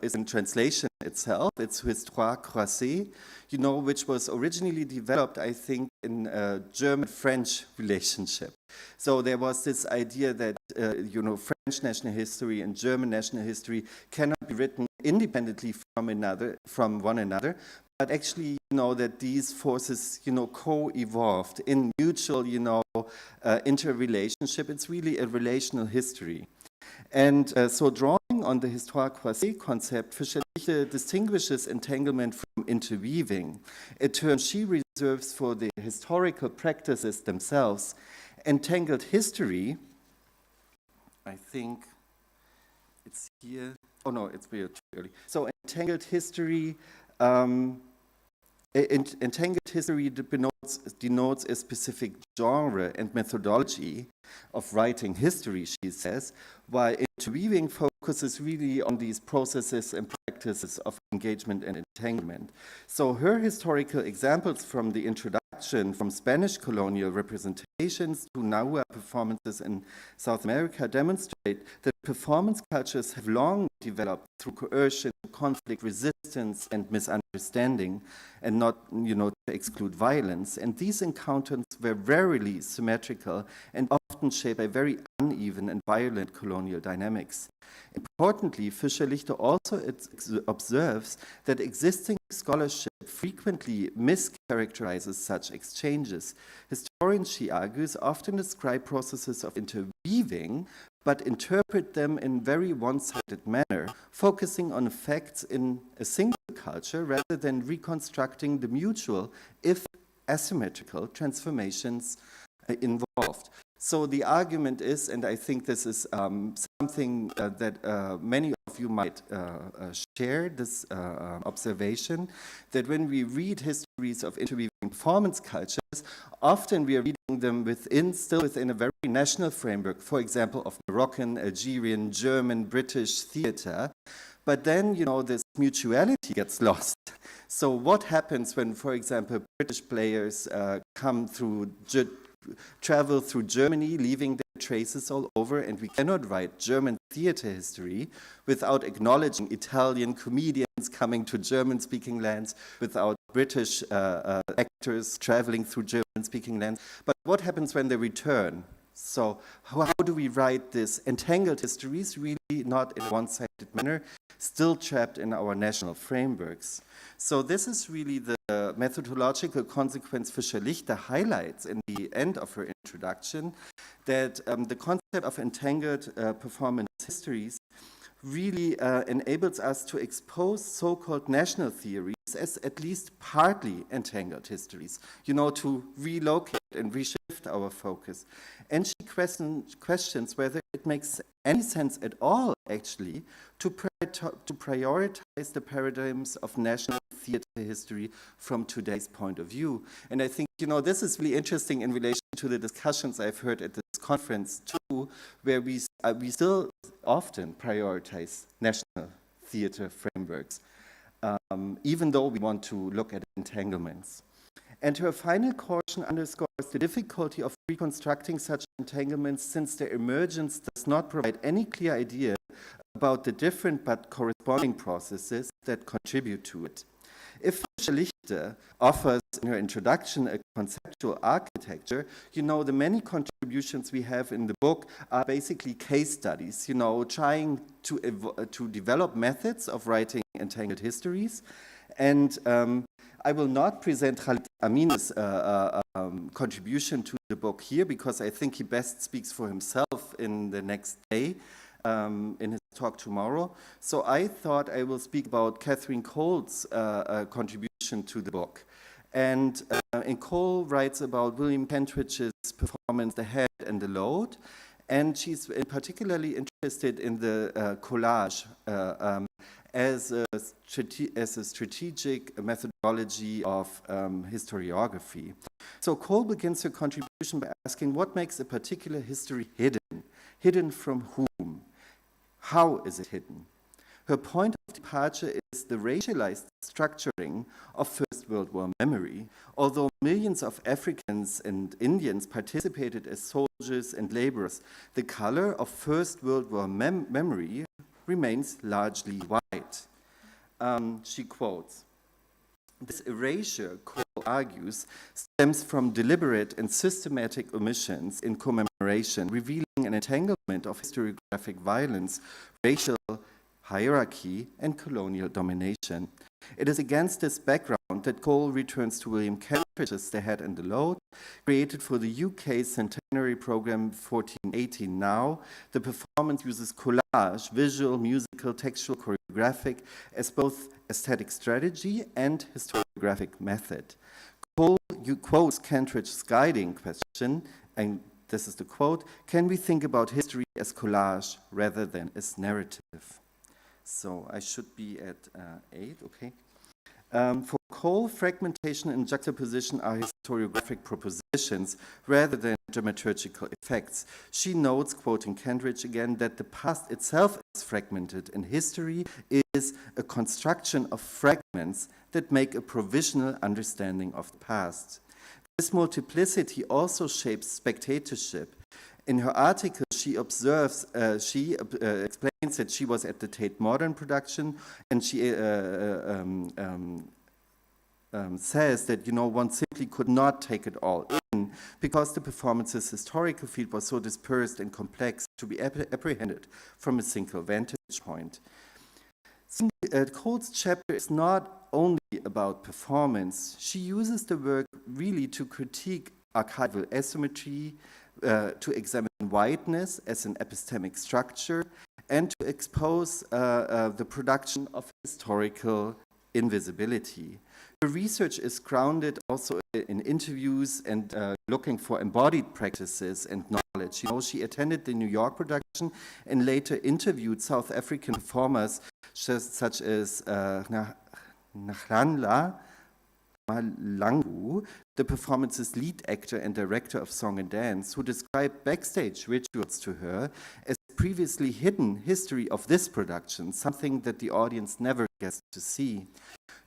is in translation itself. It's Historiography, you know, which was originally developed, I think, in a German-French relationship. So there was this idea that, you know, French national history and German national history cannot be written independently from one another, but actually, you know, that these forces, you know, co-evolved in mutual, you know, interrelationship. It's really a relational history. And so drawing on the Historiography concept, Fischer-Lichte distinguishes entanglement from interweaving, a term she reserves for the historical practices themselves. Entangled history, I think it's here. Oh no, it's way too early. So entangled history, entangled history denotes a specific genre and methodology of writing history, she says, while interweaving focuses really on these processes and practices of engagement and entanglement. So her historical examples from the introduction from Spanish colonial representations to Nahua performances in South America demonstrate that performance cultures have long developed through coercion, conflict, resistance, and misunderstanding, and not, you know, to exclude violence. And these encounters were rarely symmetrical and often shaped by very uneven and violent colonial dynamics. Importantly, Fischer-Lichte also observes that existing scholarship frequently mischaracterizes such exchanges. Historians, she argues, often describe processes of interweaving, but interpret them in very one-sided manner, focusing on effects in a single culture rather than reconstructing the mutual, if asymmetrical, transformations involved. So the argument is, and I think this is something that many of you might share, this observation, that when we read histories of interweaving performance cultures, often we are reading them still within a very national framework, for example, of Moroccan, Algerian, German, British theater. But then, you know, this mutuality gets lost. So what happens when, for example, British players travel through Germany, leaving their traces all over, and we cannot write German theater history without acknowledging Italian comedians coming to German-speaking lands, without British actors traveling through German-speaking lands. But what happens when they return? So how do we write this entangled histories, really not in a one-sided manner, still trapped in our national frameworks? So this is really the methodological consequence Fischer-Lichte highlights in the end of her introduction, that the concept of entangled performance histories really enables us to expose so-called national theories as at least partly entangled histories, you know, to relocate and reshift our focus. And she questions whether it makes any sense at all, actually, to prioritize the paradigms of national theater history from today's point of view. And I think, you know, this is really interesting in relation to the discussions I've heard at this conference too, where we still often prioritize national theater frameworks, even though we want to look at entanglements. And her final caution underscores the difficulty of reconstructing such entanglements, since their emergence does not provide any clear idea about the different but corresponding processes that contribute to it. If Fischer-Lichte offers in her introduction a conceptual architecture, you know, the many contributions we have in the book are basically case studies, you know, trying to develop methods of writing entangled histories. And I will not present Khalid Amin's contribution to the book here, because I think he best speaks for himself in the next day, in his talk tomorrow. So I thought I will speak about Catherine Cole's contribution to the book. And Cole writes about William Kentridge's performance, The Head and the Load, and she's particularly interested in the collage as a strategic methodology of historiography. So Cole begins her contribution by asking what makes a particular history hidden? Hidden from whom? How is it hidden? Her point of departure is the racialized structuring of First World War memory. Although millions of Africans and Indians participated as soldiers and laborers, the color of First World War memory remains largely white. She quotes, "This erasure," Cole argues, stems from deliberate and systematic omissions in commemoration, revealing an entanglement of historiographic violence, racial hierarchy, and colonial domination. It is against this background that Cole returns to William Kentridge's The Head and the Load, created for the UK centenary program 1418 Now. The performance uses collage, visual, musical, textual, choreographic, as both aesthetic strategy and historiographic method. Cole quotes Kentridge's guiding question, and this is the quote, "Can we think about history as collage rather than as narrative?" So I should be at 8, okay. For Cole, fragmentation and juxtaposition are historiographic propositions rather than dramaturgical effects. She notes, quoting Kentridge again, that the past itself is fragmented and history is a construction of fragments that make a provisional understanding of the past. This multiplicity also shapes spectatorship. In her article, she observes, explains that she was at the Tate Modern production, and she says that, one simply could not take it all in because the performance's historical field was so dispersed and complex to be apprehended from a single vantage point. Cole's chapter is not only about performance. She uses the work really to critique archival asymmetry, to examine whiteness as an epistemic structure, and to expose the production of historical invisibility. Her research is grounded also in interviews and looking for embodied practices and knowledge. She attended the New York production and later interviewed South African performers such as Nhlanhla Malangu, the performance's lead actor and director of song and dance, who described backstage rituals to her as previously hidden history of this production, something that the audience never gets to see.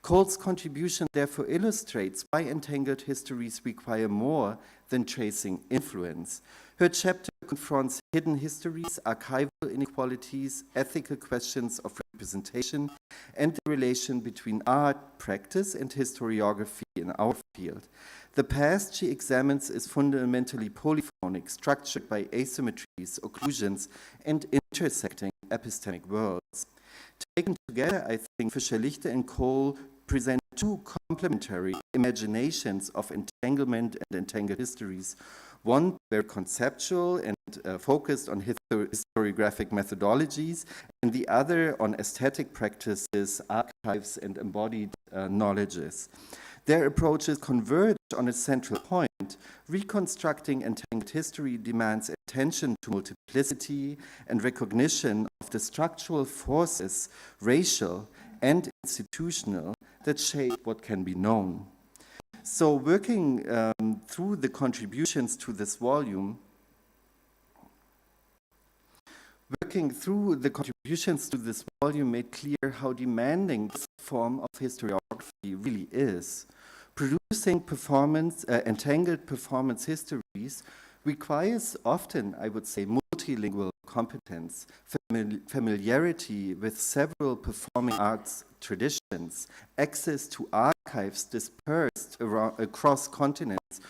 Cole's contribution therefore illustrates why entangled histories require more than tracing influence. Her chapter confronts hidden histories, archival inequalities, ethical questions of representation, and the relation between art, practice, and historiography in our field. The past she examines is fundamentally polyphonic, structured by asymmetries, occlusions, and intersecting epistemic worlds. Taken together, I think Fischer-Lichte and Cole present two complementary imaginations of entanglement and entangled histories, one very conceptual and focused on historiographic methodologies, and the other on aesthetic practices, archives, and embodied knowledges. Their approaches converge on a central point. Reconstructing entangled history demands attention to multiplicity and recognition of the structural forces, racial and institutional, that shape what can be known. So working through the contributions to this volume, made clear how demanding this form of historiography really is. Producing entangled performance histories requires often, I would say, multilingual competence, familiarity with several performing arts traditions, access to archives dispersed across continents,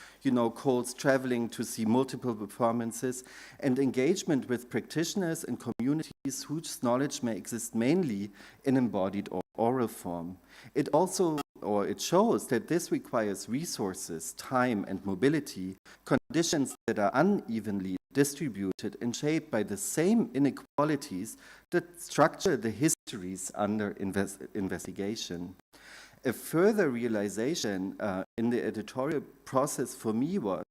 Cole's traveling to see multiple performances, and engagement with practitioners and communities whose knowledge may exist mainly in embodied or oral form. It shows that this requires resources, time, and mobility, conditions that are unevenly distributed and shaped by the same inequalities that structure the histories under investigation. A further realization in the editorial process for me was,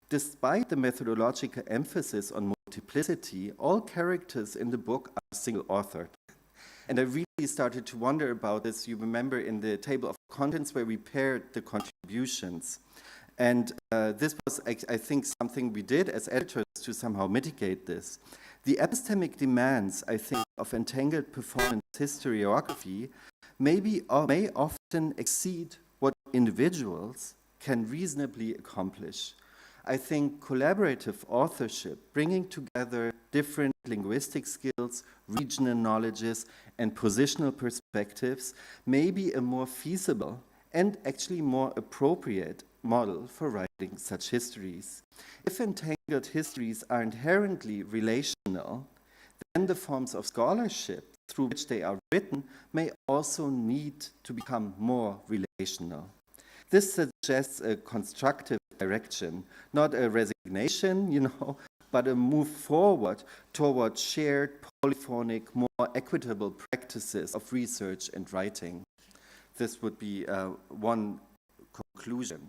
despite the methodological emphasis on multiplicity, all characters in the book are single-authored. And I really started to wonder about this. You remember in the table of contents where we paired the contributions. And this was, I think, something we did as editors to somehow mitigate this. The epistemic demands, I think, of entangled performance historiography may often exceed what individuals can reasonably accomplish. I think collaborative authorship, bringing together different linguistic skills, regional knowledges, and positional perspectives, may be a more feasible and actually more appropriate model for writing such histories. If entangled histories are inherently relational, then the forms of scholarship through which they are written may also need to become more relational. This suggests a constructive direction, not a resignation, but a move forward toward shared, polyphonic, more equitable practices of research and writing. This would be one conclusion.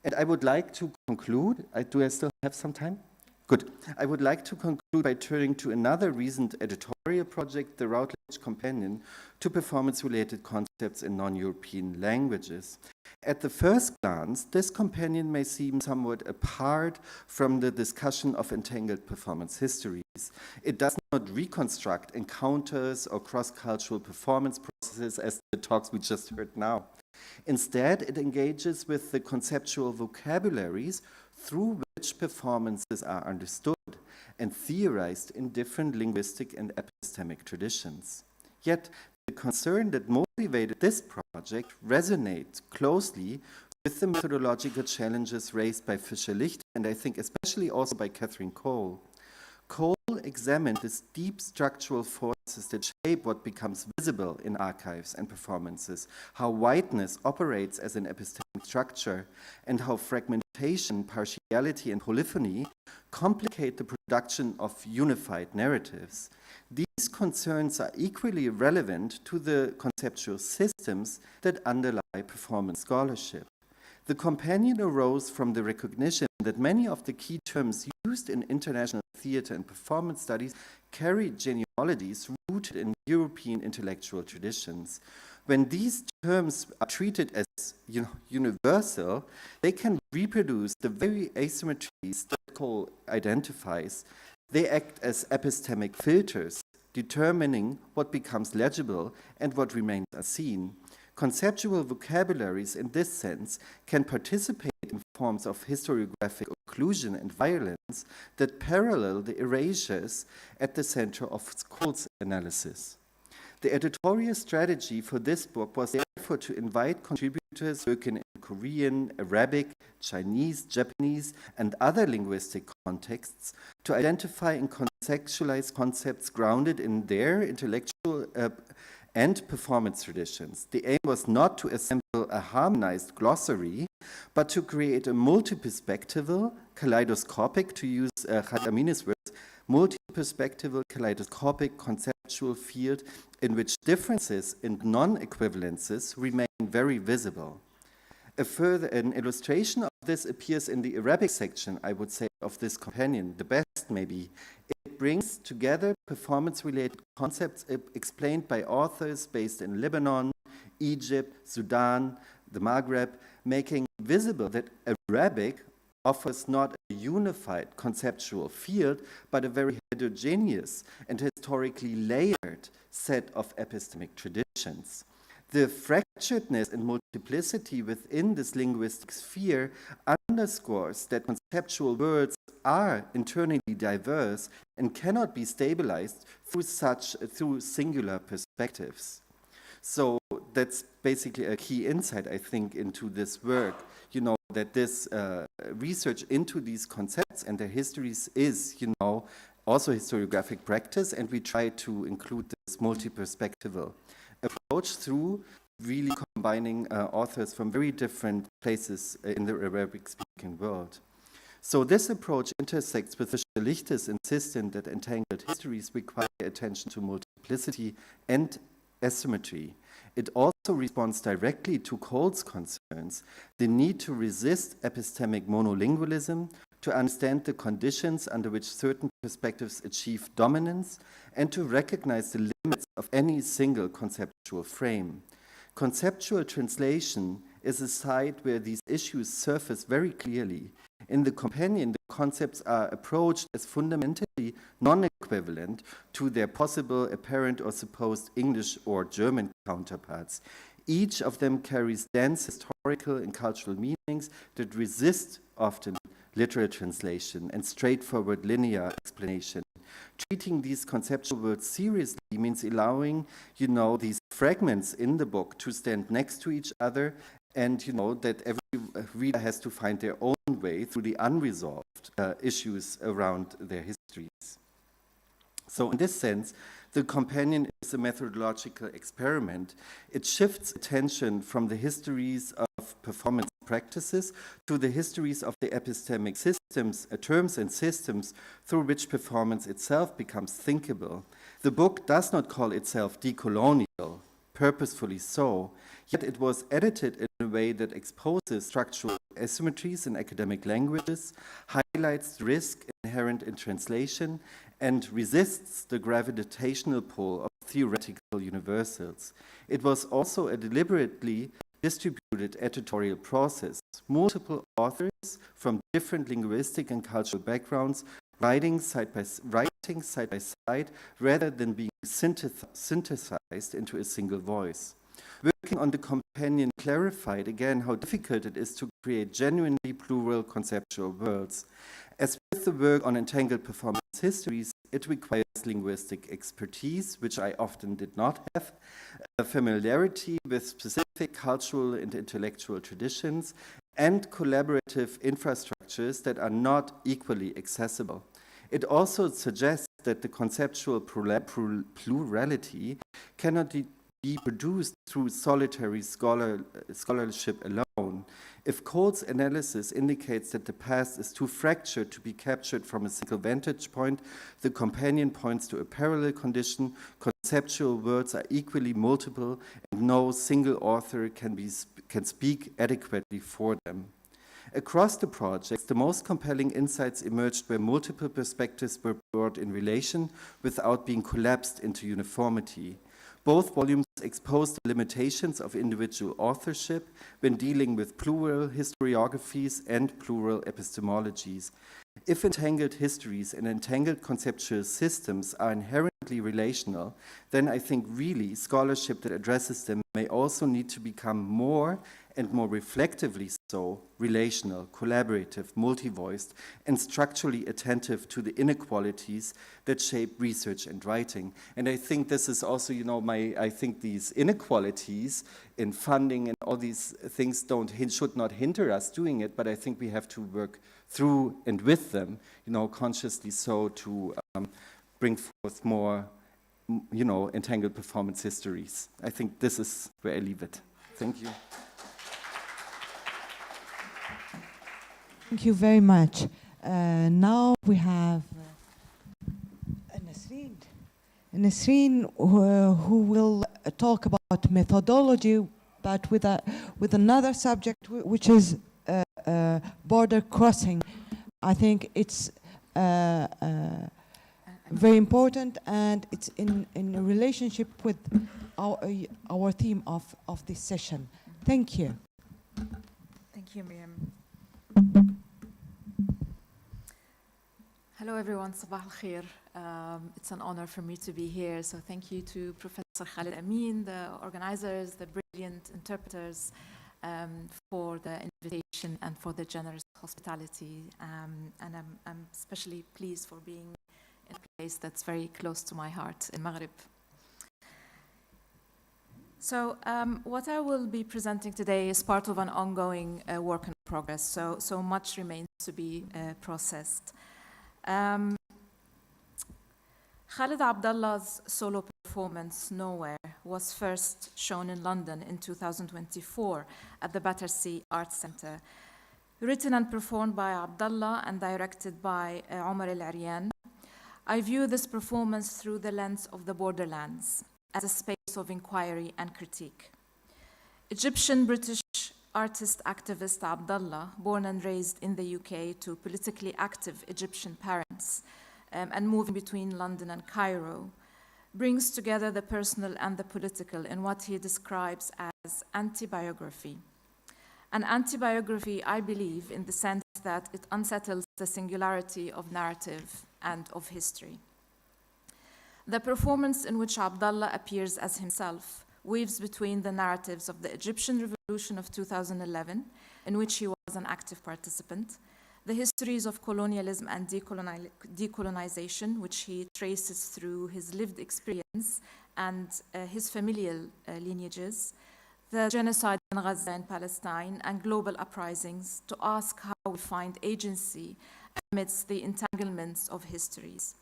And I would like to conclude, do I still have some time? Good. I would like to conclude by turning to another recent editorial project, the Routledge Companion to Performance-Related Concepts in Non-European Languages. At the first glance, this companion may seem somewhat apart from the discussion of entangled performance histories. It does not reconstruct encounters or cross-cultural performance processes as the talks we just heard now. Instead, it engages with the conceptual vocabularies through which performances are understood and theorized in different linguistic and epistemic traditions. Yet, the concern that motivated this project resonates closely with the methodological challenges raised by Fischer-Licht, and I think especially also by Catherine Cole. Cole examined these deep structural forces that shape what becomes visible in archives and performances, how whiteness operates as an epistemic structure, and how fragmentation, partiality, and polyphony complicate the production of unified narratives. These concerns are equally relevant to the conceptual systems that underlie performance scholarship. The companion arose from the recognition that many of the key terms used in international theater and performance studies carry genealogies rooted in European intellectual traditions. When these terms are treated as universal, they can reproduce the very asymmetries that Cole identifies. They act as epistemic filters, determining what becomes legible and what remains unseen. Conceptual vocabularies in this sense can participate in forms of historiographic occlusion and violence that parallel the erasures at the center of Cole's analysis. The editorial strategy for this book was therefore to invite contributors working in Korean, Arabic, Chinese, Japanese, and other linguistic contexts to identify and conceptualize concepts grounded in their intellectual and performance traditions. The aim was not to assemble a harmonized glossary, but to create a multi-perspectival, kaleidoscopic, to use Khadamini's words, multi-perspectival, kaleidoscopic conceptual field in which differences and non-equivalences remain very visible. An illustration of this appears in the Arabic section, I would say, of this companion, the best maybe. It brings together performance-related concepts explained by authors based in Lebanon, Egypt, Sudan, the Maghreb, making visible that Arabic offers not a unified conceptual field, but a very heterogeneous and historically layered set of epistemic traditions. The fracturedness and multiplicity within this linguistic sphere underscores that conceptual words are internally diverse and cannot be stabilized through singular perspectives. So that's basically a key insight, I think, into this work, that this research into these concepts and their histories is, also historiographic practice, and we try to include this multi-perspectival approach through really combining authors from very different places in the Arabic-speaking world. So this approach intersects with Fischer-Licht's insistence that entangled histories require attention to multiplicity and asymmetry. It also responds directly to Cole's concerns, the need to resist epistemic monolingualism, to understand the conditions under which certain perspectives achieve dominance, and to recognize the limits of any single conceptual frame. Conceptual translation is a site where these issues surface very clearly. In the companion, the concepts are approached as fundamentally non-equivalent to their possible, apparent, or supposed English or German counterparts. Each of them carries dense historical and cultural meanings that resist often literal translation and straightforward linear explanation. Treating these conceptual words seriously means allowing, these fragments in the book to stand next to each other, and that every reader has to find their own way through the unresolved issues around their histories. So in this sense, the companion is a methodological experiment. It shifts attention from the histories of performance practices to the histories of the epistemic systems, terms and systems through which performance itself becomes thinkable. The book does not call itself decolonial, purposefully so, yet it was edited in a way that exposes structural asymmetries in academic languages, highlights the risk inherent in translation, and resists the gravitational pull of theoretical universals. It was also a deliberately distributed editorial process. Multiple authors from different linguistic and cultural backgrounds writing side by side rather than being synthesized into a single voice. Working on the companion clarified again how difficult it is to create genuinely plural conceptual worlds. As with the work on entangled performance histories, it requires linguistic expertise, which I often did not have, familiarity with specific cultural and intellectual traditions, and collaborative infrastructures that are not equally accessible. It also suggests that the conceptual plurality cannot be produced through solitary scholarship alone. If Cole's analysis indicates that the past is too fractured to be captured from a single vantage point, the companion points to a parallel condition. Conceptual words are equally multiple, and no single author can speak adequately for them. Across the projects, the most compelling insights emerged where multiple perspectives were brought in relation without being collapsed into uniformity. Both volumes expose the limitations of individual authorship when dealing with plural historiographies and plural epistemologies. If entangled histories and entangled conceptual systems are inherently relational, then I think really scholarship that addresses them may also need to become more and more reflectively so, relational, collaborative, multi-voiced, and structurally attentive to the inequalities that shape research and writing. And I think this is also, I think these inequalities in funding and all these things should not hinder us doing it, but I think we have to work through and with them, consciously so to bring forth more, entangled performance histories. I think this is where I leave it. Thank you. Thank you very much. Now we have Nasreen who will talk about methodology, but with another subject, which is border crossing. I think it's very important, and it's in a relationship with our theme of this session. Thank you. Thank you, Miriam. Hello everyone, Sabah al-Khair. It's an honor for me to be here, so thank you to Professor Khalid Amin, the organizers, the brilliant interpreters, for the invitation and for the generous hospitality. And I'm especially pleased for being in a place that's very close to my heart, in Maghreb. So what I will be presenting today is part of an ongoing work in progress, so much remains to be processed. Khalid Abdallah's solo performance, Nowhere, was first shown in London in 2024 at the Battersea Arts Centre. Written and performed by Abdallah and directed by Omar El Aryan, I view this performance through the lens of the borderlands, as a space of inquiry and critique. Egyptian-British artist activist Abdallah, born and raised in the UK to politically active Egyptian parents and moving between London and Cairo, brings together the personal and the political in what he describes as anti-biography. An anti-biography, I believe, in the sense that it unsettles the singularity of narrative and of history. The performance in which Abdallah appears as himself weaves between the narratives of the Egyptian Revolution of 2011, in which he was an active participant, the histories of colonialism and decolonization, which he traces through his lived experience and his familial lineages, the genocide in Gaza and Palestine, and global uprisings, to ask how we find agency amidst the entanglements of histories.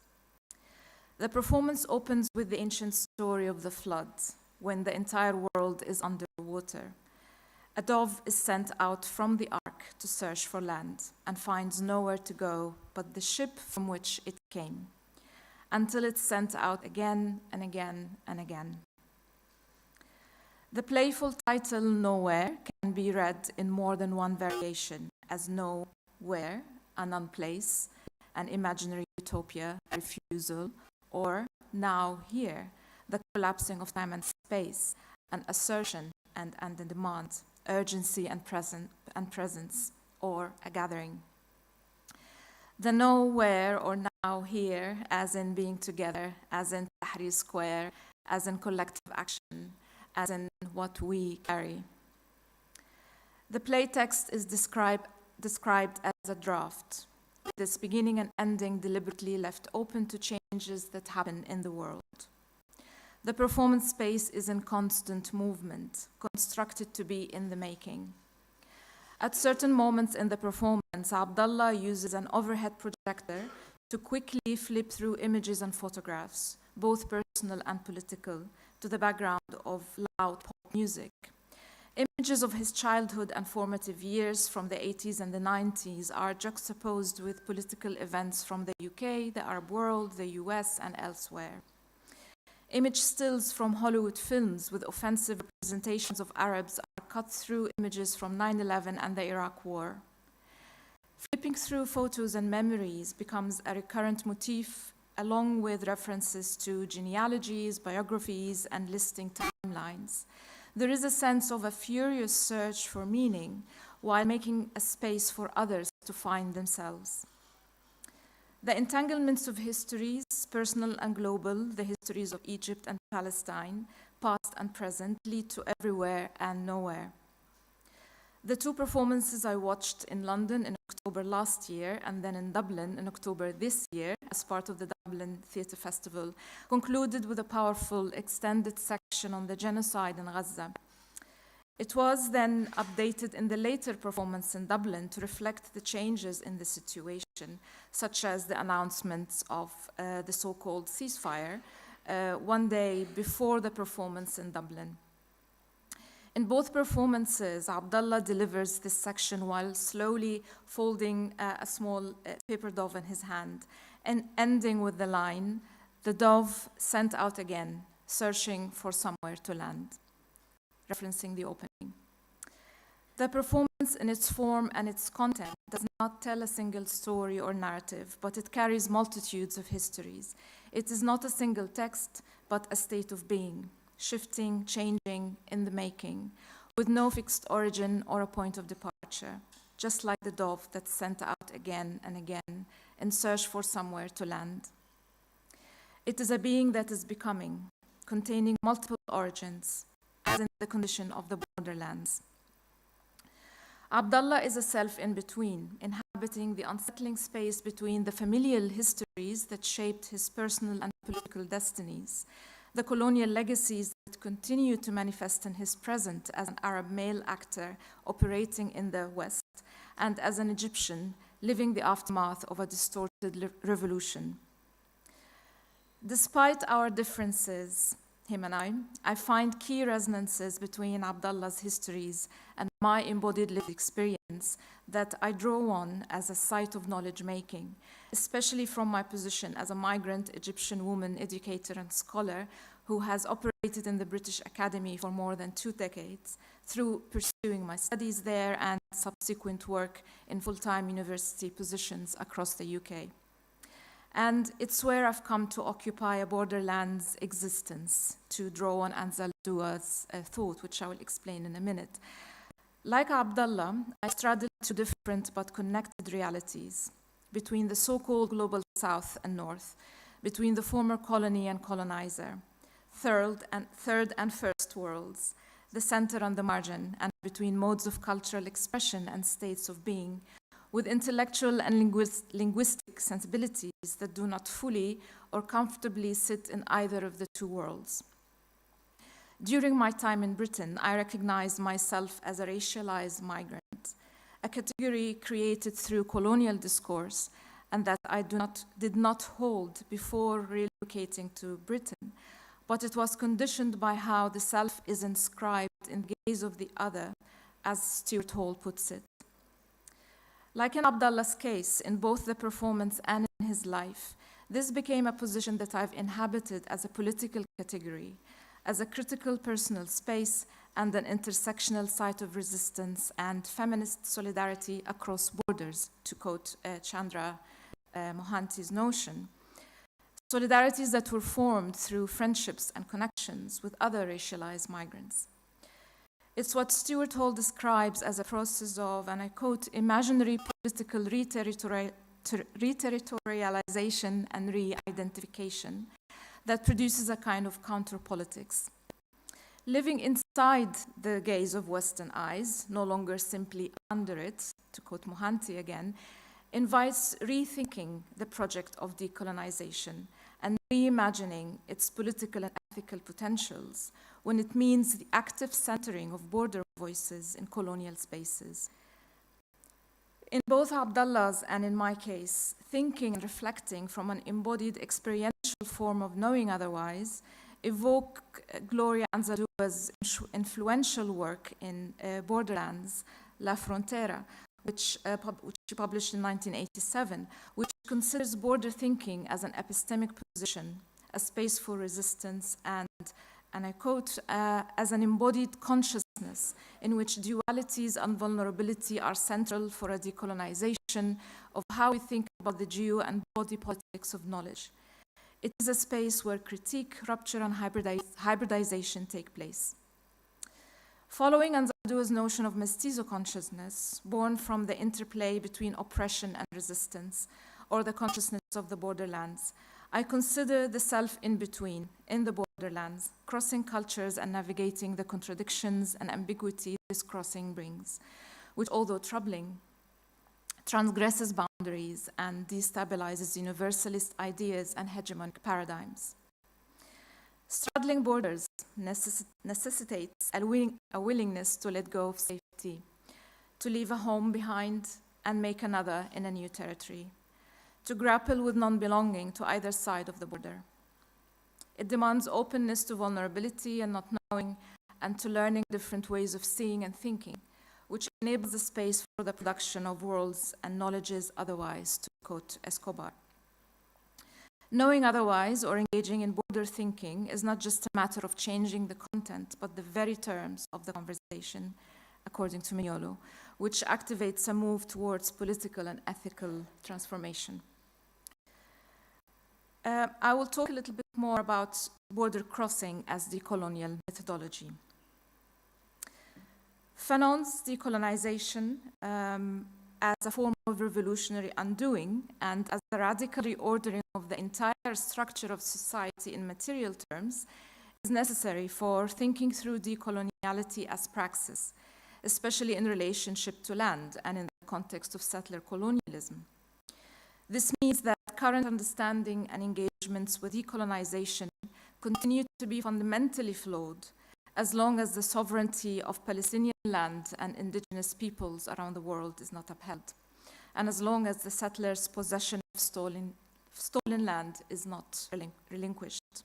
The performance opens with the ancient story of the flood, when the entire world is underwater. A dove is sent out from the ark to search for land and finds nowhere to go but the ship from which it came, until it's sent out again and again and again. The playful title Nowhere can be read in more than one variation as Nowhere, a non-place, an imaginary utopia, a refusal, or Now Here, the collapsing of time and space, an assertion and a demand, urgency and presence, or a gathering. The nowhere or now here, as in being together, as in Tahrir Square, as in collective action, as in what we carry. The play text is described as a draft, with its beginning and ending deliberately left open to changes that happen in the world. The performance space is in constant movement, constructed to be in the making. At certain moments in the performance, Abdallah uses an overhead projector to quickly flip through images and photographs, both personal and political, to the background of loud pop music. Images of his childhood and formative years from the 80s and the 90s are juxtaposed with political events from the UK, the Arab world, the US, and elsewhere. Image stills from Hollywood films with offensive representations of Arabs are cut through images from 9/11 and the Iraq War. Flipping through photos and memories becomes a recurrent motif, along with references to genealogies, biographies, and listing timelines. There is a sense of a furious search for meaning while making a space for others to find themselves. The entanglements of histories, personal and global, the histories of Egypt and Palestine, past and present, lead to everywhere and nowhere. The two performances I watched in London in October last year and then in Dublin in October this year as part of the Dublin Theatre Festival concluded with a powerful extended section on the genocide in Gaza. It was then updated in the later performance in Dublin to reflect the changes in the situation, such as the announcements of the so-called ceasefire one day before the performance in Dublin. In both performances, Abdallah delivers this section while slowly folding a small paper dove in his hand and ending with the line, "The dove sent out again, searching for somewhere to land," referencing the opening. The performance in its form and its content does not tell a single story or narrative, but it carries multitudes of histories. It is not a single text, but a state of being, shifting, changing, in the making, with no fixed origin or a point of departure, just like the dove that's sent out again and again in search for somewhere to land. It is a being that is becoming, containing multiple origins, as in the condition of the borderlands. Abdallah is a self in between, inhabiting the unsettling space between the familial histories that shaped his personal and political destinies, the colonial legacies that continue to manifest in his present as an Arab male actor operating in the West, and as an Egyptian living the aftermath of a distorted revolution. Despite our differences, him and I find key resonances between Abdallah's histories and my embodied lived experience that I draw on as a site of knowledge making, especially from my position as a migrant Egyptian woman, educator, and scholar who has operated in the British Academy for more than 2 decades through pursuing my studies there and subsequent work in full-time university positions across the UK. And it's where I've come to occupy a borderlands existence, to draw on Anzaldúa's thought, which I will explain in a minute. Like Abdallah, I straddle two different but connected realities between the so-called global south and north, between the former colony and colonizer, third and first worlds, the center and the margin, and between modes of cultural expression and states of being, with intellectual and linguistic sensibilities that do not fully or comfortably sit in either of the two worlds. During my time in Britain, I recognized myself as a racialized migrant, a category created through colonial discourse and that I did not hold before relocating to Britain, but it was conditioned by how the self is inscribed in the gaze of the other, as Stuart Hall puts it. Like in Abdallah's case, in both the performance and in his life, this became a position that I've inhabited as a political category, as a critical personal space and an intersectional site of resistance and feminist solidarity across borders, to quote Chandra Mohanty's notion. Solidarities that were formed through friendships and connections with other racialized migrants. It's what Stuart Hall describes as a process of, and I quote, imaginary political re-territorialization and re-identification that produces a kind of counter-politics. Living inside the gaze of Western eyes, no longer simply under it, to quote Mohanty again, invites rethinking the project of decolonization and reimagining its political and ethical potentials when it means the active centering of border voices in colonial spaces. In both Abdallah's and in my case, thinking and reflecting from an embodied experiential form of knowing otherwise evoke Gloria Anzaldúa's influential work in Borderlands, La Frontera, which she published in 1987, which considers border thinking as an epistemic position, a space for resistance, and I quote, as an embodied consciousness in which dualities and vulnerability are central for a decolonization of how we think about the geo and body politics of knowledge. It is a space where critique, rupture, and hybridization take place. Following Anzaldúa's notion of mestizo consciousness, born from the interplay between oppression and resistance, or the consciousness of the borderlands, I consider the self in between, in the borderlands, crossing cultures and navigating the contradictions and ambiguity this crossing brings, which, although troubling, transgresses boundaries and destabilizes universalist ideas and hegemonic paradigms. Straddling borders necessitates a willingness to let go of safety, to leave a home behind and make another in a new territory, to grapple with non-belonging to either side of the border. It demands openness to vulnerability and not knowing, and to learning different ways of seeing and thinking, which enables the space for the production of worlds and knowledges otherwise, to quote Escobar. Knowing otherwise or engaging in border thinking is not just a matter of changing the content, but the very terms of the conversation, according to Mignolo, which activates a move towards political and ethical transformation. I will talk a little bit more about border crossing as decolonial methodology. Fanon's decolonization as a form of revolutionary undoing and as a radical reordering of the entire structure of society in material terms is necessary for thinking through decoloniality as praxis, especially in relationship to land and in the context of settler colonialism. This means that current understanding and engagements with decolonization continue to be fundamentally flawed as long as the sovereignty of Palestinian land and indigenous peoples around the world is not upheld, and as long as the settlers' possession of stolen land is not relinquished.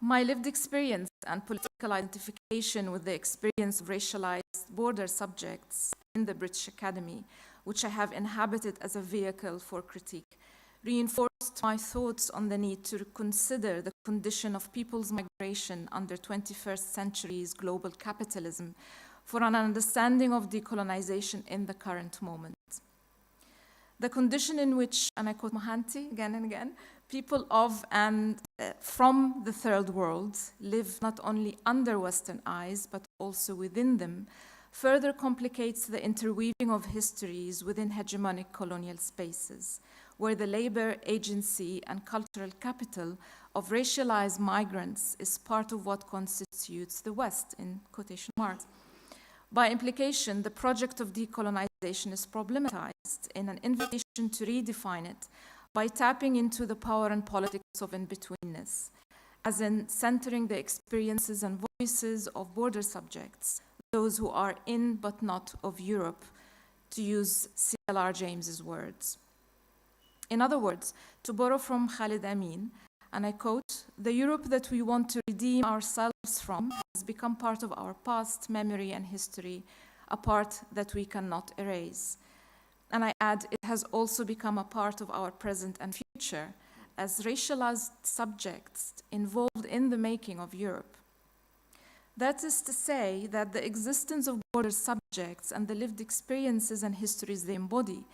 My lived experience and political identification with the experience of racialized border subjects in the British Academy, which I have inhabited as a vehicle for critique, reinforce my thoughts on the need to consider the condition of people's migration under 21st century's global capitalism for an understanding of decolonization in the current moment. The condition in which, and I quote Mohanty again and again, people of and from the third world live not only under Western eyes, but also within them, further complicates the interweaving of histories within hegemonic colonial spaces, where the labor, agency, and cultural capital of racialized migrants is part of what constitutes the West, in quotation marks. By implication, the project of decolonization is problematized in an invitation to redefine it by tapping into the power and politics of in-betweenness, as in centering the experiences and voices of border subjects, those who are in but not of Europe, to use C.L.R. James's words. In other words, to borrow from Khalid Amin, and I quote, "The Europe that we want to redeem ourselves from has become part of our past, memory, and history, a part that we cannot erase." And I add, it has also become a part of our present and future as racialized subjects involved in the making of Europe. That is to say that the existence of border subjects and the lived experiences and histories they embody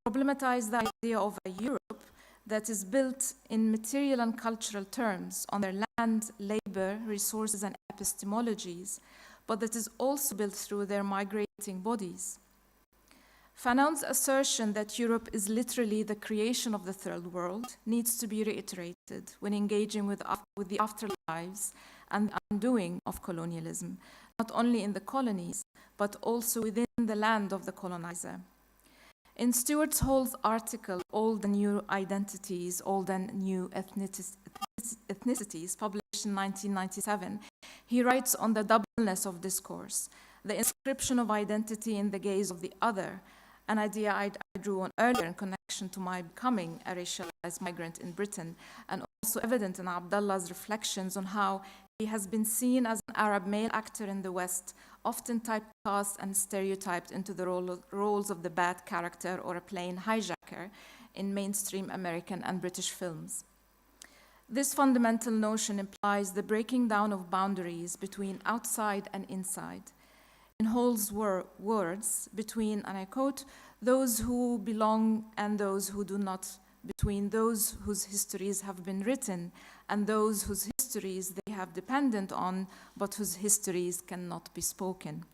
problematize the idea of a Europe that is built in material and cultural terms on their land, labor, resources, and epistemologies, but that is also built through their migrating bodies. Fanon's assertion that Europe is literally the creation of the third world needs to be reiterated when engaging with the afterlives and undoing of colonialism, not only in the colonies, but also within the land of the colonizer. In Stuart Hall's article, Old and New Identities, Old and New Ethnicities, published in 1997, he writes on the doubleness of discourse, the inscription of identity in the gaze of the other, an idea I drew on earlier in connection to my becoming a racialized migrant in Britain, and also evident in Abdallah's reflections on how he has been seen as an Arab male actor in the West, often typecast and stereotyped into the roles of the bad character or a plain hijacker in mainstream American and British films. This fundamental notion implies the breaking down of boundaries between outside and inside. In Hall's words, between, and I quote, "those who belong and those who do not, between those whose histories have been written and those whose histories they have dependent on, but whose histories cannot be spoken."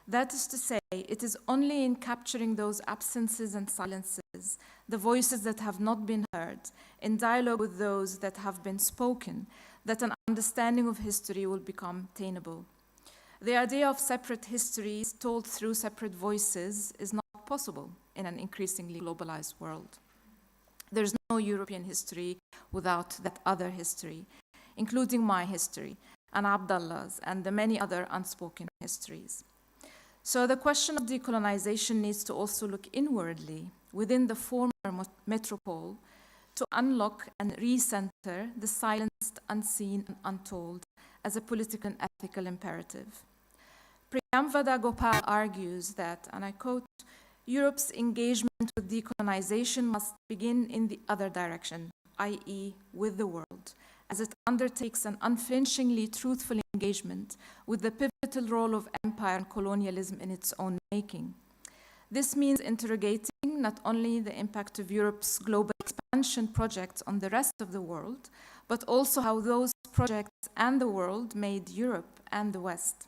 That is to say, it is only in capturing those absences and silences, the voices that have not been heard, in dialogue with those that have been spoken, that an understanding of history will become attainable. The idea of separate histories told through separate voices is not possible in an increasingly globalized world. There's no European history without that other history, including my history, and Abdallah's, and the many other unspoken histories. So the question of decolonization needs to also look inwardly within the former metropole to unlock and recenter the silenced, unseen, and untold as a political and ethical imperative. Priyamvada Gopal argues that, and I quote, "Europe's engagement with decolonization must begin in the other direction, i.e. with the world, as it undertakes an unflinchingly truthful engagement with the pivotal role of empire and colonialism in its own making. This means interrogating not only the impact of Europe's global expansion projects on the rest of the world, but also how those projects and the world made Europe and the West."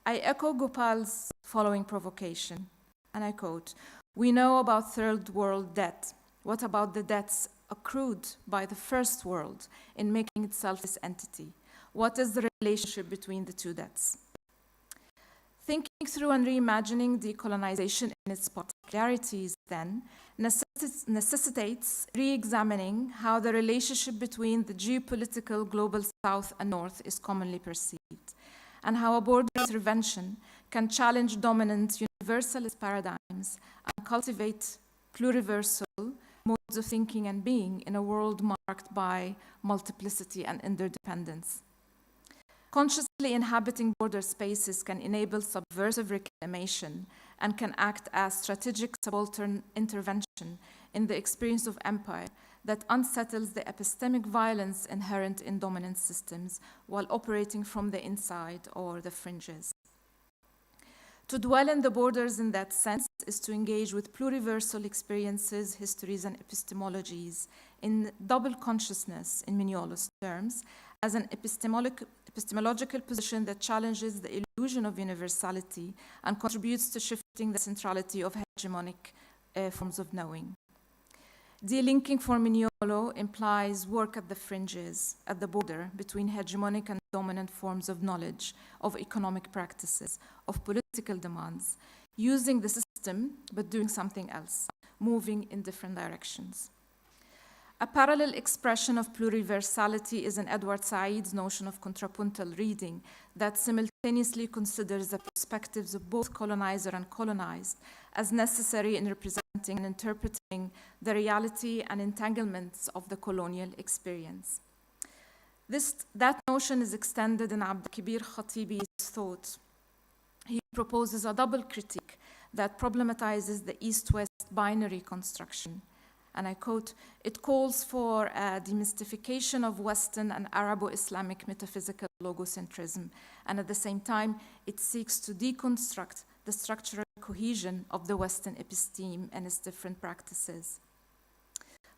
I echo Gopal's following provocation, and I quote, "We know about third world debt. What about the debts accrued by the first world in making itself this entity? What is the relationship between the two debts?" Thinking through and reimagining decolonization in its particularities, then, necessitates re-examining how the relationship between the geopolitical global South and North is commonly perceived, and how a border intervention can challenge dominant universalist paradigms and cultivate pluriversal modes of thinking and being in a world marked by multiplicity and interdependence. Consciously inhabiting border spaces can enable subversive reclamation and can act as strategic subaltern intervention in the experience of empire that unsettles the epistemic violence inherent in dominant systems while operating from the inside or the fringes. To dwell in the borders in that sense is to engage with pluriversal experiences, histories, and epistemologies in double consciousness, in Mignolo's terms, as an epistemological position that challenges the illusion of universality and contributes to shifting the centrality of hegemonic forms of knowing. Delinking for Mignolo implies work at the fringes, at the border between hegemonic and dominant forms of knowledge, of economic practices, of political demands, using the system but doing something else, moving in different directions. A parallel expression of pluriversality is in Edward Said's notion of contrapuntal reading that simultaneously considers the perspectives of both colonizer and colonized as necessary in representing and interpreting the reality and entanglements of the colonial experience. That notion is extended in Abdulkabir Khatibi's thought. He proposes a double critique that problematizes the East-West binary construction. And I quote, "It calls for a demystification of Western and Arabo-Islamic metaphysical logocentrism, and at the same time, it seeks to deconstruct the structural cohesion of the Western episteme and its different practices."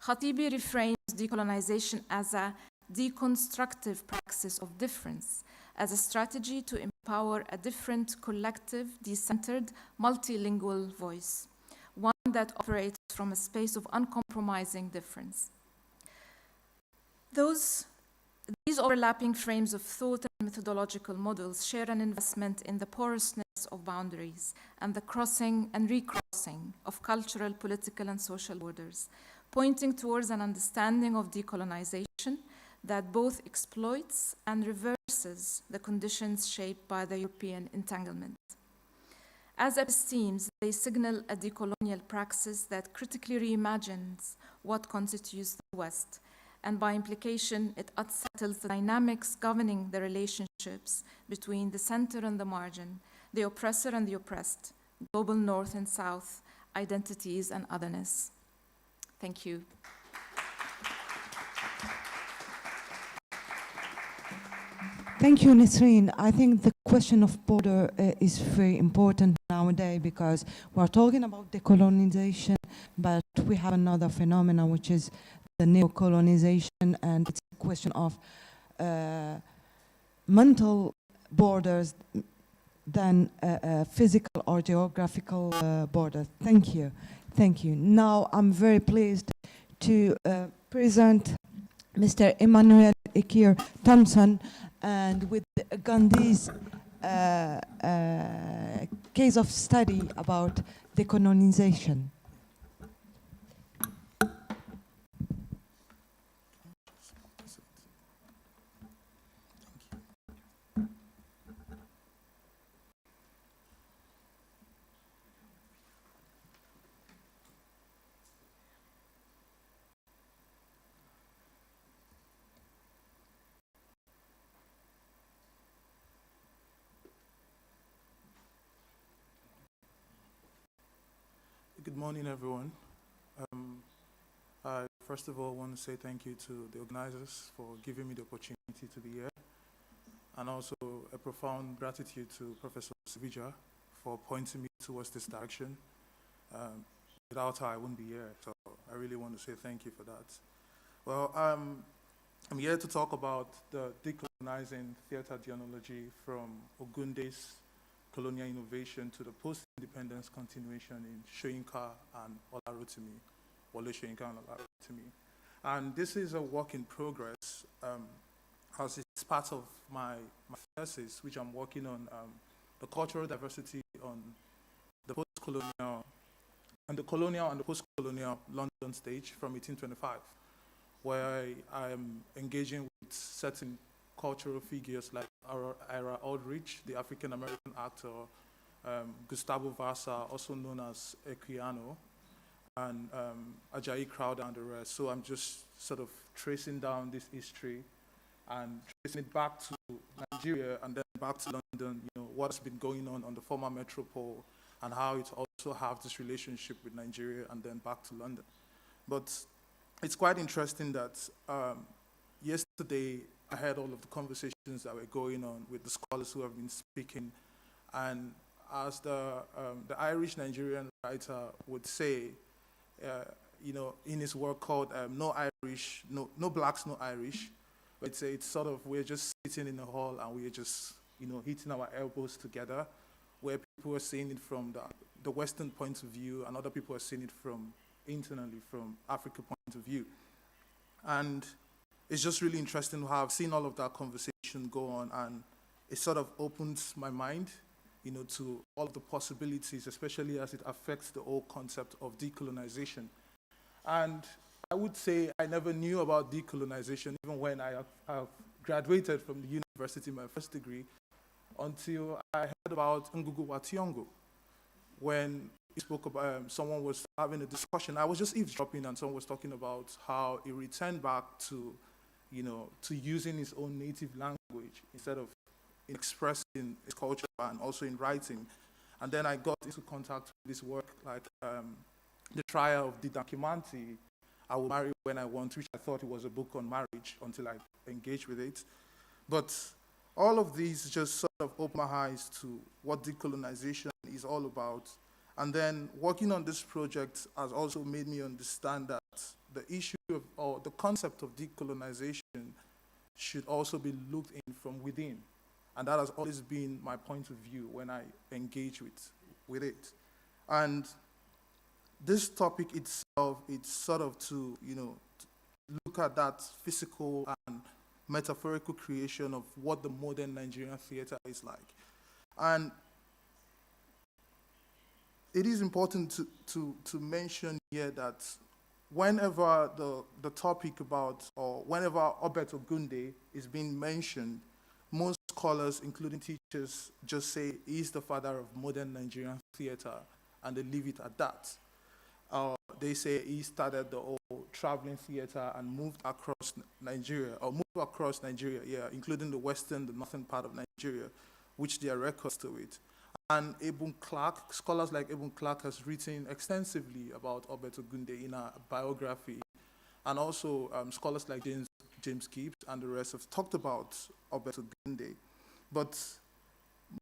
Khatibi reframes decolonization as a deconstructive praxis of difference, as a strategy to empower a different, collective, decentered, multilingual voice, one that operates from a space of uncompromising difference. These overlapping frames of thought and methodological models share an investment in the porousness of boundaries and the crossing and recrossing of cultural, political, and social borders, pointing towards an understanding of decolonization that both exploits and reverses the conditions shaped by the European entanglement. As epistemes, they signal a decolonial praxis that critically reimagines what constitutes the West, and by implication, it unsettles the dynamics governing the relationships between the center and the margin, the oppressor and the oppressed, global north and south, identities and otherness. Thank you. Thank you, Nisreen. I think the question of border is very important nowadays because we're talking about decolonization, but we have another phenomenon, which is the neocolonization, and it's a question of mental borders than physical or geographical borders. Thank you. Thank you. Now I'm very pleased to present Mr. Emmanuel Ekir Thompson, and with Gandhi's case of study about decolonization. Good morning, everyone. I first of all want to say thank you to the organizers for giving me the opportunity to be here, and also a profound gratitude to Professor Sivija for pointing me towards this direction. Without her, I wouldn't be here, so I really want to say thank you for that. Well, I'm here to talk about the decolonizing theater deontology from Ogunde's colonial innovation to the post-independence continuation in Soyinka and Olarotimi, Wole Soyinka and Olarotimi. And this is a work in progress, as it's part of my thesis, which I'm working on, the cultural diversity on the post-colonial, and the colonial and the post-colonial London stage from 1825, where I am engaging with certain cultural figures like Ira Aldrich, the African-American actor, Gustavo Vasa, also known as Equiano, and Ajayi Crowder and the rest. So I'm just sort of tracing down this history and tracing it back to Nigeria and then back to London, you know, what's been going on the former metropole and how it also has this relationship with Nigeria and then back to London. But it's quite interesting that yesterday I had all of the conversations that were going on with the scholars who have been speaking, and as the Irish Nigerian writer would say, you know, in his work called No Irish, no Blacks, No Irish, it's sort of, we're just sitting in a hall and we're just, you know, hitting our elbows together, where people are seeing it from the Western point of view and other people are seeing it from internally, from Africa point of view. And it's just really interesting to have seen all of that conversation go on, and it sort of opens my mind, you know, to all of the possibilities, especially as it affects the whole concept of decolonization. And I would say I never knew about decolonization, even when I have graduated from the university, my first degree, until I heard about Ngugu wa Thiong'o. When he spoke about, someone was having a discussion, I was just eavesdropping, and someone was talking about how he returned back to, you know, to using his own native language instead of expressing his culture and also in writing. And then I got into contact with this work, like the trial of Didakimanti, I Will Marry When I Want, which I thought it was a book on marriage until I engaged with it. But all of these just sort of opened my eyes to what decolonization is all about. And then working on this project has also made me understand that the issue of, or the concept of decolonization should also be looked in from within. And that has always been my point of view when I engage with it. And this topic itself, it's sort of to, you know, to look at that physical and metaphorical creation of what the modern Nigerian theater is like. And it is important to mention here that whenever the topic about, or whenever Obert Ogunde is being mentioned, most scholars, including teachers, just say he's the father of modern Nigerian theater, and they leave it at that. They say he started the whole traveling theater and moved across Nigeria, yeah, including the western, the northern part of Nigeria, which there are records to it. And Ibn Clark, scholars like Ibn Clark has written extensively about Obert Ogunde in a biography. And also scholars like James Gibbs and the rest have talked about Obert Ogunde. But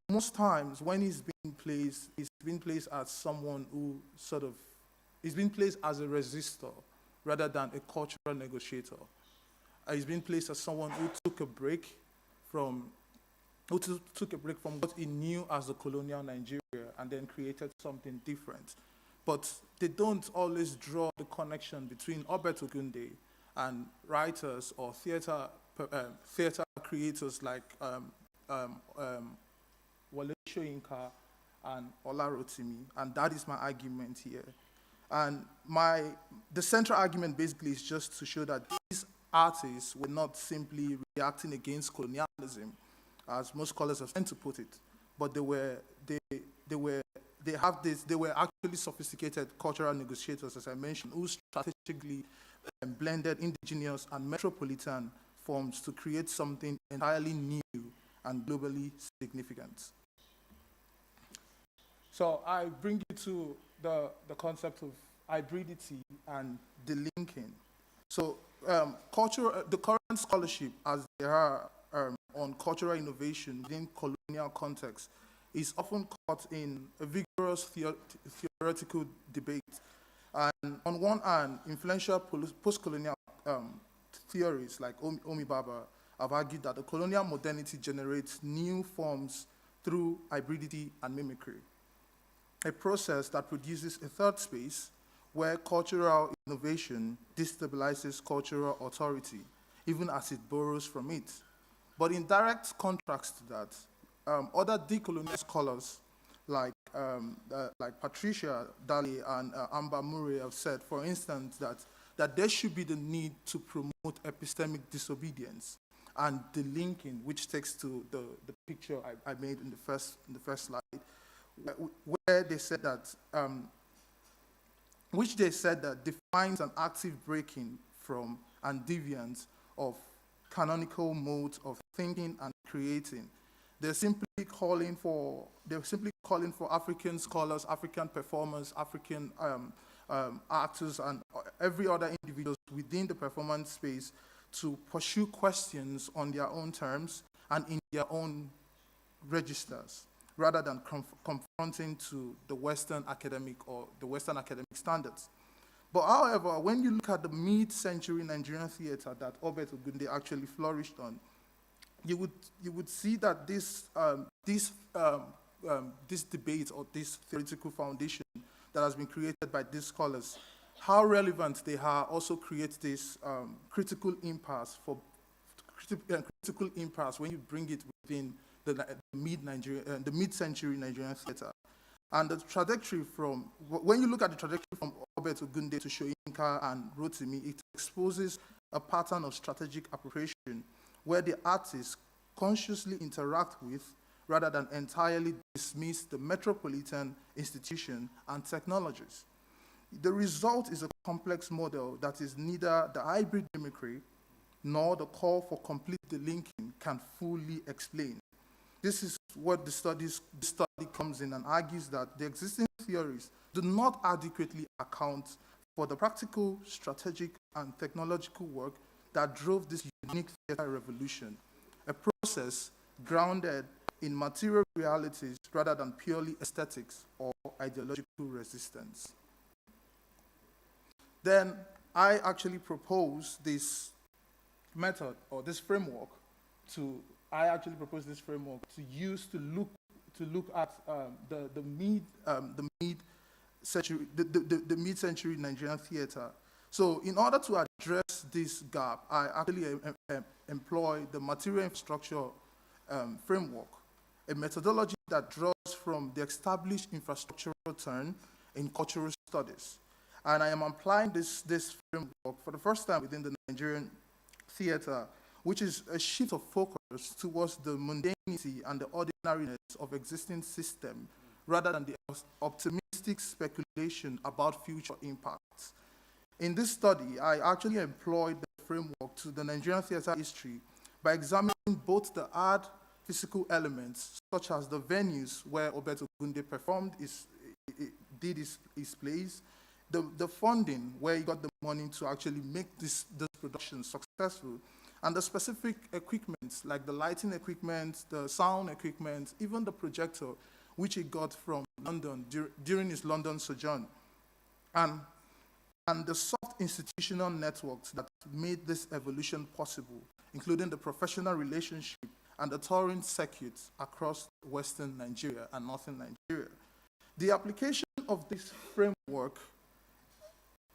most times when he's been placed as someone who sort of, he's been placed as a resistor rather than a cultural negotiator. He's been placed as someone who took a break from what he knew as the colonial Nigeria and then created something different. But they don't always draw the connection between Obert Ogunde and writers or theater creators like Wole Soyinka and Olarotimi, and that is my argument here. And the central argument basically is just to show that these artists were not simply reacting against colonialism, as most scholars have tend to put it, but they were actually sophisticated cultural negotiators, as I mentioned, who strategically blended indigenous and metropolitan forms to create something entirely new and globally significant. So I bring you to the concept of hybridity and the linking. So the current scholarship, as there are on cultural innovation within colonial context, is often caught in a vigorous theoretical debate. And on one hand, influential post-colonial theories like Omi Baba have argued that the colonial modernity generates new forms through hybridity and mimicry, a process that produces a third space where cultural innovation destabilizes cultural authority, even as it borrows from it. But in direct contrast to that, other decolonial scholars like Patricia Daly and Amber Murray have said, for instance, that there should be the need to promote epistemic disobedience and the linking, which takes to the picture I made in the first slide, where they said that, defines an active breaking from and deviance of canonical modes of thinking and creating. They're simply calling for African scholars, African performers, African actors, and every other individuals within the performance space to pursue questions on their own terms and in their own registers, rather than confronting to the Western academic or the Western academic standards. But however, when you look at the mid-century Nigerian theater that Obet Ogunde actually flourished on, you would see that this debate or this theoretical foundation that has been created by these scholars, how relevant they are also create this critical impasse when you bring it within the mid-century Nigerian theater. And the trajectory from, when you look at the trajectory from Obet Ogunde to Soyinka and Rotimi, it exposes a pattern of strategic appropriation where the artists consciously interact with, rather than entirely dismiss, the metropolitan institution and technologies. The result is a complex model that is neither the hybrid mimicry nor the call for complete delinking can fully explain. This is what the study comes in and argues that the existing theories do not adequately account for the practical, strategic, and technological work that drove this unique theater revolution, a process grounded in material realities rather than purely aesthetics or ideological resistance. Then I actually propose this method or this framework to use to look at the mid-century Nigerian theater. So in order to address this gap, I actually employ the material infrastructure framework, a methodology that draws from the established infrastructural turn in cultural studies. And I am applying this framework for the first time within the Nigerian theater, which is a shift of focus towards the mundanity and the ordinariness of existing system, rather than the optimistic speculation about future impacts. In this study, I actually employed the framework to the Nigerian theater history by examining both the hard physical elements, such as the venues where Obet Ogunde performed his plays, the funding where he got the money to actually make this production successful, and the specific equipment, like the lighting equipment, the sound equipment, even the projector, which he got from London during his London sojourn, and the soft institutional networks that made this evolution possible, including the professional relationship and the touring circuits across Western Nigeria and Northern Nigeria. The application of this framework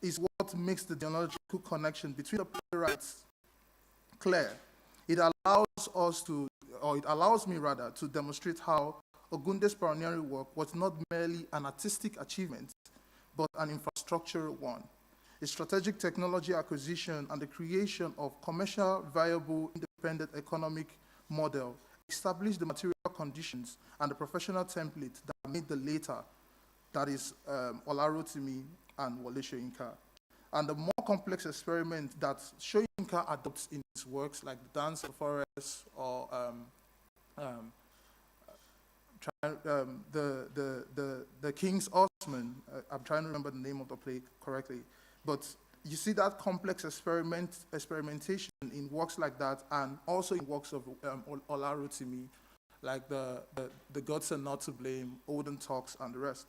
is what makes the genealogical connection between the playwrights clear. It allows me to demonstrate how Ogunde's pioneering work was not merely an artistic achievement, but an infrastructural one. A strategic technology acquisition and the creation of commercial viable independent economic model established the material conditions and the professional template that made the later, that is Olarotimi and Wole Soyinka. And the more complex experiment that Soyinka adopts in his works, like the Dance of the Forest or the King's Horseman. I'm trying to remember the name of the play correctly, but you see that complex experimentation in works like that, and also in works of Olarotimi, like the Gods Are Not to Blame, Olden Talks, and the rest.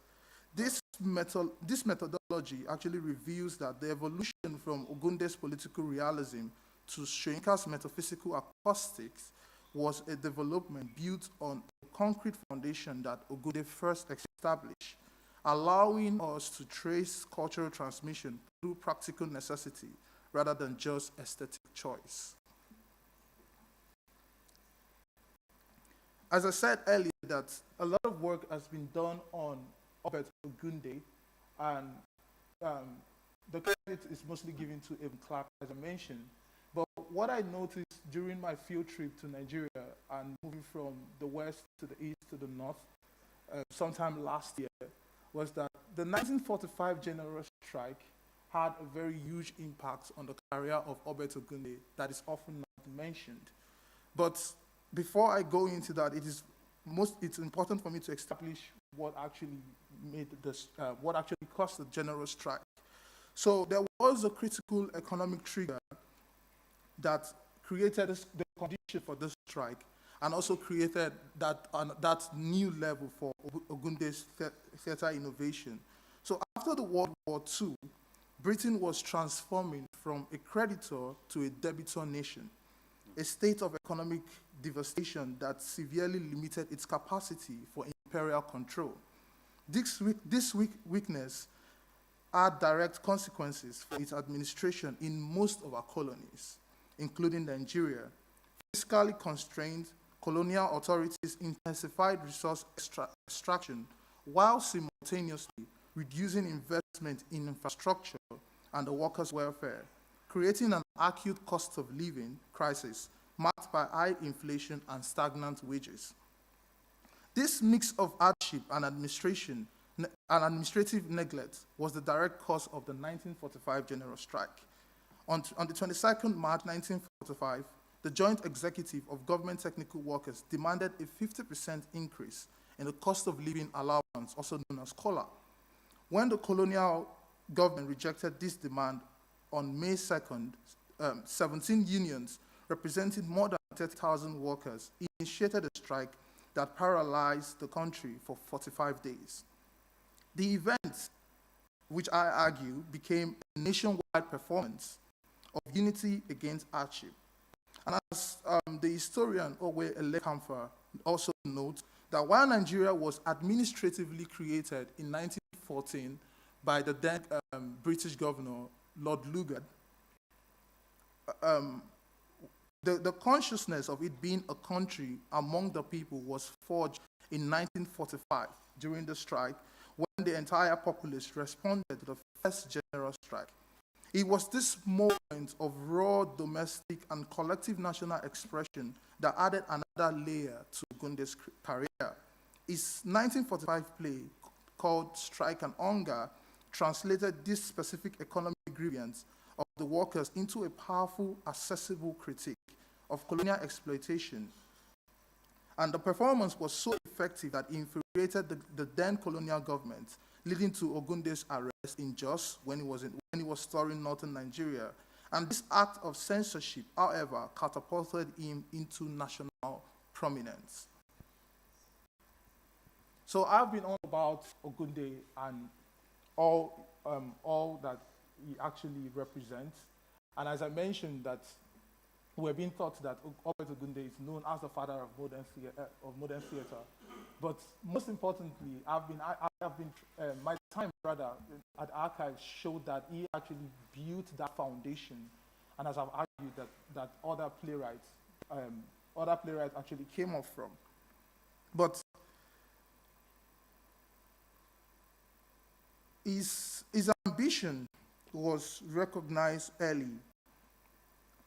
This methodology actually reveals that the evolution from Ogunde's political realism to Soyinka's metaphysical acoustics was a development built on a concrete foundation that Ogunde first established, allowing us to trace cultural transmission through practical necessity rather than just aesthetic choice. As I said earlier, that a lot of work has been done on Obet Ogunde, and the credit is mostly given to Ibn Clark, as I mentioned. But what I noticed during my field trip to Nigeria and moving from the west to the east to the north, sometime last year, was that the 1945 general strike had a very huge impact on the career of Obet Ogunde that is often not mentioned. But before I go into that, it's important for me to establish what actually made this, what actually caused the general strike. So there was a critical economic trigger that created the condition for this strike and also created that new level for Ogunde's theater innovation. So after the World War II, Britain was transforming from a creditor to a debitor nation, a state of economic devastation that severely limited its capacity for imperial control. This weakness had direct consequences for its administration in most of our colonies, including Nigeria. Fiscally constrained, colonial authorities intensified resource extraction while simultaneously reducing investment in infrastructure and the workers' welfare, creating an acute cost of living crisis marked by high inflation and stagnant wages. This mix of hardship and administrative neglect was the direct cause of the 1945 general strike. On the 22nd March 1945, the Joint Executive of Government Technical Workers demanded a 50% increase in the cost of living allowance, also known as COLA. When the colonial government rejected this demand on May 2nd, 17 unions representing more than 30,000 workers initiated a strike that paralyzed the country for 45 days. The event, which I argue became a nationwide performance of unity against hardship. And as the historian Owe Elekamfa also notes, that while Nigeria was administratively created in 1914 by the then British governor, Lord Lugard, the consciousness of it being a country among the people was forged in 1945 during the strike, when the entire populace responded to the first general strike. It was this moment of raw domestic and collective national expression that added another layer to Ogunde's career. His 1945 play, called Strike and Hunger, translated this specific economic grievance of the workers into a powerful, accessible critique of colonial exploitation. And the performance was so effective that it infuriated the then colonial government, leading to Ogunde's arrest in Jos when he was touring northern Nigeria. And this act of censorship, however, catapulted him into national prominence. So I've been on about Ogunde and all that he actually represents. And as I mentioned, that we're being taught that Obert Ogunde is known as the father of modern theater. But most importantly, my time rather at Archives showed that he actually built that foundation, and as I've argued that other playwrights actually came up from. But his ambition was recognized early.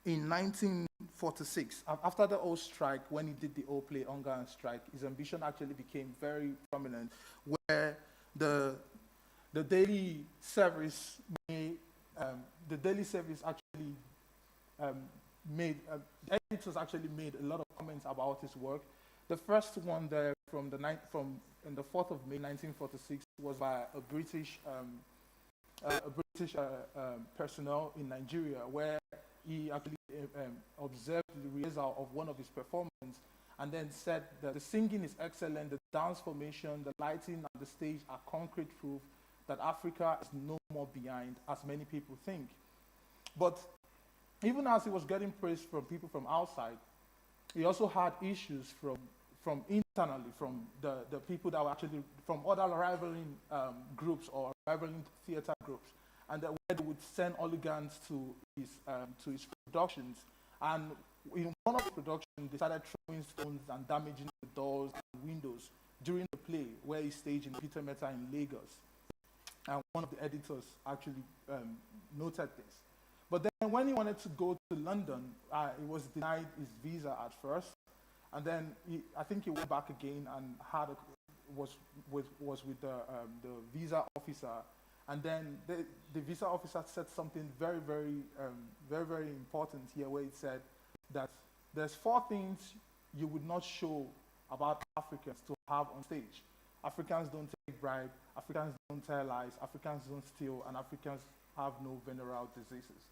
In 1946, after the old strike, when he did the old play Hunger and Strike, his ambition actually became very prominent, where the daily service actually made editors actually made a lot of comments about his work. The first one there from the 4th of May 1946 was by a British personnel in Nigeria, where he actually observed the result of one of his performances and then said that the singing is excellent, the dance formation, the lighting and the stage are concrete proof that Africa is no more behind, as many people think. But even as he was getting praise from people from outside, he also had issues from internally, from the people that were actually from other rivaling groups or rivaling theater groups, and that where they would send hooligans to his productions. And in one of the productions, they started throwing stones and damaging the doors and windows during the play, where he staged in Peter Meta in Lagos. And one of the editors actually noted this. But then when he wanted to go to London, he was denied his visa at first. And then I think he went back again and was with the visa officer. And then the visa officer said something very, very important here, where it said that there's 4 things you would not show about Africans to have on stage. Africans don't take bribe, Africans don't tell lies, Africans don't steal, and Africans have no venereal diseases.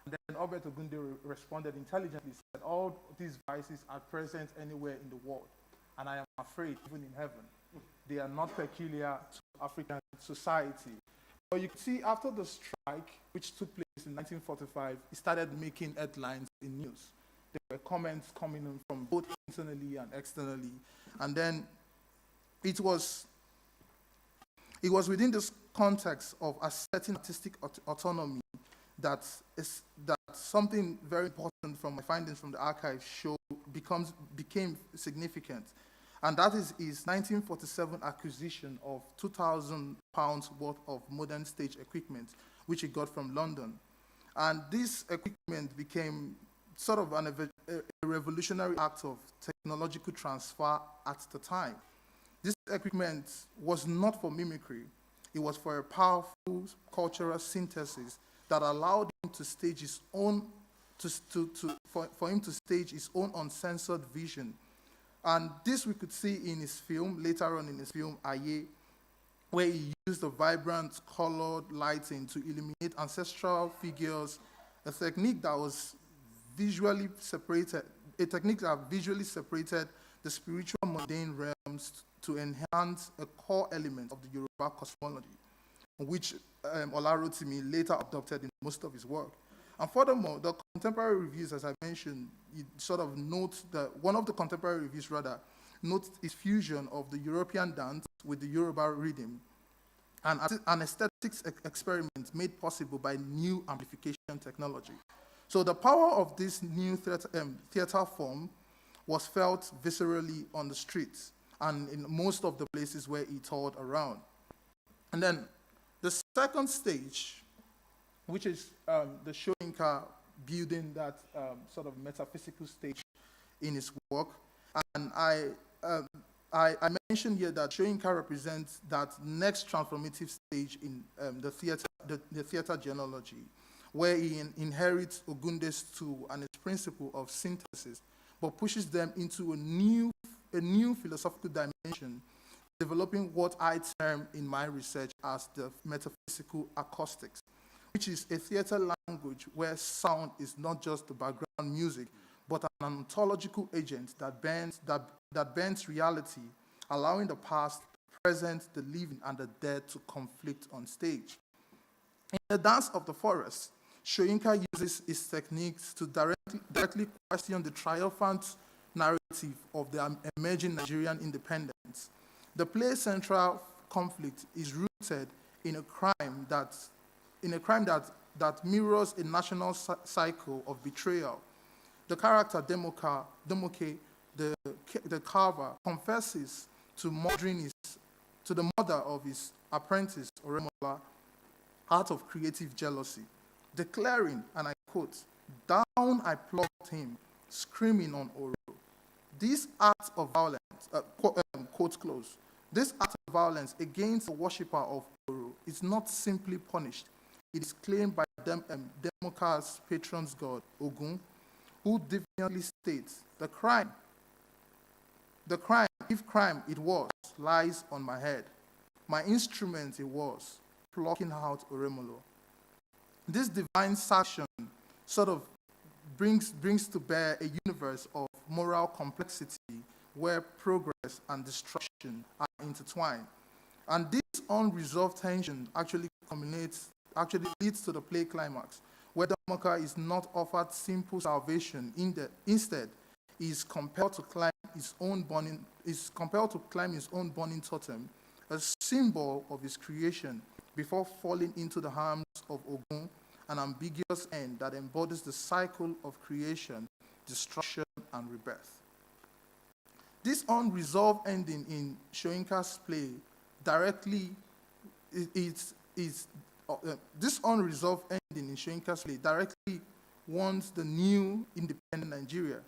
And then Albert Ogunde responded intelligently, said, all these vices are present anywhere in the world, and I am afraid even in heaven. They are not peculiar to African society. But you can see after the strike, which took place in 1945, it started making headlines in news. There were comments coming in from both internally and externally. And then it was within this context of asserting artistic autonomy that something very important from my findings from the archive became significant. And that is his 1947 acquisition of £2,000 worth of modern stage equipment, which he got from London. And this equipment became sort of a revolutionary act of technological transfer at the time. This equipment was not for mimicry. It was for a powerful cultural synthesis that allowed him to stage his own, for him to stage his own uncensored vision. And this we could see in his film, later on in his film, Aye, where he used the vibrant colored lighting to illuminate ancestral figures, a technique that visually separated the spiritual mundane realms to enhance a core element of the Yoruba cosmology, which Olarotimi later adopted in most of his work. And furthermore, the contemporary reviews, as I mentioned, sort of note that one of the contemporary reviews, rather, notes his fusion of the European dance with the Yoruba rhythm, and an aesthetics experiment made possible by new amplification technology. So the power of this new theater form was felt viscerally on the streets and in most of the places where he toured around. And then the second stage, which is the Soyinka building that sort of metaphysical stage in his work. And I mentioned here that Soyinka represents that next transformative stage in the theater genealogy, where he inherits Ogunde's tool and its principle of synthesis, but pushes them into a new philosophical dimension, developing what I term in my research as the metaphysical acoustics, which is a theater language where sound is not just the background music, but an ontological agent that bends reality, allowing the past, the present, the living, and the dead to conflict on stage. In the Dance of the Forest, Soyinka uses his techniques to directly question the triumphant narrative of the emerging Nigerian independence. The play's central conflict is rooted in a crime that mirrors a national cycle of betrayal. The character Demoke, the carver, confesses to the mother of his apprentice, Oremola, out of creative jealousy, declaring, and I quote, "Down I plucked him, screaming on Oro." This act of violence, quote close, this act of violence against the worshipper of Oro is not simply punished. It is claimed by Demoka's patron's god, Ogun, who defiantly states, the crime, if crime it was, lies on my head. My instrument it was, plucking out Oremolo. This divine sanction sort of brings to bear a universe of moral complexity where progress and destruction are intertwined. And this unresolved tension actually leads to the play climax, where Demoka is not offered simple salvation. Instead, he is compelled to climb his own burning totem, a symbol of his creation, before falling into the arms of Ogun, an ambiguous end that embodies the cycle of creation, destruction, and rebirth. This unresolved ending in Soyinka's play directly warns the new independent Nigeria.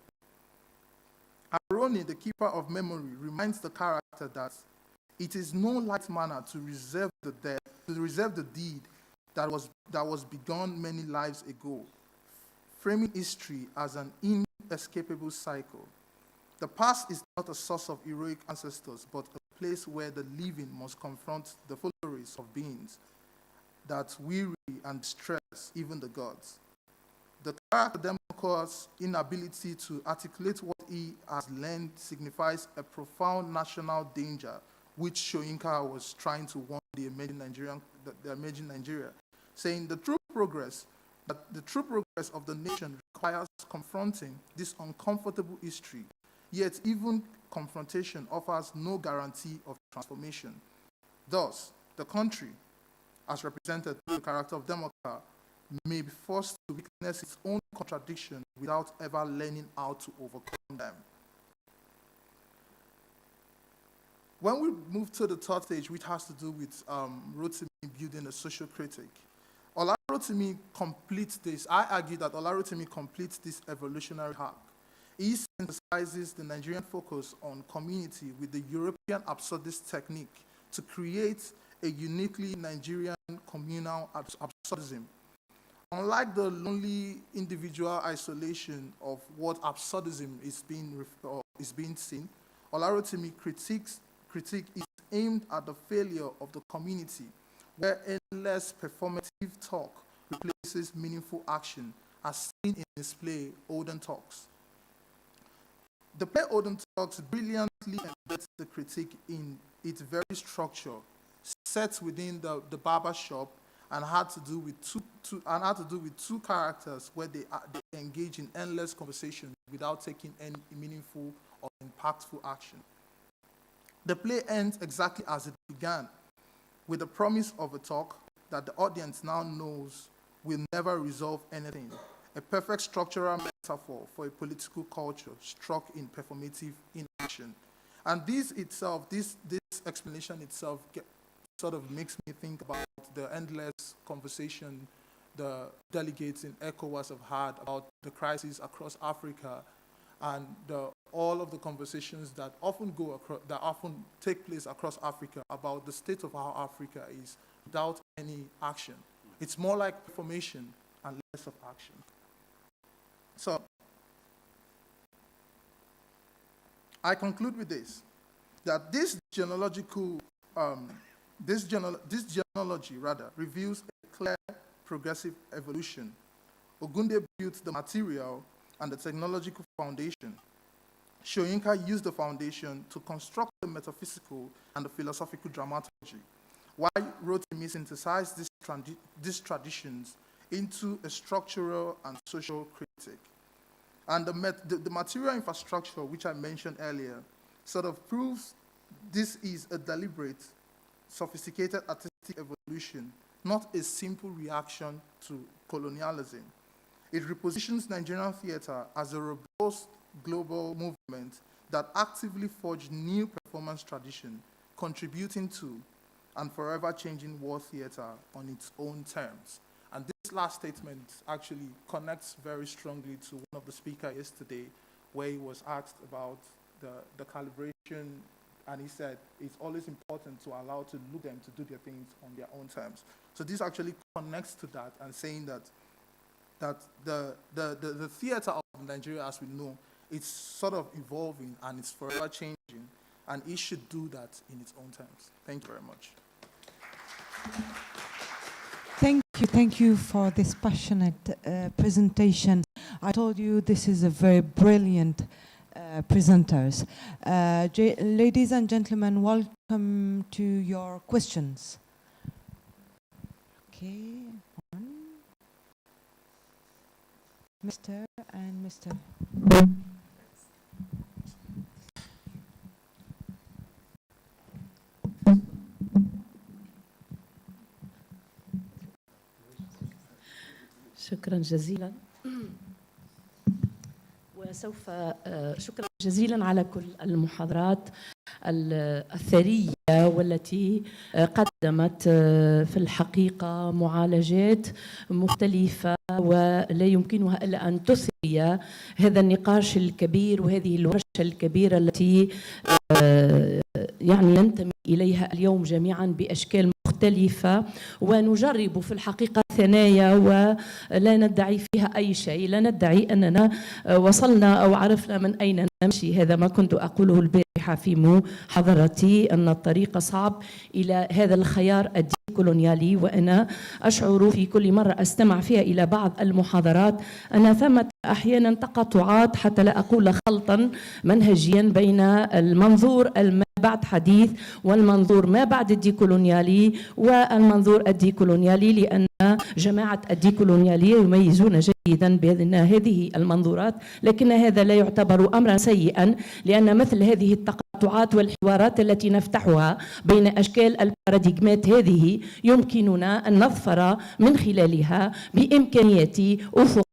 Aroni, the keeper of memory, reminds the character that it is no light manner to reserve the deed that was begun many lives ago, framing history as an inescapable cycle. The past is not a source of heroic ancestors, but a place where the living must confront the follower's of beings. that weary and distress even the gods. The character Democles' inability to articulate what he has learned signifies a profound national danger, which Soyinka was trying to warn the emerging Nigeria, saying the true progress of the nation requires confronting this uncomfortable history, yet even confrontation offers no guarantee of transformation. Thus, the country, as represented through the character of Democles, may be forced to witness its own contradiction without ever learning how to overcome them. When we move to the third stage, which has to do with Rotimi building a social critic, Olarotimi completes this. I argue that Olarotimi completes this evolutionary arc. He synthesizes the Nigerian focus on community with the European absurdist technique to create a uniquely Nigerian communal absurdism. Unlike the lonely individual isolation of what absurdism is being seen, Olarotimi critique is aimed at the failure of the community, where endless performative talk replaces meaningful action, as seen in his play Olden Talks. The play Olden Talks brilliantly embeds the critique in its very structure, set within the barber shop, and had to do with two characters where they engage in endless conversation without taking any meaningful or impactful action. The play ends exactly as it began, with the promise of a talk that the audience now knows will never resolve anything, a perfect structural metaphor for a political culture struck in performative inaction. And this itself, this explanation itself sort of makes me think about the endless conversation the delegates in ECOWAS have had about the crisis across Africa, and all of the conversations that often take place across Africa about the state of how Africa is without any action. It's more like information and less of action. So I conclude with this, that this genealogy reveals a clear progressive evolution. Ogunde built the material and the technological foundation. Soyinka used the foundation to construct the metaphysical and the philosophical dramaturgy, while Rotimi synthesized these traditions into a structural and social critique. And the material infrastructure, which I mentioned earlier, sort of proves this is a deliberate, sophisticated artistic evolution, not a simple reaction to colonialism. It repositions Nigerian theater as a robust global movement that actively forged new performance tradition, contributing to and forever changing war theater on its own terms. And this last statement actually connects very strongly to one of the speakers yesterday, where he was asked about the calibration, and he said it's always important to allow to look them to do their things on their own terms. So this actually connects to that, and saying that the theater of Nigeria, as we know, it's sort of evolving and it's forever changing, and it should do that in its own terms. Thank you very much. Thank you for this passionate presentation. I told you this is a very brilliant presenters. Ladies and gentlemen, welcome to your questions. Okay, one. Mr. and Mr. شكرا جزيلا. وسوف شكرا جزيلا على كل المحاضرات الثرية والتي قدمت في الحقيقة معالجات مختلفة ولا يمكنها إلا أن تثري هذا النقاش الكبير وهذه الورشة الكبيرة التي يعني ننتمي إليها اليوم جميعا بأشكال مختلفة، ونجرب في الحقيقة ثنايا ولا ندعي فيها أي شيء، لا ندعي أننا وصلنا أو عرفنا من أين نمشي. هذا ما كنت أقوله البارحة في محاضرتي، أن الطريق صعب إلى هذا الخيار الديكولونيالي. وأنا أشعر في كل مرة أستمع فيها إلى بعض المحاضرات أن ثمة أحيانا تقاطعات حتى لا أقول خلطا منهجيا بين المنظور ما بعد حديث والمنظور ما بعد الديكولونيالي والمنظور الديكولونيالي، لأن جماعة الديكولونيالية يميزون جيدا بأن هذه المنظورات، لكن هذا لا يعتبر أمرا سيئا، لأن مثل هذه التقاطعات والحوارات التي نفتحها بين أشكال الباراديغمات هذه يمكننا أن نظفر من خلالها بإمكانيات أفق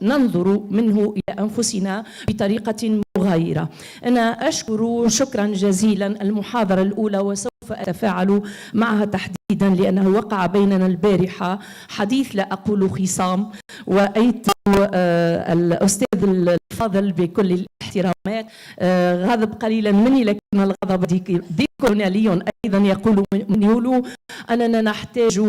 ننظر منه إلى أنفسنا بطريقة مغايرة. أنا أشكر شكرا جزيلا المحاضرة الأولى، وسوف أتفاعل معها تحديدا لأنه وقع بيننا البارحة حديث لا أقول خصام، وأيت الأستاذ الفاضل بكل الاحترامات غضب قليلا مني، لكن الغضب ديكولونيالي أيضا. يقول من يولو أننا نحتاج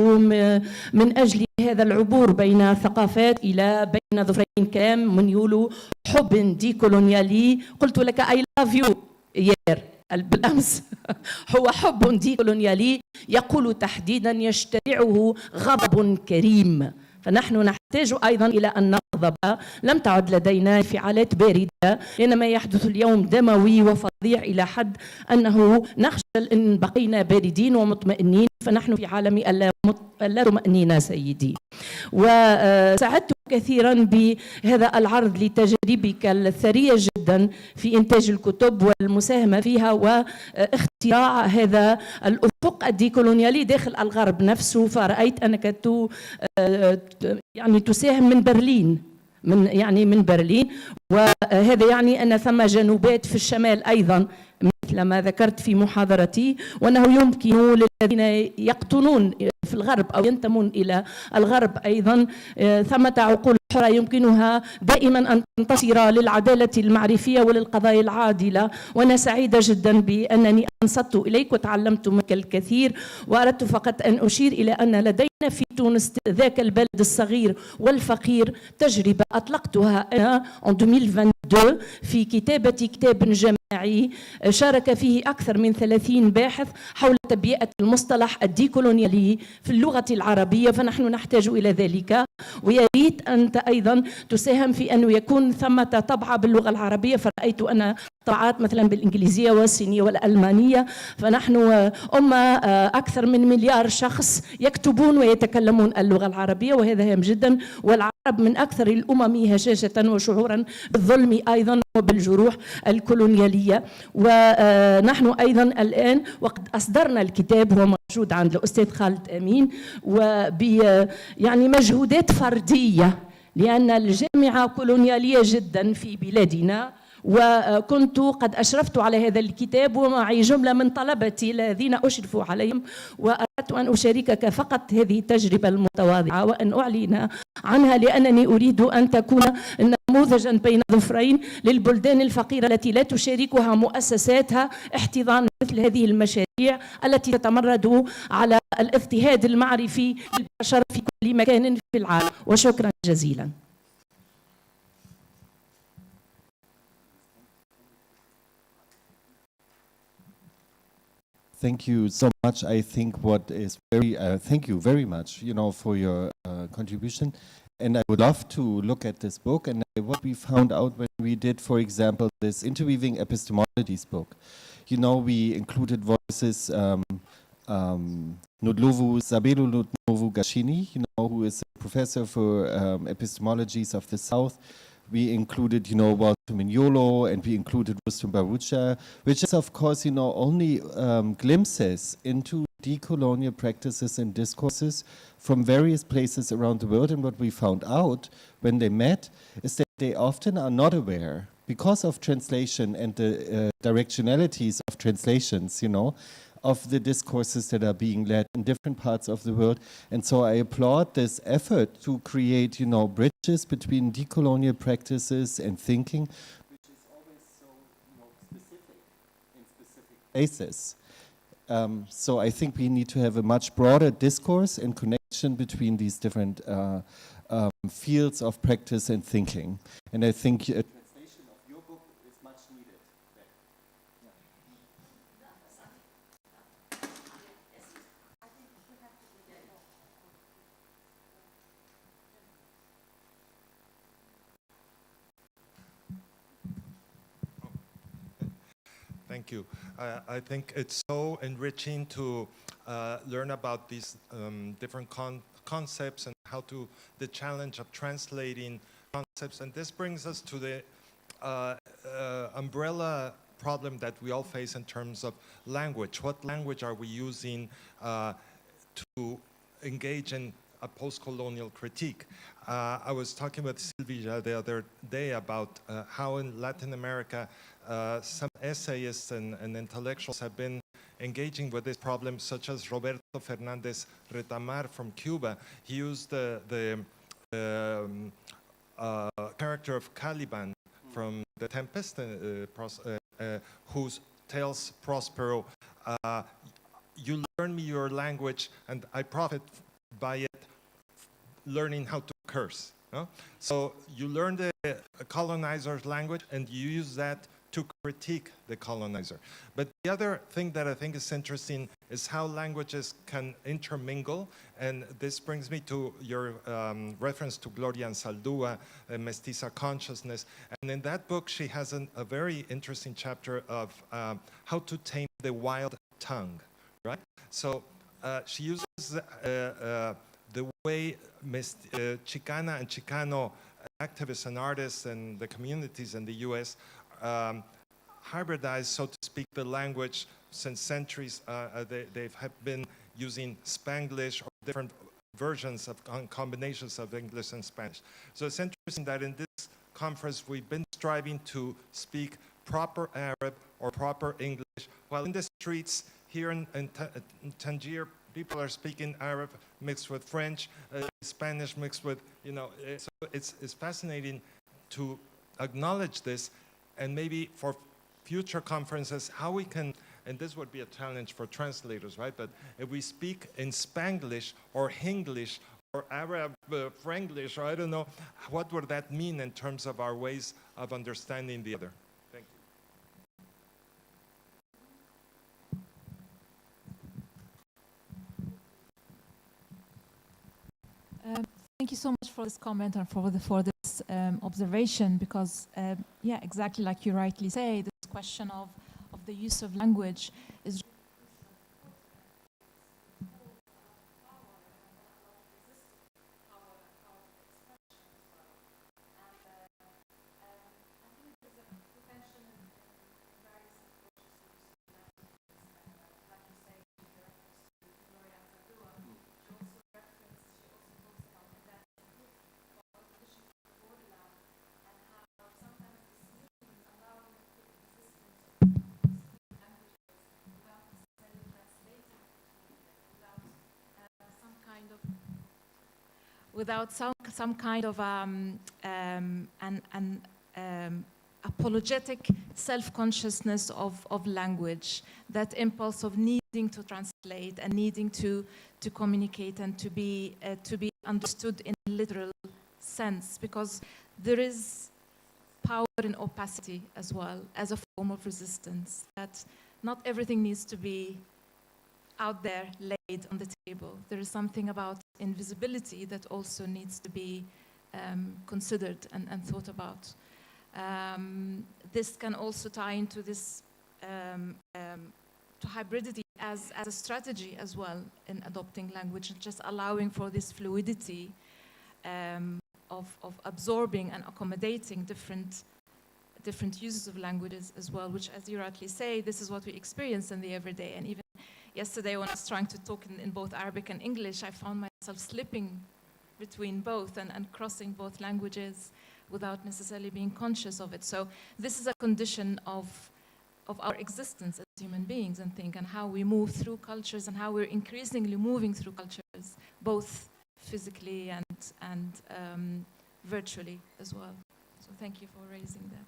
من أجل هذا العبور بين ثقافات إلى بين ظفرين كام من يولو حب ديكولونيالي. قلت لك I love you يير بالأمس. هو حب ديكولونيالي يقول تحديدا يشترعه غضب كريم، فنحن نحتاج أيضا إلى أن نغضب. لم تعد لدينا انفعالات باردة، لأن ما يحدث اليوم دموي وفظيع إلى حد أنه نخجل إن بقينا باردين ومطمئنين، فنحن في عالم اللا طمأنينة سيدي. وسعدت كثيرا بهذا العرض لتجاربك الثرية جدا في إنتاج الكتب والمساهمة فيها واختراع هذا الأفق الديكولونيالي داخل الغرب نفسه. فرأيت أنك يعني تساهم من برلين، من برلين، وهذا يعني أن ثم جنوبات في الشمال أيضا مثل ما ذكرت في محاضرتي، وأنه يمكن للذين يقطنون في الغرب أو ينتمون إلى الغرب أيضا ثمة عقول حرة يمكنها دائما أن تنتصر للعدالة المعرفية وللقضايا العادلة. وأنا سعيدة جدا بأنني أنصت إليك وتعلمت منك الكثير. وأردت فقط أن أشير إلى أن لدينا في تونس ذاك البلد الصغير والفقير تجربة أطلقتها أنا 2022 في كتابة كتاب جماعي شارك فيه أكثر من 30 باحث حول تبيئة المصطلح الديكولونيالي في اللغة العربية، فنحن نحتاج إلى ذلك. ويا ريت أنت أيضا تساهم في أنه يكون ثمة طبعة باللغة العربية، فرأيت أنا طبعات مثلا بالإنجليزية والصينية والألمانية، فنحن أمة أكثر من مليار شخص يكتبون ويتكلمون اللغة العربية، وهذا هام جدا. والعرب من أكثر الأمم هشاشة وشعورا بالظلم أيضا وبالجروح الكولونيالية. ونحن أيضا الآن وقد أصدرنا الكتاب، هو موجود عند الأستاذ خالد أمين، يعني مجهودات فردية، لأن الجامعة كولونيالية جدا في بلادنا، وكنت قد أشرفت على هذا الكتاب ومعي جملة من طلبتي الذين أشرفوا عليهم، وأردت أن أشاركك فقط هذه التجربة المتواضعة وأن أعلن عنها، لأنني أريد أن تكون نموذجا بين ظفرين للبلدان الفقيرة التي لا تشاركها مؤسساتها احتضان مثل هذه المشاريع التي تتمرد على الاضطهاد المعرفي للبشر في كل مكان في العالم. وشكرا جزيلا. Thank you so much. I think what is very, thank you very much, for your contribution. And I would love to look at this book and what we found out when we did, for example, this Interweaving Epistemologies book. We included voices, Nudlovu Zabelo Nudlovu Gashini, who is a professor for epistemologies of the South. We included, Walter Mignolo, and we included Rustum Barucha, which is, of course, only glimpses into decolonial practices and discourses from various places around the world. And what we found out when they met is that they often are not aware, because of translation and the directionalities of translations, of the discourses that are being led in different parts of the world. And so I applaud this effort to create, bridges between decolonial practices and thinking, which is always so, specific in specific places. So I think we need to have a much broader discourse and connection between these different fields of practice and thinking. And I think a translation of your book is much needed. Thank you. I think it's so enriching to learn about these different concepts and the challenge of translating concepts. And this brings us to the umbrella problem that we all face in terms of language. What language are we using to engage in a post-colonial critique? I was talking with Sylvia the other day about how in Latin America some essayists and intellectuals have been engaging with this problem, such as Roberto Fernández Retamar from Cuba. He used the character of Caliban from The Tempest, who tells Prospero, you learn me your language and I profit by it, learning how to curse. No? So you learn the colonizer's language and you use that to critique the colonizer. But the other thing that I think is interesting is how languages can intermingle, and this brings me to your reference to Gloria Anzaldúa, Mestiza Consciousness, and in that book she has a very interesting chapter of how to tame the wild tongue, right? So she uses the way Chicana and Chicano activists and artists and the communities in the US hybridized, so to speak, the language since centuries. They have been using Spanglish or different versions of combinations of English and Spanish. So it's interesting that in this conference we've been striving to speak proper Arab or proper English, while in the streets here in Tangier, people are speaking Arab mixed with French, Spanish mixed with, so it's fascinating to acknowledge this, and maybe for future conferences, how we can, and this would be a challenge for translators, right? But if we speak in Spanglish or Hinglish or Arab Franglish, or I don't know, what would that mean in terms of our ways of understanding the other? Thank you. Thank you so much for this comment and for this observation, because, yeah, exactly like you rightly say, this question of the use of language is without some kind of apologetic self-consciousness of language, that impulse of needing to translate and needing to communicate and to be understood in a literal sense, because there is power in opacity as well as a form of resistance, that not everything needs to be out there laid on the table. There is something about invisibility that also needs to be considered and thought about. This can also tie into this to hybridity as a strategy as well in adopting language, and just allowing for this fluidity of absorbing and accommodating different uses of languages as well, which, as you rightly say, this is what we experience in the everyday. And even yesterday, when I was trying to talk in both Arabic and English, I found myself slipping between both and crossing both languages without necessarily being conscious of it. So this is a condition of our existence as human beings, and how we move through cultures and how we're increasingly moving through cultures, both physically and virtually as well. So thank you for raising that.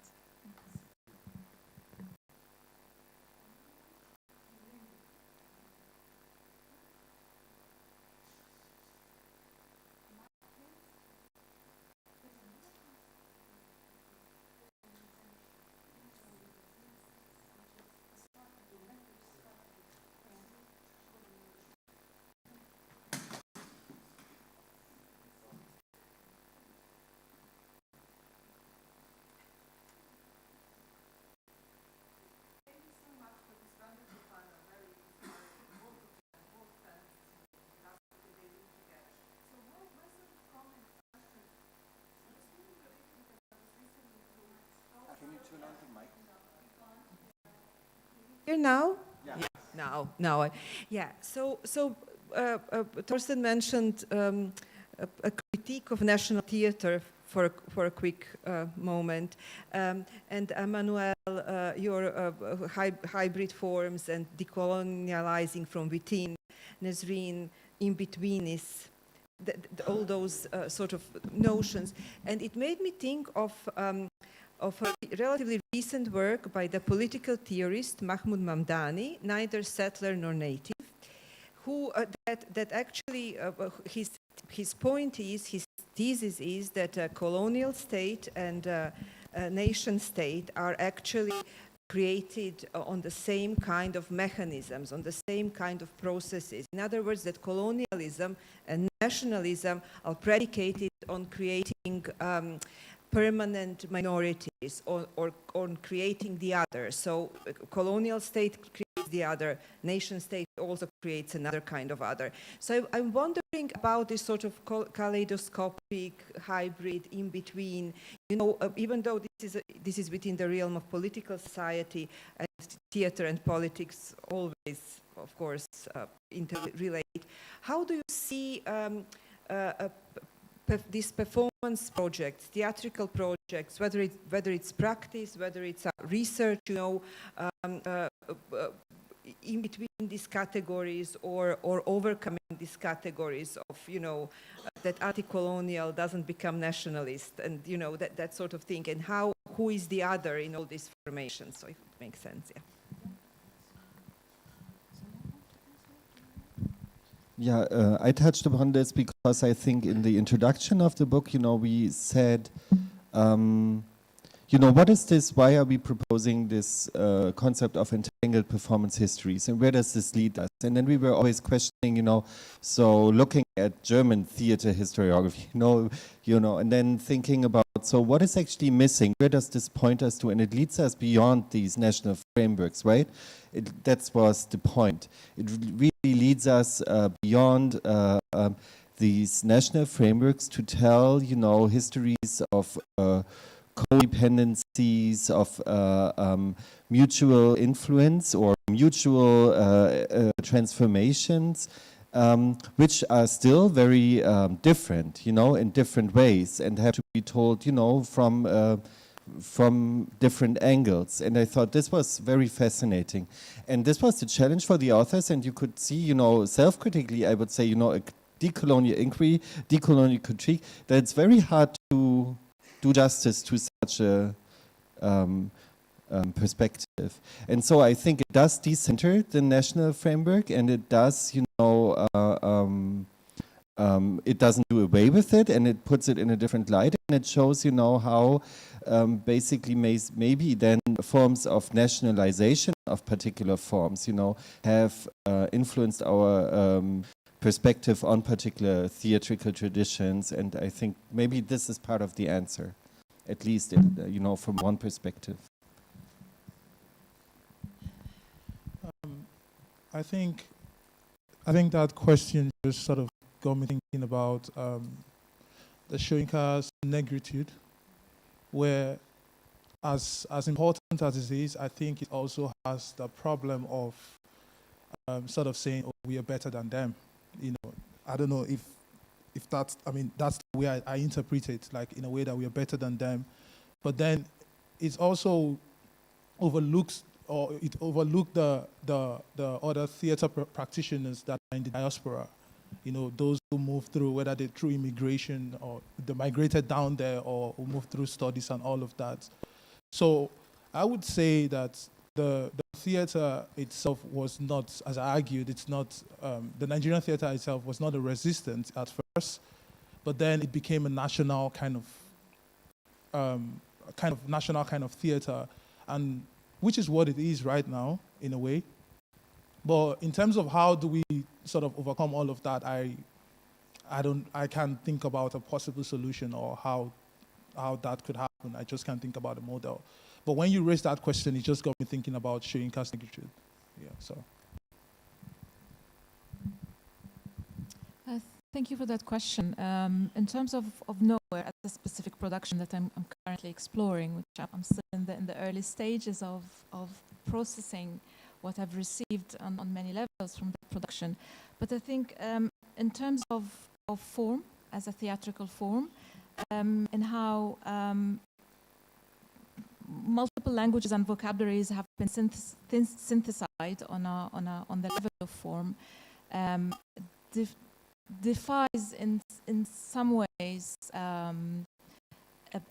now? Yeah. Now. Yeah. So Torsten mentioned a critique of national theater for a quick moment, and Emmanuel, your hybrid forms and decolonializing from within, Nesreen, in betweenness, all those sort of notions, and it made me think of a relatively recent work by the political theorist Mahmoud Mamdani, neither settler nor native, who that actually his point is, his thesis is that a colonial state and a nation state are actually created on the same kind of mechanisms, on the same kind of processes. In other words, that colonialism and nationalism are predicated on creating permanent minorities or on creating the other. So colonial state creates the other, nation state also creates another kind of other. So I'm wondering about this sort of kaleidoscopic hybrid in between, you know, even though this is within the realm of political society, and theater and politics always, of course, interrelate. How do you see these performance projects, theatrical projects, whether it's practice, whether it's research, you know, in between these categories or overcoming these categories of, you know, that anti-colonial doesn't become nationalist and, you know, that sort of thing, and who is the other in all these formations, so if it makes sense, yeah. Yeah, I touched upon this because I think in the introduction of the book, you know, we said, you know, what is this? Why are we proposing this concept of entangled performance histories, and where does this lead us? And then we were always questioning, you know, so looking at German theater historiography, you know, and then thinking about, so what is actually missing? Where does this point us to? And it leads us beyond these national frameworks, right? That was the point. It really leads us beyond these national frameworks to tell, you know, histories of codependencies, of mutual influence or mutual transformations, which are still very different, you know, in different ways, and have to be told, you know, from different angles. And I thought this was very fascinating. And this was the challenge for the authors, and you could see, you know, self-critically, I would say, you know, a decolonial inquiry, decolonial critique, that it's very hard to do justice to such a perspective. And so I think it does decenter the national framework, and it does, you know, it doesn't do away with it, and it puts it in a different light, and it shows, you know, how basically maybe then forms of nationalization of particular forms, you know, have influenced our perspective on particular theatrical traditions, and I think maybe this is part of the answer, at least, you know, from one perspective. I think that question just sort of got me thinking about the Shoinka's negritude, where as important as it is, I think it also has the problem of sort of saying, oh, we are better than them. You know, I don't know if that's, I mean, that's the way I interpret it, like in a way that we are better than them. But then it's also overlooked the other theater practitioners that are in the diaspora. You know, those who move through, whether they through immigration or they migrated down there or who moved through studies and all of that. So I would say that the theater itself was not, as I argued, it's not, the Nigerian theater itself was not a resistance at first, but then it became a national kind of national kind of theater, and which is what it is right now, in a way. But in terms of how do we sort of overcome all of that, I can't think about a possible solution or how that could happen. I just can't think about a model. But when you raised that question, it just got me thinking about Shoinka's negritude. Yeah, so. Thank you for that question. In terms of Nowhere, as a specific production that I'm currently exploring, which I'm still in the early stages of processing what I've received on many levels from the production. But I think in terms of form, as a theatrical form, and how multiple languages and vocabularies have been synthesized on the level of form, defies in some ways a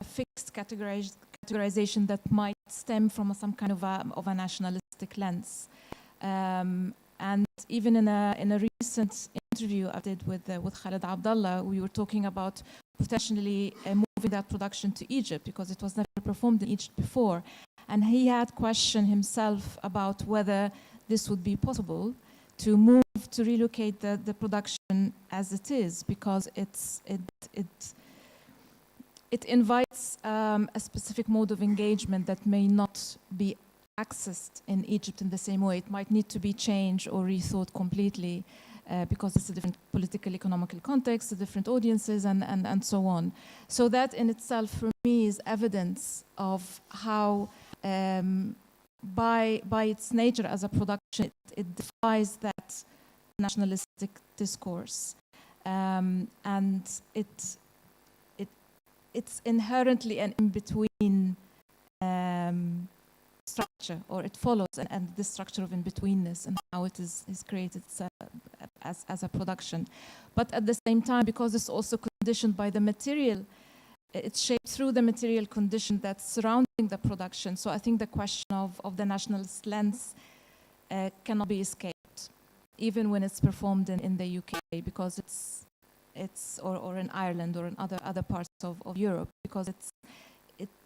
fixed categorization that might stem from some kind of a nationalistic lens. And even in a recent interview I did with Khaled Abdallah, we were talking about potentially moving that production to Egypt because it was never performed in Egypt before. And he had questioned himself about whether this would be possible to move, to relocate the production as it is, because it invites a specific mode of engagement that may not be accessed in Egypt in the same way. It might need to be changed or rethought completely because it's a different political, economical context, different audiences, and so on. So that in itself, for me, is evidence of how, by its nature as a production, it defies that nationalistic discourse, and it's inherently an in-between structure, or it follows and the structure of in-betweenness and how it is created as a production. But at the same time, because it's also conditioned by the material, it's shaped through the material condition that's surrounding the production. So I think the question of the nationalist lens cannot be escaped, even when it's performed in the UK, because or in Ireland or in other parts of Europe, because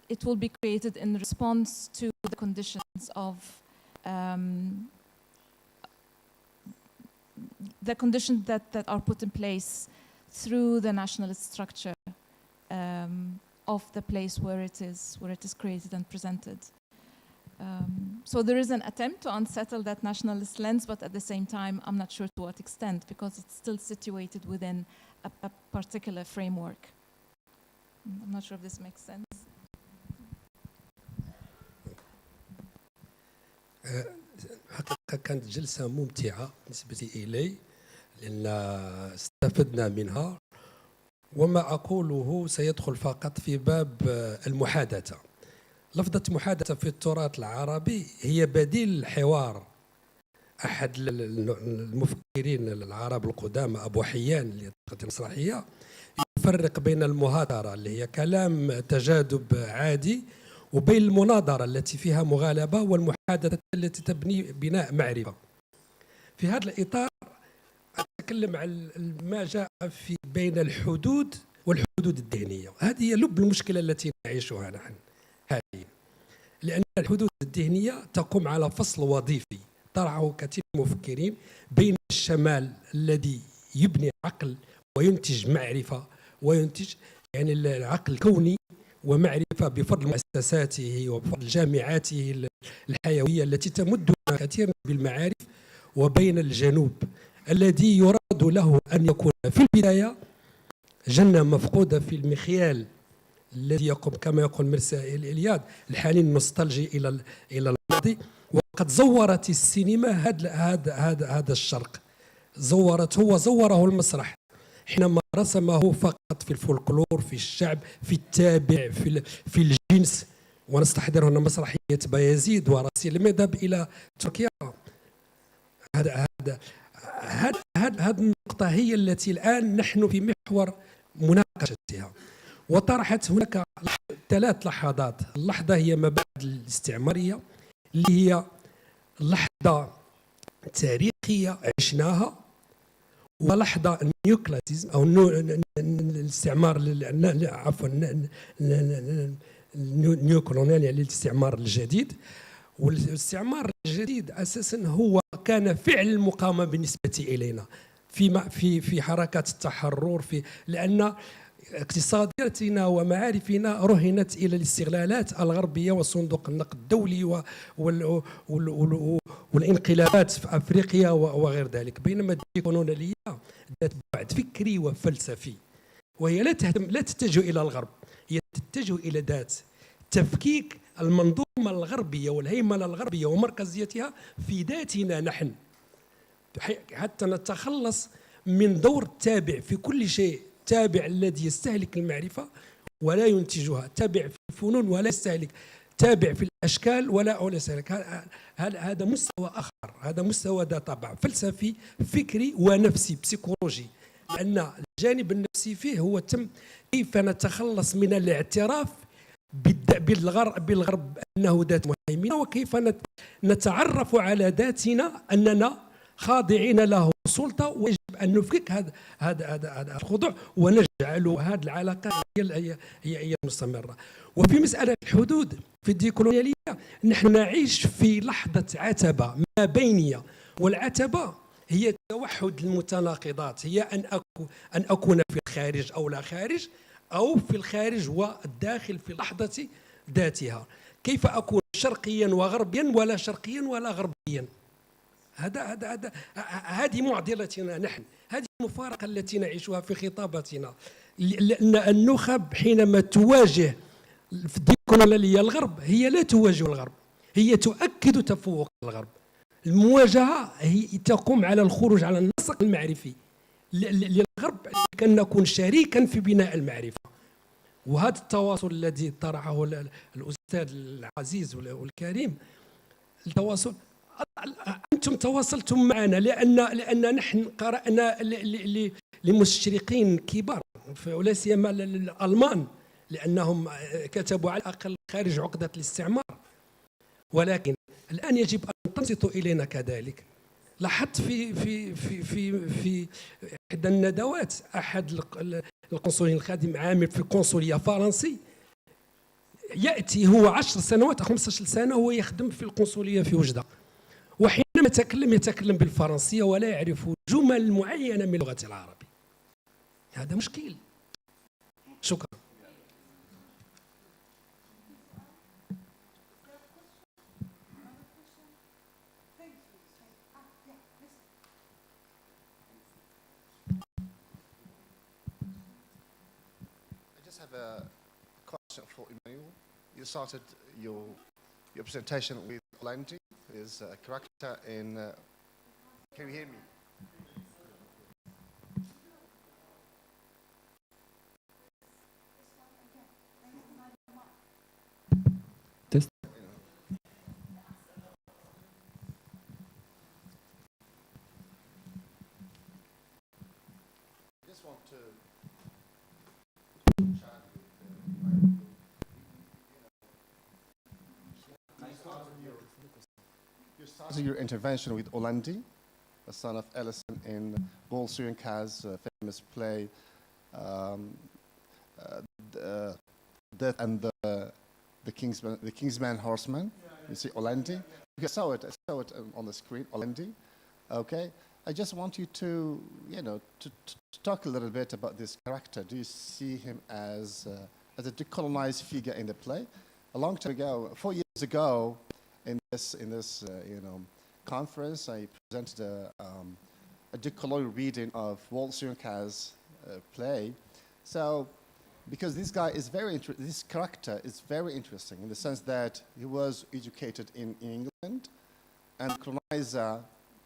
it will be created in response to the conditions of the conditions that are put in place through the nationalist structure of the place where it is created and presented. So there is an attempt to unsettle that nationalist lens, but at the same time, I'm not sure to what extent, because it's still situated within a particular framework. I'm not sure if this makes sense. حقيقة كانت جلسة ممتعة بالنسبة إلي، لأن استفدنا منها، وما أقوله سيدخل فقط في باب المحادثة. لفظة محادثة في التراث العربي هي بديل الحوار. أحد المفكرين العرب القدامى أبو حيان اللي المسرحية يفرق بين المهاترة اللي هي كلام تجاذب عادي، وبين المناظرة التي فيها مغالبة، والمحادثة التي تبني بناء معرفة. في هذا الإطار أتكلم عن ما جاء في بين الحدود والحدود الذهنية. هذه هي لب المشكلة التي نعيشها نحن حاليا، لأن الحدود الذهنية تقوم على فصل وظيفي طرحه كثير من المفكرين بين الشمال الذي يبني عقل وينتج معرفة، وينتج يعني العقل الكوني ومعرفة بفضل مؤسساته وبفضل جامعاته الحيوية التي تمدنا كثيرا بالمعارف، وبين الجنوب الذي يراد له أن يكون في البداية جنة مفقودة في المخيال الذي يقوم كما يقول مرسى الإلياد الحنين النوستالجي إلى الماضي. وقد زورت السينما هذا الشرق، زوره المسرح حينما رسمه فقط في الفولكلور، في الشعب، في التابع، في الجنس. ونستحضر هنا مسرحية بايزيد ورسيل المذهب إلى تركيا. هذه النقطة هي التي الآن نحن في محور مناقشتها. وطرحت هناك 3 لحظات. اللحظة هي ما بعد الاستعمارية، اللي هي لحظة تاريخية عشناها، ولحظة النيوكلاسيزم أو الاستعمار، عفوا النيوكولونيال، يعني الاستعمار الجديد. والاستعمار الجديد أساسا هو كان فعل المقاومة بالنسبة إلينا في حركات التحرر، لأن اقتصادياتنا ومعارفنا رهنت إلى الاستغلالات الغربية وصندوق النقد الدولي والانقلابات في أفريقيا وغير ذلك. بينما الديكولونيالية ذات بعد فكري وفلسفي، وهي لا تتجه إلى الغرب، هي تتجه إلى ذات تفكيك المنظومة الغربية والهيمنة الغربية ومركزيتها في ذاتنا نحن، حتى نتخلص من دور التابع في كل شيء، تابع الذي يستهلك المعرفة ولا ينتجها، تابع في الفنون ولا يستهلك، تابع في الأشكال ولا يستهلك. هذا مستوى آخر، هذا مستوى ذا طبع فلسفي فكري ونفسي بسيكولوجي، لأن الجانب النفسي فيه هو كيف نتخلص من الاعتراف بالغرب أنه ذات مهيمنة، وكيف نتعرف على ذاتنا أننا خاضعين له سلطة، ويجب أن نفكك هذا الخضوع ونجعل هذه العلاقة هي مستمرة. وفي مسألة الحدود في الديكولونيالية نحن نعيش في لحظة عتبة ما بينية، والعتبة هي توحد المتناقضات، هي أن أكون في الخارج أو لا خارج، أو في الخارج والداخل في لحظة ذاتها. كيف أكون شرقيا وغربيا ولا شرقيا ولا غربيا؟ هذه معضلتنا نحن، هذه المفارقة التي نعيشها في خطاباتنا. لأن النخب حينما تواجه في الديكولونيالية الغرب هي لا تواجه الغرب، هي تؤكد تفوق الغرب. المواجهة هي تقوم على الخروج على النسق المعرفي للغرب كأن نكون شريكا في بناء المعرفة. وهذا التواصل الذي طرحه الأستاذ العزيز والكريم، التواصل أنتم تواصلتم معنا لأن نحن قرأنا لمستشرقين كبار ولا سيما الألمان، لأنهم كتبوا على الأقل خارج عقدة الاستعمار. ولكن الآن يجب أن تنصتوا إلينا كذلك. لاحظت في إحدى الندوات أحد القنصليين الخادم عامل في قنصلية فرنسي، يأتي هو 10 سنوات أو 15 سنة هو يخدم في القنصلية في وجدة، وحينما يتكلم بالفرنسية ولا يعرف جمل معينة من اللغة العربية. هذا مشكل. شكرا. A question for Emmanuel. You started your presentation with Landy, who is a character in. Can you hear me? Test. I just want to. You started your intervention with Olandi, the son of Ellison, in Paul Surinka's famous play, Death and the Kingsman Horseman. You see Olandi. I saw it on the screen. Olandi. Okay. I just want you to, to talk a little bit about this character. Do you see him as a decolonized figure in the play? A long time ago, 4 years ago, in this conference, I presented a decolonial reading of Walt Surinka's play. So, because this guy is this character is very interesting in the sense that he was educated in England, and the colonizer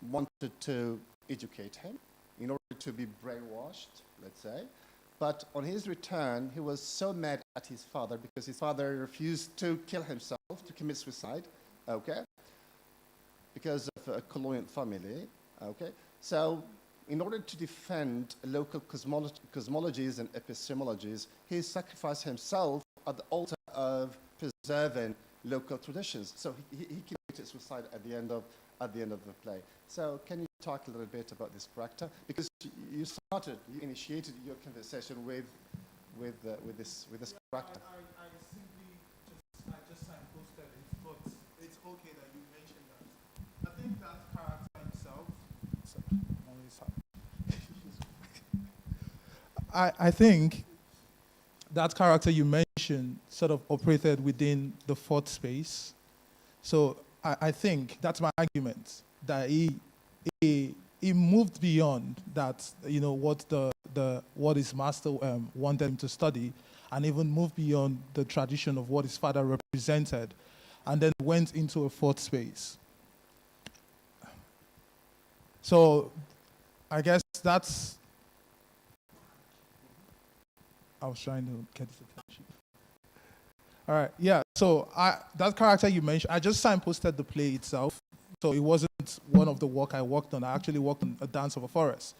wanted to educate him in order to be brainwashed, let's say. But on his return, he was so mad at his father because his father refused to kill himself, to commit suicide, okay? Because of a colonial family, okay? So in order to defend local cosmologies and epistemologies, he sacrificed himself at the altar of preserving local traditions. So he committed suicide at the end of the play. So can you talk a little bit about this character? Because you initiated your conversation with this character. I just signposted it, but it's okay that you mentioned that. I think that character himself. I think that character you mentioned sort of operated within the fourth space. So I think that's my argument, that he moved beyond that, what his master wanted him to study, and even moved beyond the tradition of what his father represented, and then went into a fourth space. So I guess that's, I was trying to get his attention. All right, yeah, so that character you mentioned, I just signposted the play itself. So it wasn't one of the work I worked on. I actually worked on A Dance of a Forest.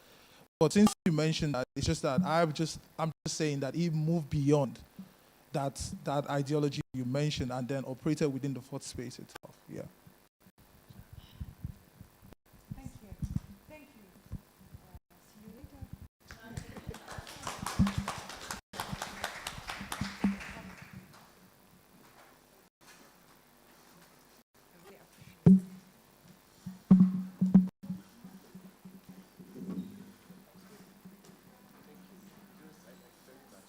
But since you mentioned that, it's just that I'm just saying that he moved beyond that ideology you mentioned and then operated within the fourth space itself, yeah.